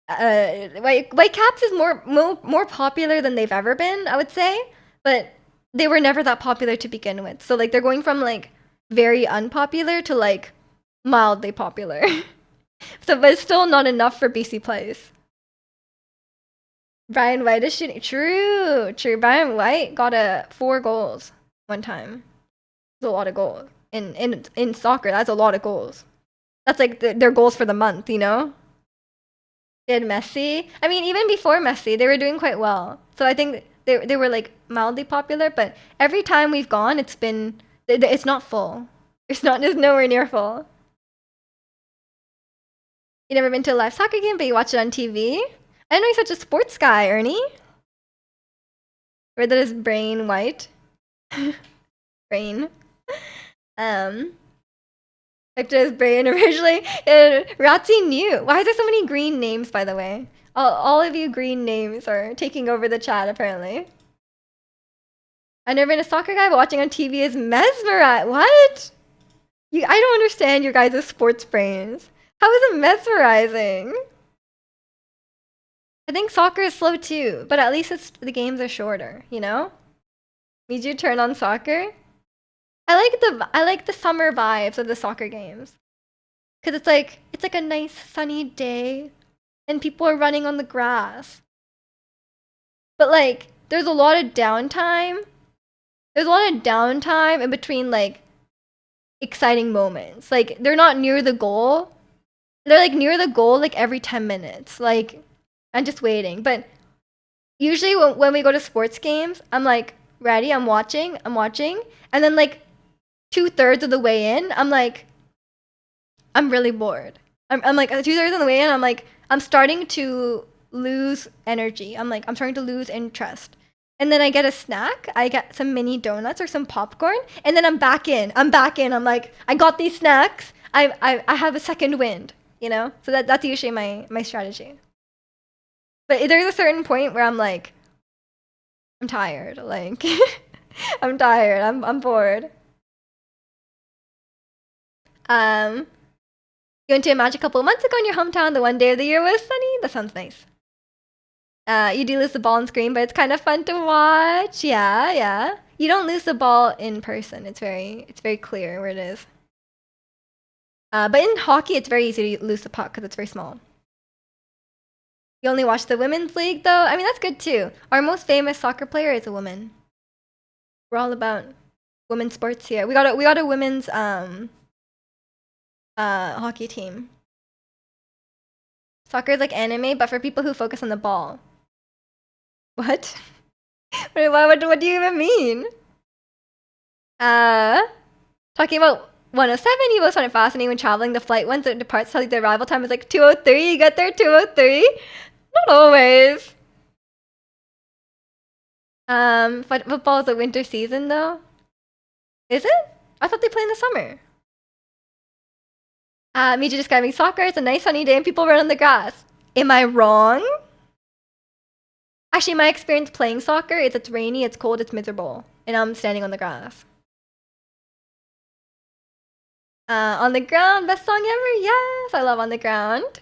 S1: Whitecaps is more popular than they've ever been, I would say. But they were never that popular to begin with. So like they're going from like very unpopular to like mildly popular. So but it's still not enough for BC Place. Brian White is shooting. True. Brian White got 4 goals one time. That's a lot of goals. In soccer, that's a lot of goals. That's like their goals for the month, you know? They had Messi. I mean, even before Messi, they were doing quite well. So I think they were like mildly popular, but every time we've gone, it's not full. It's nowhere near full. You never been to a live soccer game, but you watch it on TV? I didn't know you're such a sports guy, Ernie. Or that is brain white. Brain. Hector's brain originally. Ratzi knew. Why is there so many green names, by the way? All of you green names are taking over the chat, apparently. I've never been a soccer guy, but watching on TV is mesmerized. What? I don't understand your guys' sports brains. How is it mesmerizing? I think soccer is slow too, but at least the games are shorter, you know? Made you turn on soccer? I like the summer vibes of the soccer games. Cause it's like a nice sunny day and people are running on the grass. But like there's a lot of downtime. There's a lot of downtime in between like exciting moments. Like they're not near the goal. They're like near the goal like every 10 minutes. Like I'm just waiting. But usually when we go to sports games, I'm like ready, I'm watching. And then like 2/3 of the way in, I'm like, I'm really bored. I'm like 2/3 of the way in, I'm like, I'm starting to lose energy. I'm starting to lose interest. And then I get a snack. I get some mini donuts or some popcorn, and then I'm back in. I'm like, I got these snacks. I have a second wind, you know? So that's usually my strategy. But there's a certain point where I'm like, I'm tired. Like, I'm tired. I'm bored. You went to a match a couple of months ago in your hometown. The one day of the year was sunny. That sounds nice. You do lose the ball on screen, but it's kind of fun to watch. Yeah. You don't lose the ball in person. It's very clear where it is. But in hockey, it's very easy to lose the puck because it's very small. You only watch the women's league, though. I mean, that's good too. Our most famous soccer player is a woman. We're all about women's sports here. We got a women's hockey team. Soccer is like anime, but for people who focus on the ball. What? Wait, what do you even mean? Talking about 107, you both find it fascinating when traveling. The flight once it departs, telling the arrival time is like 2:03. You get there 2:03. Not always. Football is a winter season though. Is it? I thought they play in the summer. Mija describing soccer. It's a nice sunny day and people run on the grass. Am I wrong? Actually, my experience playing soccer is it's rainy, it's cold, it's miserable, and I'm standing on the grass. On the ground, best song ever. Yes, I love On the Ground.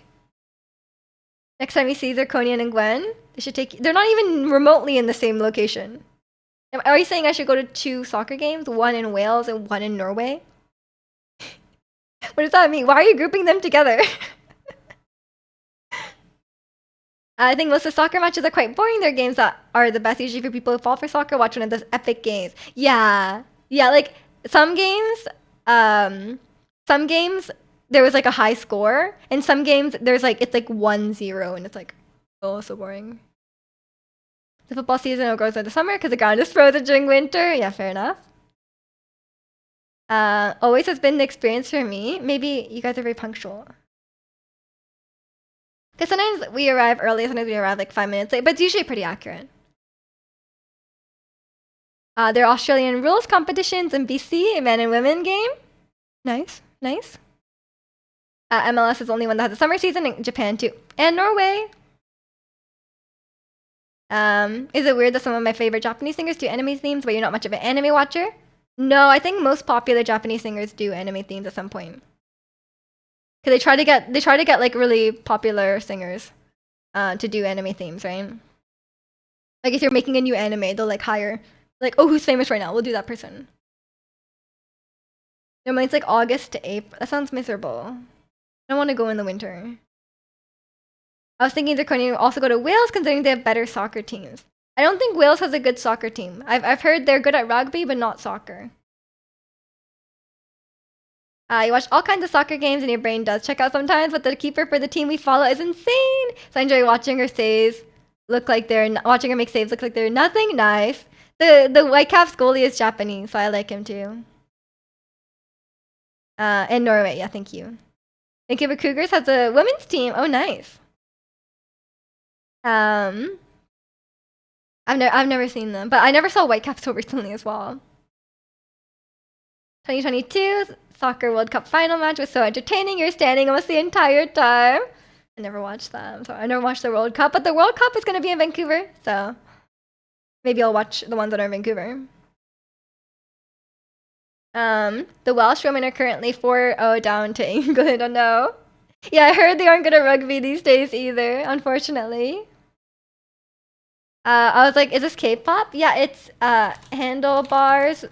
S1: Next time you see Zirconian and Gwen, they should take. They're not even remotely in the same location. Are you saying I should go to 2 soccer games, one in Wales and one in Norway? What does that mean? Why are you grouping them together? I think most of the soccer matches are quite boring. They're games that are the best usually for people who fall for soccer. Watch one of those epic games. Yeah, like some games, there was like a high score, and some games there's like it's like 1-0, and it's like, oh, so boring. The football season goes through the summer because the ground is frozen during winter. Yeah, fair enough. Always has been the experience for me. Maybe you guys are very punctual. Because sometimes we arrive early, sometimes we arrive like 5 minutes late, but it's usually pretty accurate. There are Australian rules competitions in BC, a men and women game. Nice. MLS is the only one that has a summer season in Japan too. And Norway. Is it weird that some of my favorite Japanese singers do anime themes, but you're not much of an anime watcher? No, I think most popular Japanese singers do anime themes at some point. Cause they try to get like really popular singers to do anime themes, right? Like if you're making a new anime, they'll like hire like, oh, who's famous right now? We'll do that person. Normally it's like August to April. That sounds miserable. I don't want to go in the winter. I was thinking they're going to also go to Wales considering they have better soccer teams. I don't think Wales has a good soccer team. I've heard they're good at rugby, but not soccer. You watch all kinds of soccer games and your brain does check out sometimes, but the keeper for the team we follow is insane. So I enjoy watching her saves watching her make saves look like they're nothing. Nice. The Whitecaps goalie is Japanese, so I like him too. And Norway, yeah, thank you. Vancouver Cougars has a women's team. Oh, nice. I've never seen them, but I never saw Whitecaps so recently as well. 2022 Soccer World Cup final match was so entertaining. You're standing almost the entire time. I never watched them, so I never watched the World Cup, but the World Cup is going to be in Vancouver, so maybe I'll watch the ones that are in Vancouver. The Welsh women are currently 4-0 down to England. Oh no. Yeah, I heard they aren't good at rugby these days either, unfortunately. I was like, is this K-pop? Yeah, it's Handlebars,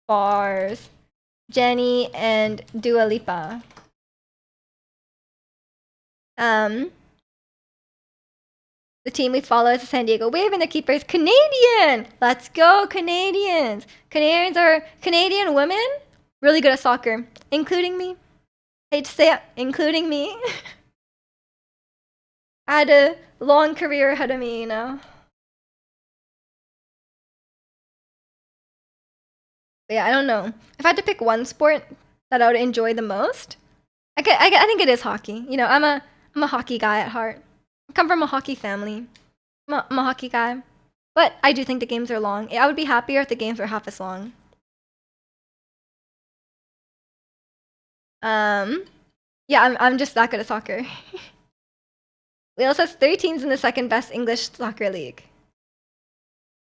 S1: Bars, Jenny, and Dua Lipa. The team we follow is the San Diego Wave, and the keeper is Canadian. Let's go, Canadians. Canadian women, really good at soccer, including me. Hate to say it, including me. I had a long career ahead of me, you know. But yeah, I don't know. If I had to pick one sport that I would enjoy the most, I think it is hockey. You know, I'm a hockey guy at heart. I come from a hockey family. I'm a hockey guy. But I do think the games are long. I would be happier if the games were half as long. Yeah, I'm just that good at soccer. Wales has 3 teams in the second best English soccer league.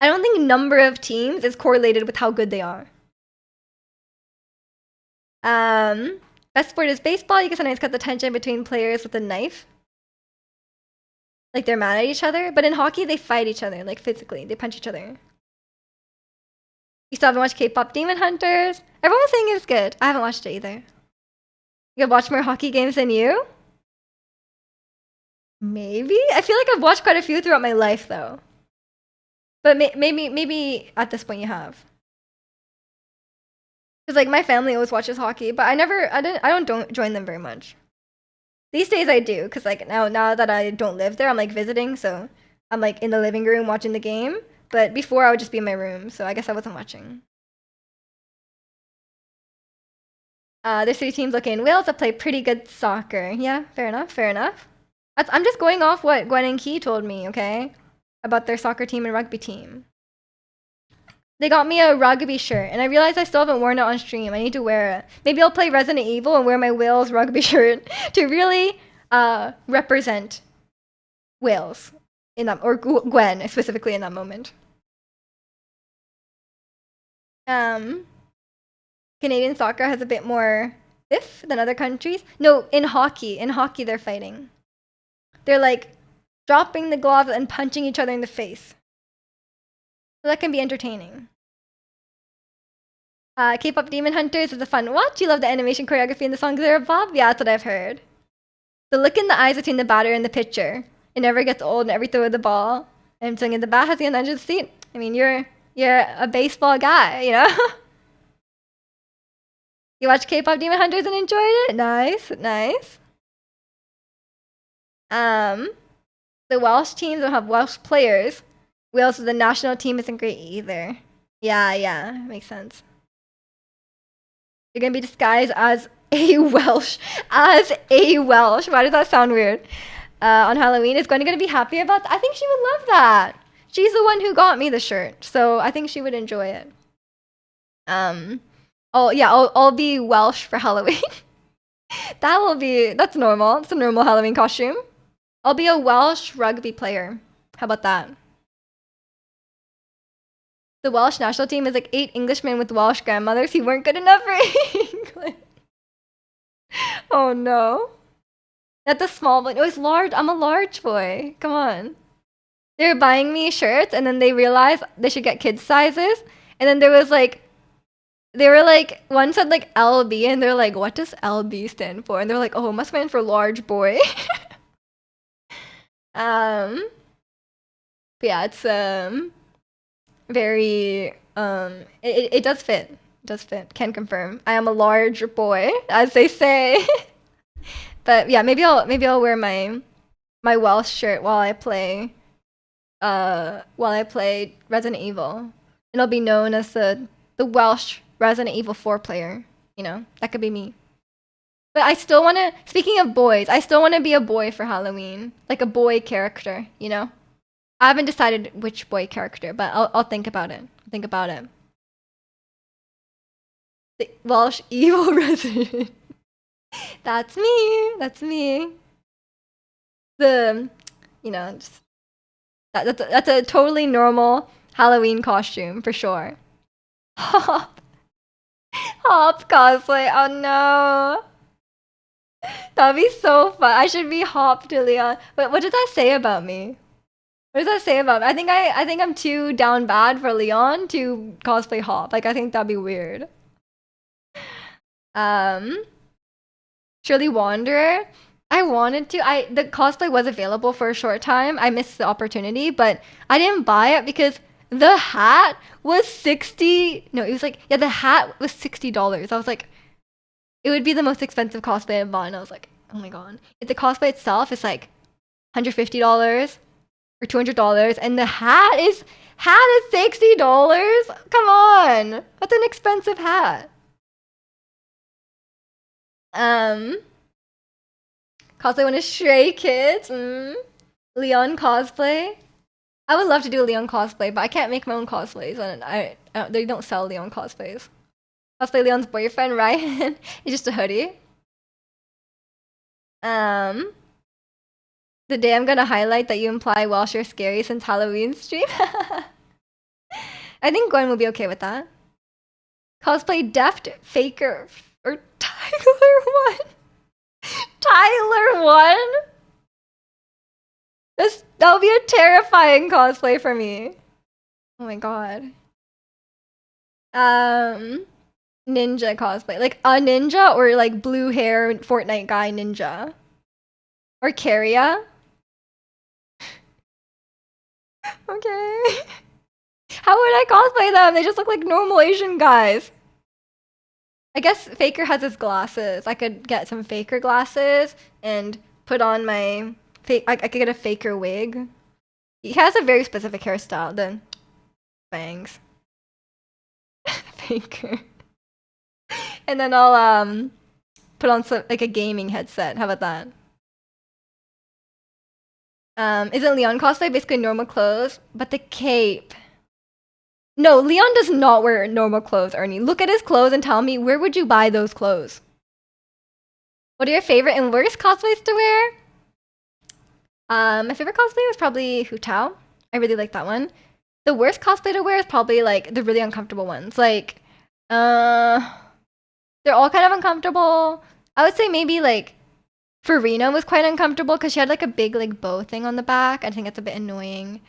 S1: I don't think number of teams is correlated with how good they are. Best sport is baseball. You can sometimes cut the tension between players with a knife. Like they're mad at each other. But in hockey, they fight each other, like physically. They punch each other. You still haven't watched K-pop Demon Hunters? Everyone was saying it's good. I haven't watched it either. You have watched more hockey games than you? Maybe? I feel like I've watched quite a few throughout my life, though. But maybe at this point you have. Because like my family always watches hockey, but I don't join them very much. These days I do, because like now that I don't live there, I'm like visiting, so I'm like in the living room watching the game. But before I would just be in my room, so I guess I wasn't watching. There's three teams located in Wales that play pretty good soccer. Yeah, fair enough, fair enough. I'm just going off what Gwen and Key told me, okay? About their soccer team and rugby team. They got me a rugby shirt, and I realized I still haven't worn it on stream. I need to wear it. Maybe I'll play Resident Evil and wear my Wales rugby shirt to really represent Wales in that, or Gwen specifically in that moment. Canadian soccer has a bit more biff than other countries. No, in hockey they're fighting. They're like dropping the gloves and punching each other in the face. So that can be entertaining. K-pop Demon Hunters is a fun watch. You love the animation, choreography, and the songs there, Bob? Yeah, that's what I've heard. The look in the eyes between the batter and the pitcher. It never gets old and every throw of the ball. And swinging the bat has the under the seat. I mean, you're a baseball guy, you know? You watch K-pop Demon Hunters and enjoyed it? Nice, nice. The Welsh teams don't have Welsh players. Wales, the national team, isn't great either. Yeah, makes sense. You're gonna be disguised as a Welsh. As a Welsh. Why does that sound weird? On Halloween, is Gwen gonna be happy about that? I think she would love that. She's the one who got me the shirt, so I think she would enjoy it. I'll be Welsh for Halloween. That's normal. It's a normal Halloween costume. I'll be a Welsh rugby player. How about that? The Welsh national team is like 8 Englishmen with Welsh grandmothers who weren't good enough for English. Oh no. That's a small boy. No, it's large. I'm a large boy. Come on. They were buying me shirts and then they realized they should get kids sizes. And then there was like, they were like, one said like LB and they're like, what does LB stand for? And they're like, oh, it must stand for large boy. But yeah, it's very it does fit. It does fit. Can confirm. I am a large boy, as they say. But yeah, maybe I'll wear my Welsh shirt while I play Resident Evil. And I'll be known as the Welsh Resident Evil 4 player. You know, that could be me. But I still wanna, speaking of boys, I still wanna be a boy for Halloween. Like a boy character, you know? I haven't decided which boy character, but I'll think about it. Think about it. The Welsh evil resident. That's me. That's me. Just that's a totally normal Halloween costume for sure. Hop cosplay. Oh no. That'd be so fun. I should be Hop to Leon. But what does that say about me? What does that say about me? I think I'm too down bad for Leon to cosplay Hop. Like I think that'd be weird. Surely Wanderer. I wanted to. The cosplay was available for a short time. I missed the opportunity, but I didn't buy it because the hat was 60. No, it was like, yeah, the hat was $60. I was like, it would be the most expensive cosplay I've bought. And I was like, oh my god. If the cosplay itself is like $150 or $200, and the hat is $60. Come on, that's an expensive hat. Cosplay one is Stray Kids. Leon cosplay. I would love to do a Leon cosplay, but I can't make my own cosplays, and they don't sell Leon cosplays. Cosplay Leon's boyfriend, Ryan. It's just a hoodie. The day I'm gonna highlight that you imply Welsh are scary since Halloween stream. I think Gwen will be okay with that. Cosplay Deft Faker or Tyler 1. Tyler 1? That would be a terrifying cosplay for me. Oh my god. Ninja cosplay. Like a ninja or like blue hair Fortnite guy ninja. Or Carria. Okay. How would I cosplay them? They just look like normal Asian guys. I guess Faker has his glasses. I could get some Faker glasses and put on my fake. I could get a Faker wig. He has a very specific hairstyle. The bangs. Faker. And then I'll put on some like a gaming headset. How about that? Isn't Leon cosplay basically normal clothes, but the cape? No, Leon does not wear normal clothes, Ernie. Look at his clothes and tell me, where would you buy those clothes? What are your favorite and worst cosplays to wear? My favorite cosplay was probably Hu Tao. I really like that one. The worst cosplay to wear is probably like the really uncomfortable ones. Like, they're all kind of uncomfortable. I would say maybe like Farina was quite uncomfortable because she had like a big like bow thing on the back. I think it's a bit annoying.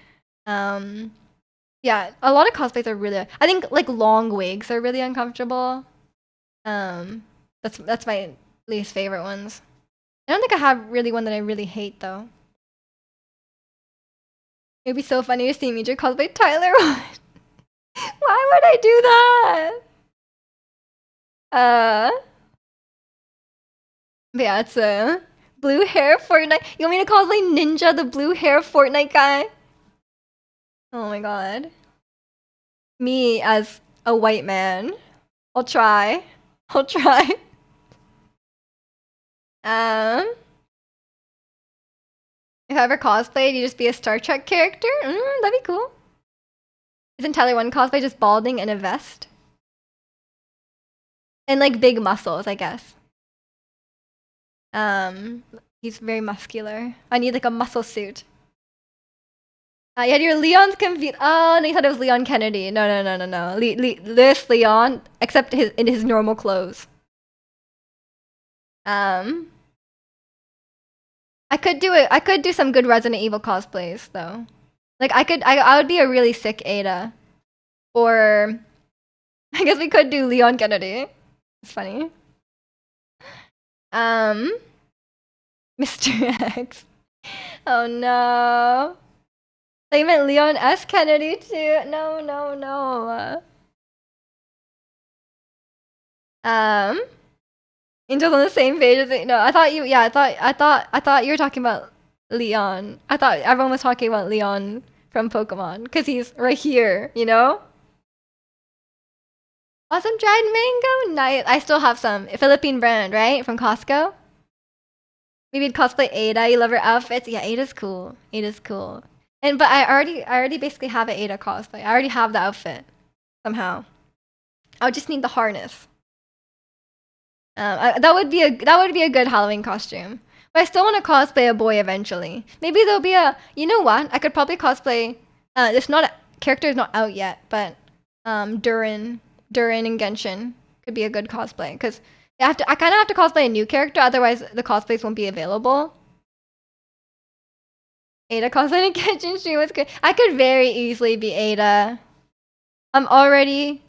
S1: Yeah, a lot of cosplays are really. I think like long wigs are really uncomfortable. That's my least favorite ones. I don't think I have really one that I really hate though. It'd be so funny to see me cosplay Tyler. Why would I do that? But yeah, it's a blue hair Fortnite. You want me to cosplay Ninja, the blue hair Fortnite guy? Oh my god. Me as a white man. I'll try. I'll try. If I ever cosplayed, you just be a Star Trek character? That'd be cool. Isn't Tyler One cosplay just balding and a vest? And like big muscles, I guess. He's very muscular. I need like a muscle suit. Yeah, your Leon's confused. Oh, no, you thought it was Leon Kennedy. No. This Leon, except in his normal clothes. I could do it. I could do some good Resident Evil cosplays though. Like I would be a really sick Ada. Or I guess we could do Leon Kennedy. It's funny. Mr. X. Oh no. They meant Leon S. Kennedy too. No. Angel's on the same page as it. No, I thought you. Yeah, I thought you were talking about Leon. I thought everyone was talking about Leon from Pokemon because he's right here. You know. Awesome dried mango. Nice. I still have some Philippine brand, right, from Costco. Maybe you'd cosplay Ada. You love her outfits. Yeah, Ada's cool. Ada's cool. But I already basically have an Ada cosplay. I already have the outfit somehow. I would just need the harness. That would be a good Halloween costume. But I still want to cosplay a boy eventually. Maybe there'll be a. You know what? I could probably cosplay. It's not character is not out yet, but Durin and Genshin could be a good cosplay because I kind of have to cosplay a new character, otherwise the cosplays won't be available. Ada cosplay in Genshin stream was good. I could very easily be Ada. I'm already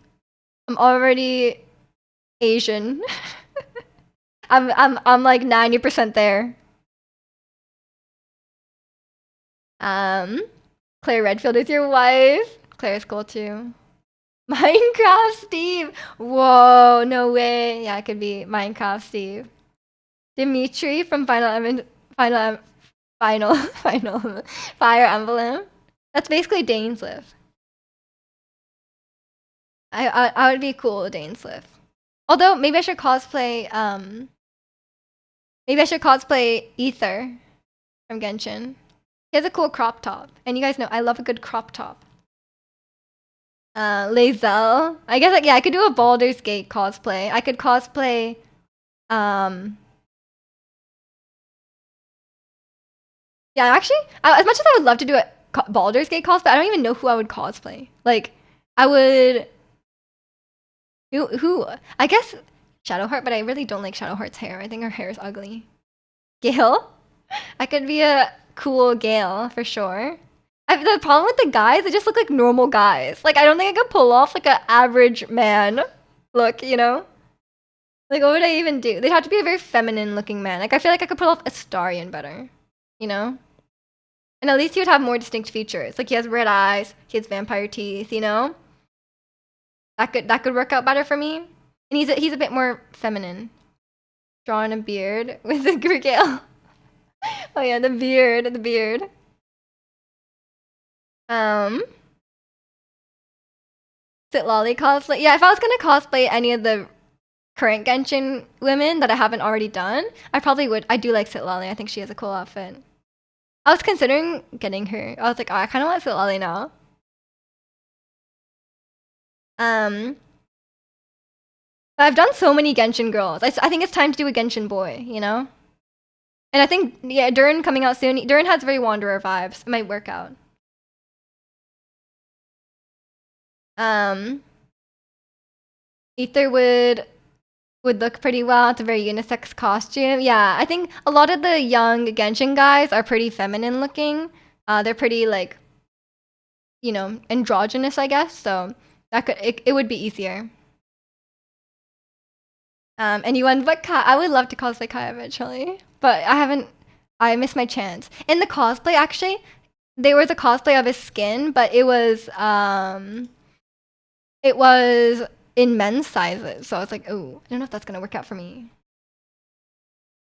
S1: Asian. I'm like 90% there. Claire Redfield is your wife. Claire's cool too. Minecraft Steve. Whoa, no way. Yeah, it could be Minecraft Steve. Dimitri from Final Fire Emblem. That's basically Dainsleif. I would be cool with Dainsleif. Although maybe I should cosplay Ether from Genshin. He has a cool crop top. And you guys know I love a good crop top. Lae'zel. I guess like, yeah, I could do a Baldur's Gate cosplay. I could cosplay yeah, actually, as much as I would love to do a Baldur's Gate cosplay, I don't even know who I would cosplay. Like, I would who? I guess Shadowheart, but I really don't like Shadowheart's hair. I think her hair is ugly. Gale? I could be a cool Gale for sure. The problem with the guys, they just look like normal guys. Like, I don't think I could pull off like an average man look, you know? Like, what would I even do? They'd have to be a very feminine looking man. Like, I feel like I could pull off Astarion better, you know? And at least he would have more distinct features. Like, he has red eyes, he has vampire teeth, you know? That could work out better for me. And he's a bit more feminine. Drawing a beard with a gregale. Oh yeah, the beard. Sit lolly cosplay. Yeah, if I was gonna cosplay any of the current Genshin women that I haven't already done, I probably would. I do like Sit lolly. I think she has a cool outfit. I was considering getting her. I was like, oh, I kind of want Sit lolly now. But I've done so many Genshin girls. I think it's time to do a Genshin boy, you know? And I think, yeah, Durin coming out soon. Durin has very Wanderer vibes. It might work out. Ether would look pretty well. It's a very unisex costume. Yeah, I think a lot of the young Genshin guys are pretty feminine looking. They're pretty like, you know, androgynous, I guess. So it would be easier. Anyone but Kai. I would love to cosplay Kai eventually, but I haven't. I missed my chance. In the cosplay, actually, there was a cosplay of his skin, but it was in men's sizes. So I was like, oh, I don't know if that's gonna work out for me.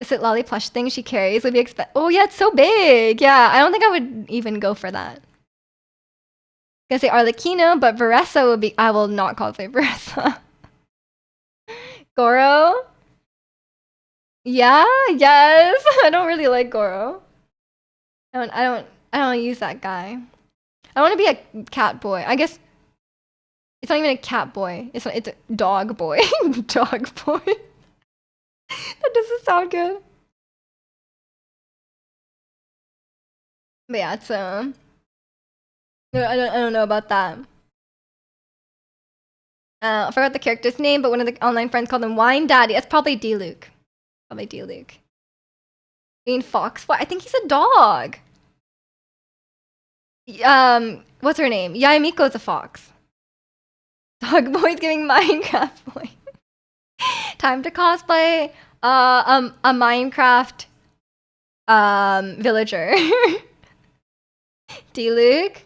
S1: Is it lolly plush thing she carries would be Oh yeah, it's so big. Yeah, I don't think I would even go for that. Gonna say Arlecchino, but Veressa would be. I will not cosplay Veressa. Goro. Yeah, yes. I don't really like Goro. I don't use that guy. I want to be a cat boy. I guess it's not even a cat boy. It's a dog boy. Dog boy. That doesn't sound good. But yeah, it's I don't know about that. I forgot the character's name, but one of the online friends called him Wine Daddy. That's probably D-Luke. Probably D-Luke. Green Fox. What? I think he's a dog. What's her name? Yaimiko's a fox. Dog boy's giving Minecraft boy. Time to cosplay a Minecraft villager. D-Luke.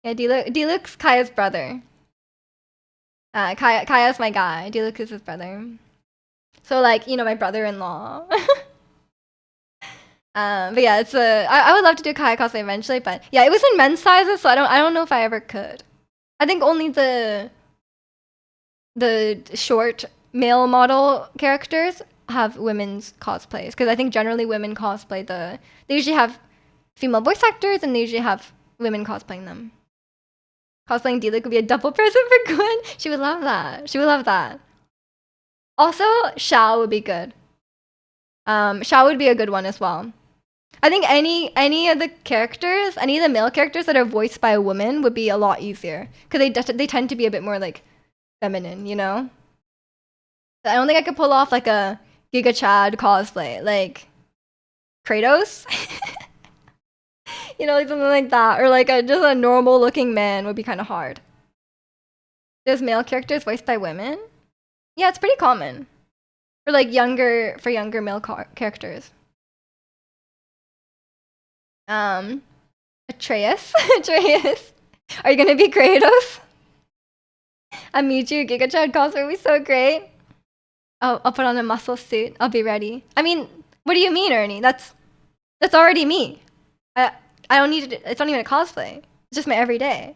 S1: Yeah, D-Luke's Kaya's brother. Kaya's my guy. D-Luke is his brother. So like, you know, my brother-in-law. But yeah, it's I would love to do Kaya cosplay eventually, but yeah, it was in men's sizes, so I don't know if I ever could. I think only the short male model characters have women's cosplays, because I think generally women cosplay they usually have female voice actors and they usually have women cosplaying them. Cosplaying D-Luke would be a double present for Gwen. She would love that. She would love that. Also, Xiao would be good. Xiao would be a good one as well. I think any of the characters, any of the male characters that are voiced by a woman would be a lot easier, because they tend to be a bit more like feminine, you know? I don't think I could pull off like a Giga Chad cosplay, like Kratos. You know, like something like that, or like just a normal looking man would be kind of hard. There's male characters voiced by women. Yeah, it's pretty common for like younger male characters. Atreus. Atreus. Are you gonna be Kratos? A Michu Giga Chad cosplay would be so great. Oh, I'll put on a muscle suit. I'll be ready. I mean, what do you mean, Ernie? That's already me. I don't need to. It's not even a cosplay. It's just my everyday.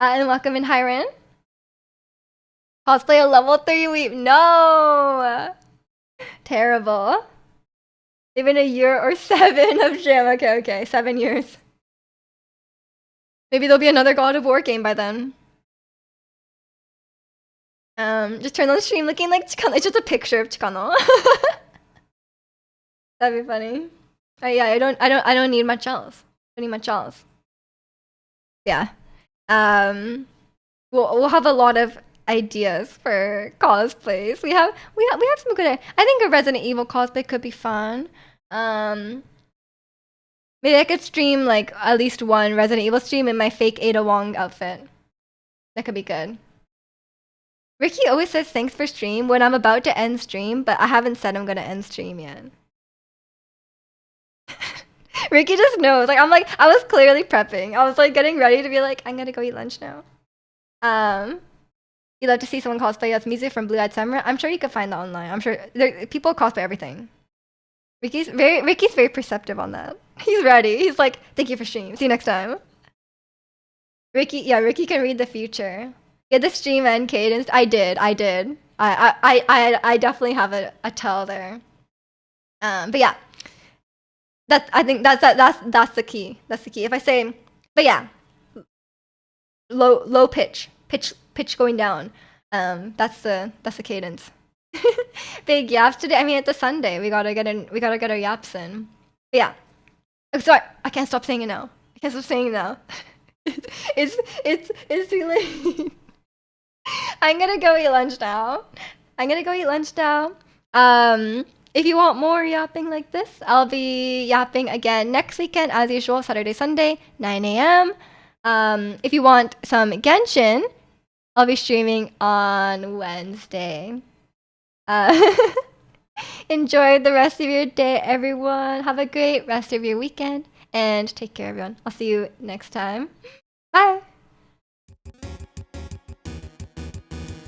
S1: And welcome in, Hiren. Cosplay a level 3 weep. No! Terrible. Even a year or 7 of gym. Okay. 7 years. Maybe there'll be another God of War game by then. Just turn on the stream looking like Chikano. It's just a picture of Chikano. That'd be funny. Yeah, I don't need much else. I don't need much else. Yeah. We'll have a lot of ideas for cosplays. We have some good. I think a Resident Evil cosplay could be fun. Maybe I could stream like at least one Resident Evil stream in my fake Ada Wong outfit. That could be good. Ricky always says thanks for stream when I'm about to end stream, but I haven't said I'm gonna end stream yet. Ricky just knows. Like I was clearly prepping. I was like getting ready to be like, I'm gonna go eat lunch now. You love to see someone cosplay as music from Blue Eyed Samurai. I'm sure you could find that online. I'm sure people cosplay everything. Ricky's very perceptive on that. He's ready. He's like, thank you for stream. See you next time. Ricky can read the future. Yeah, the stream and cadence. I did. I definitely have a tell there. But yeah, I think that's the key. That's the key. If I say, but yeah, low pitch going down. That's the cadence. Big yaps today. I mean, it's a Sunday. We gotta get our yaps in. But yeah. Oh, sorry, I can't stop saying it now. It's too late. I'm gonna go eat lunch now. If you want more yapping like this, I'll be yapping again next weekend as usual, Saturday, Sunday, 9 a.m. If you want some Genshin, I'll be streaming on Wednesday. Enjoy the rest of your day, everyone. Have a great rest of your weekend and take care, everyone. I'll see you next time. Bye.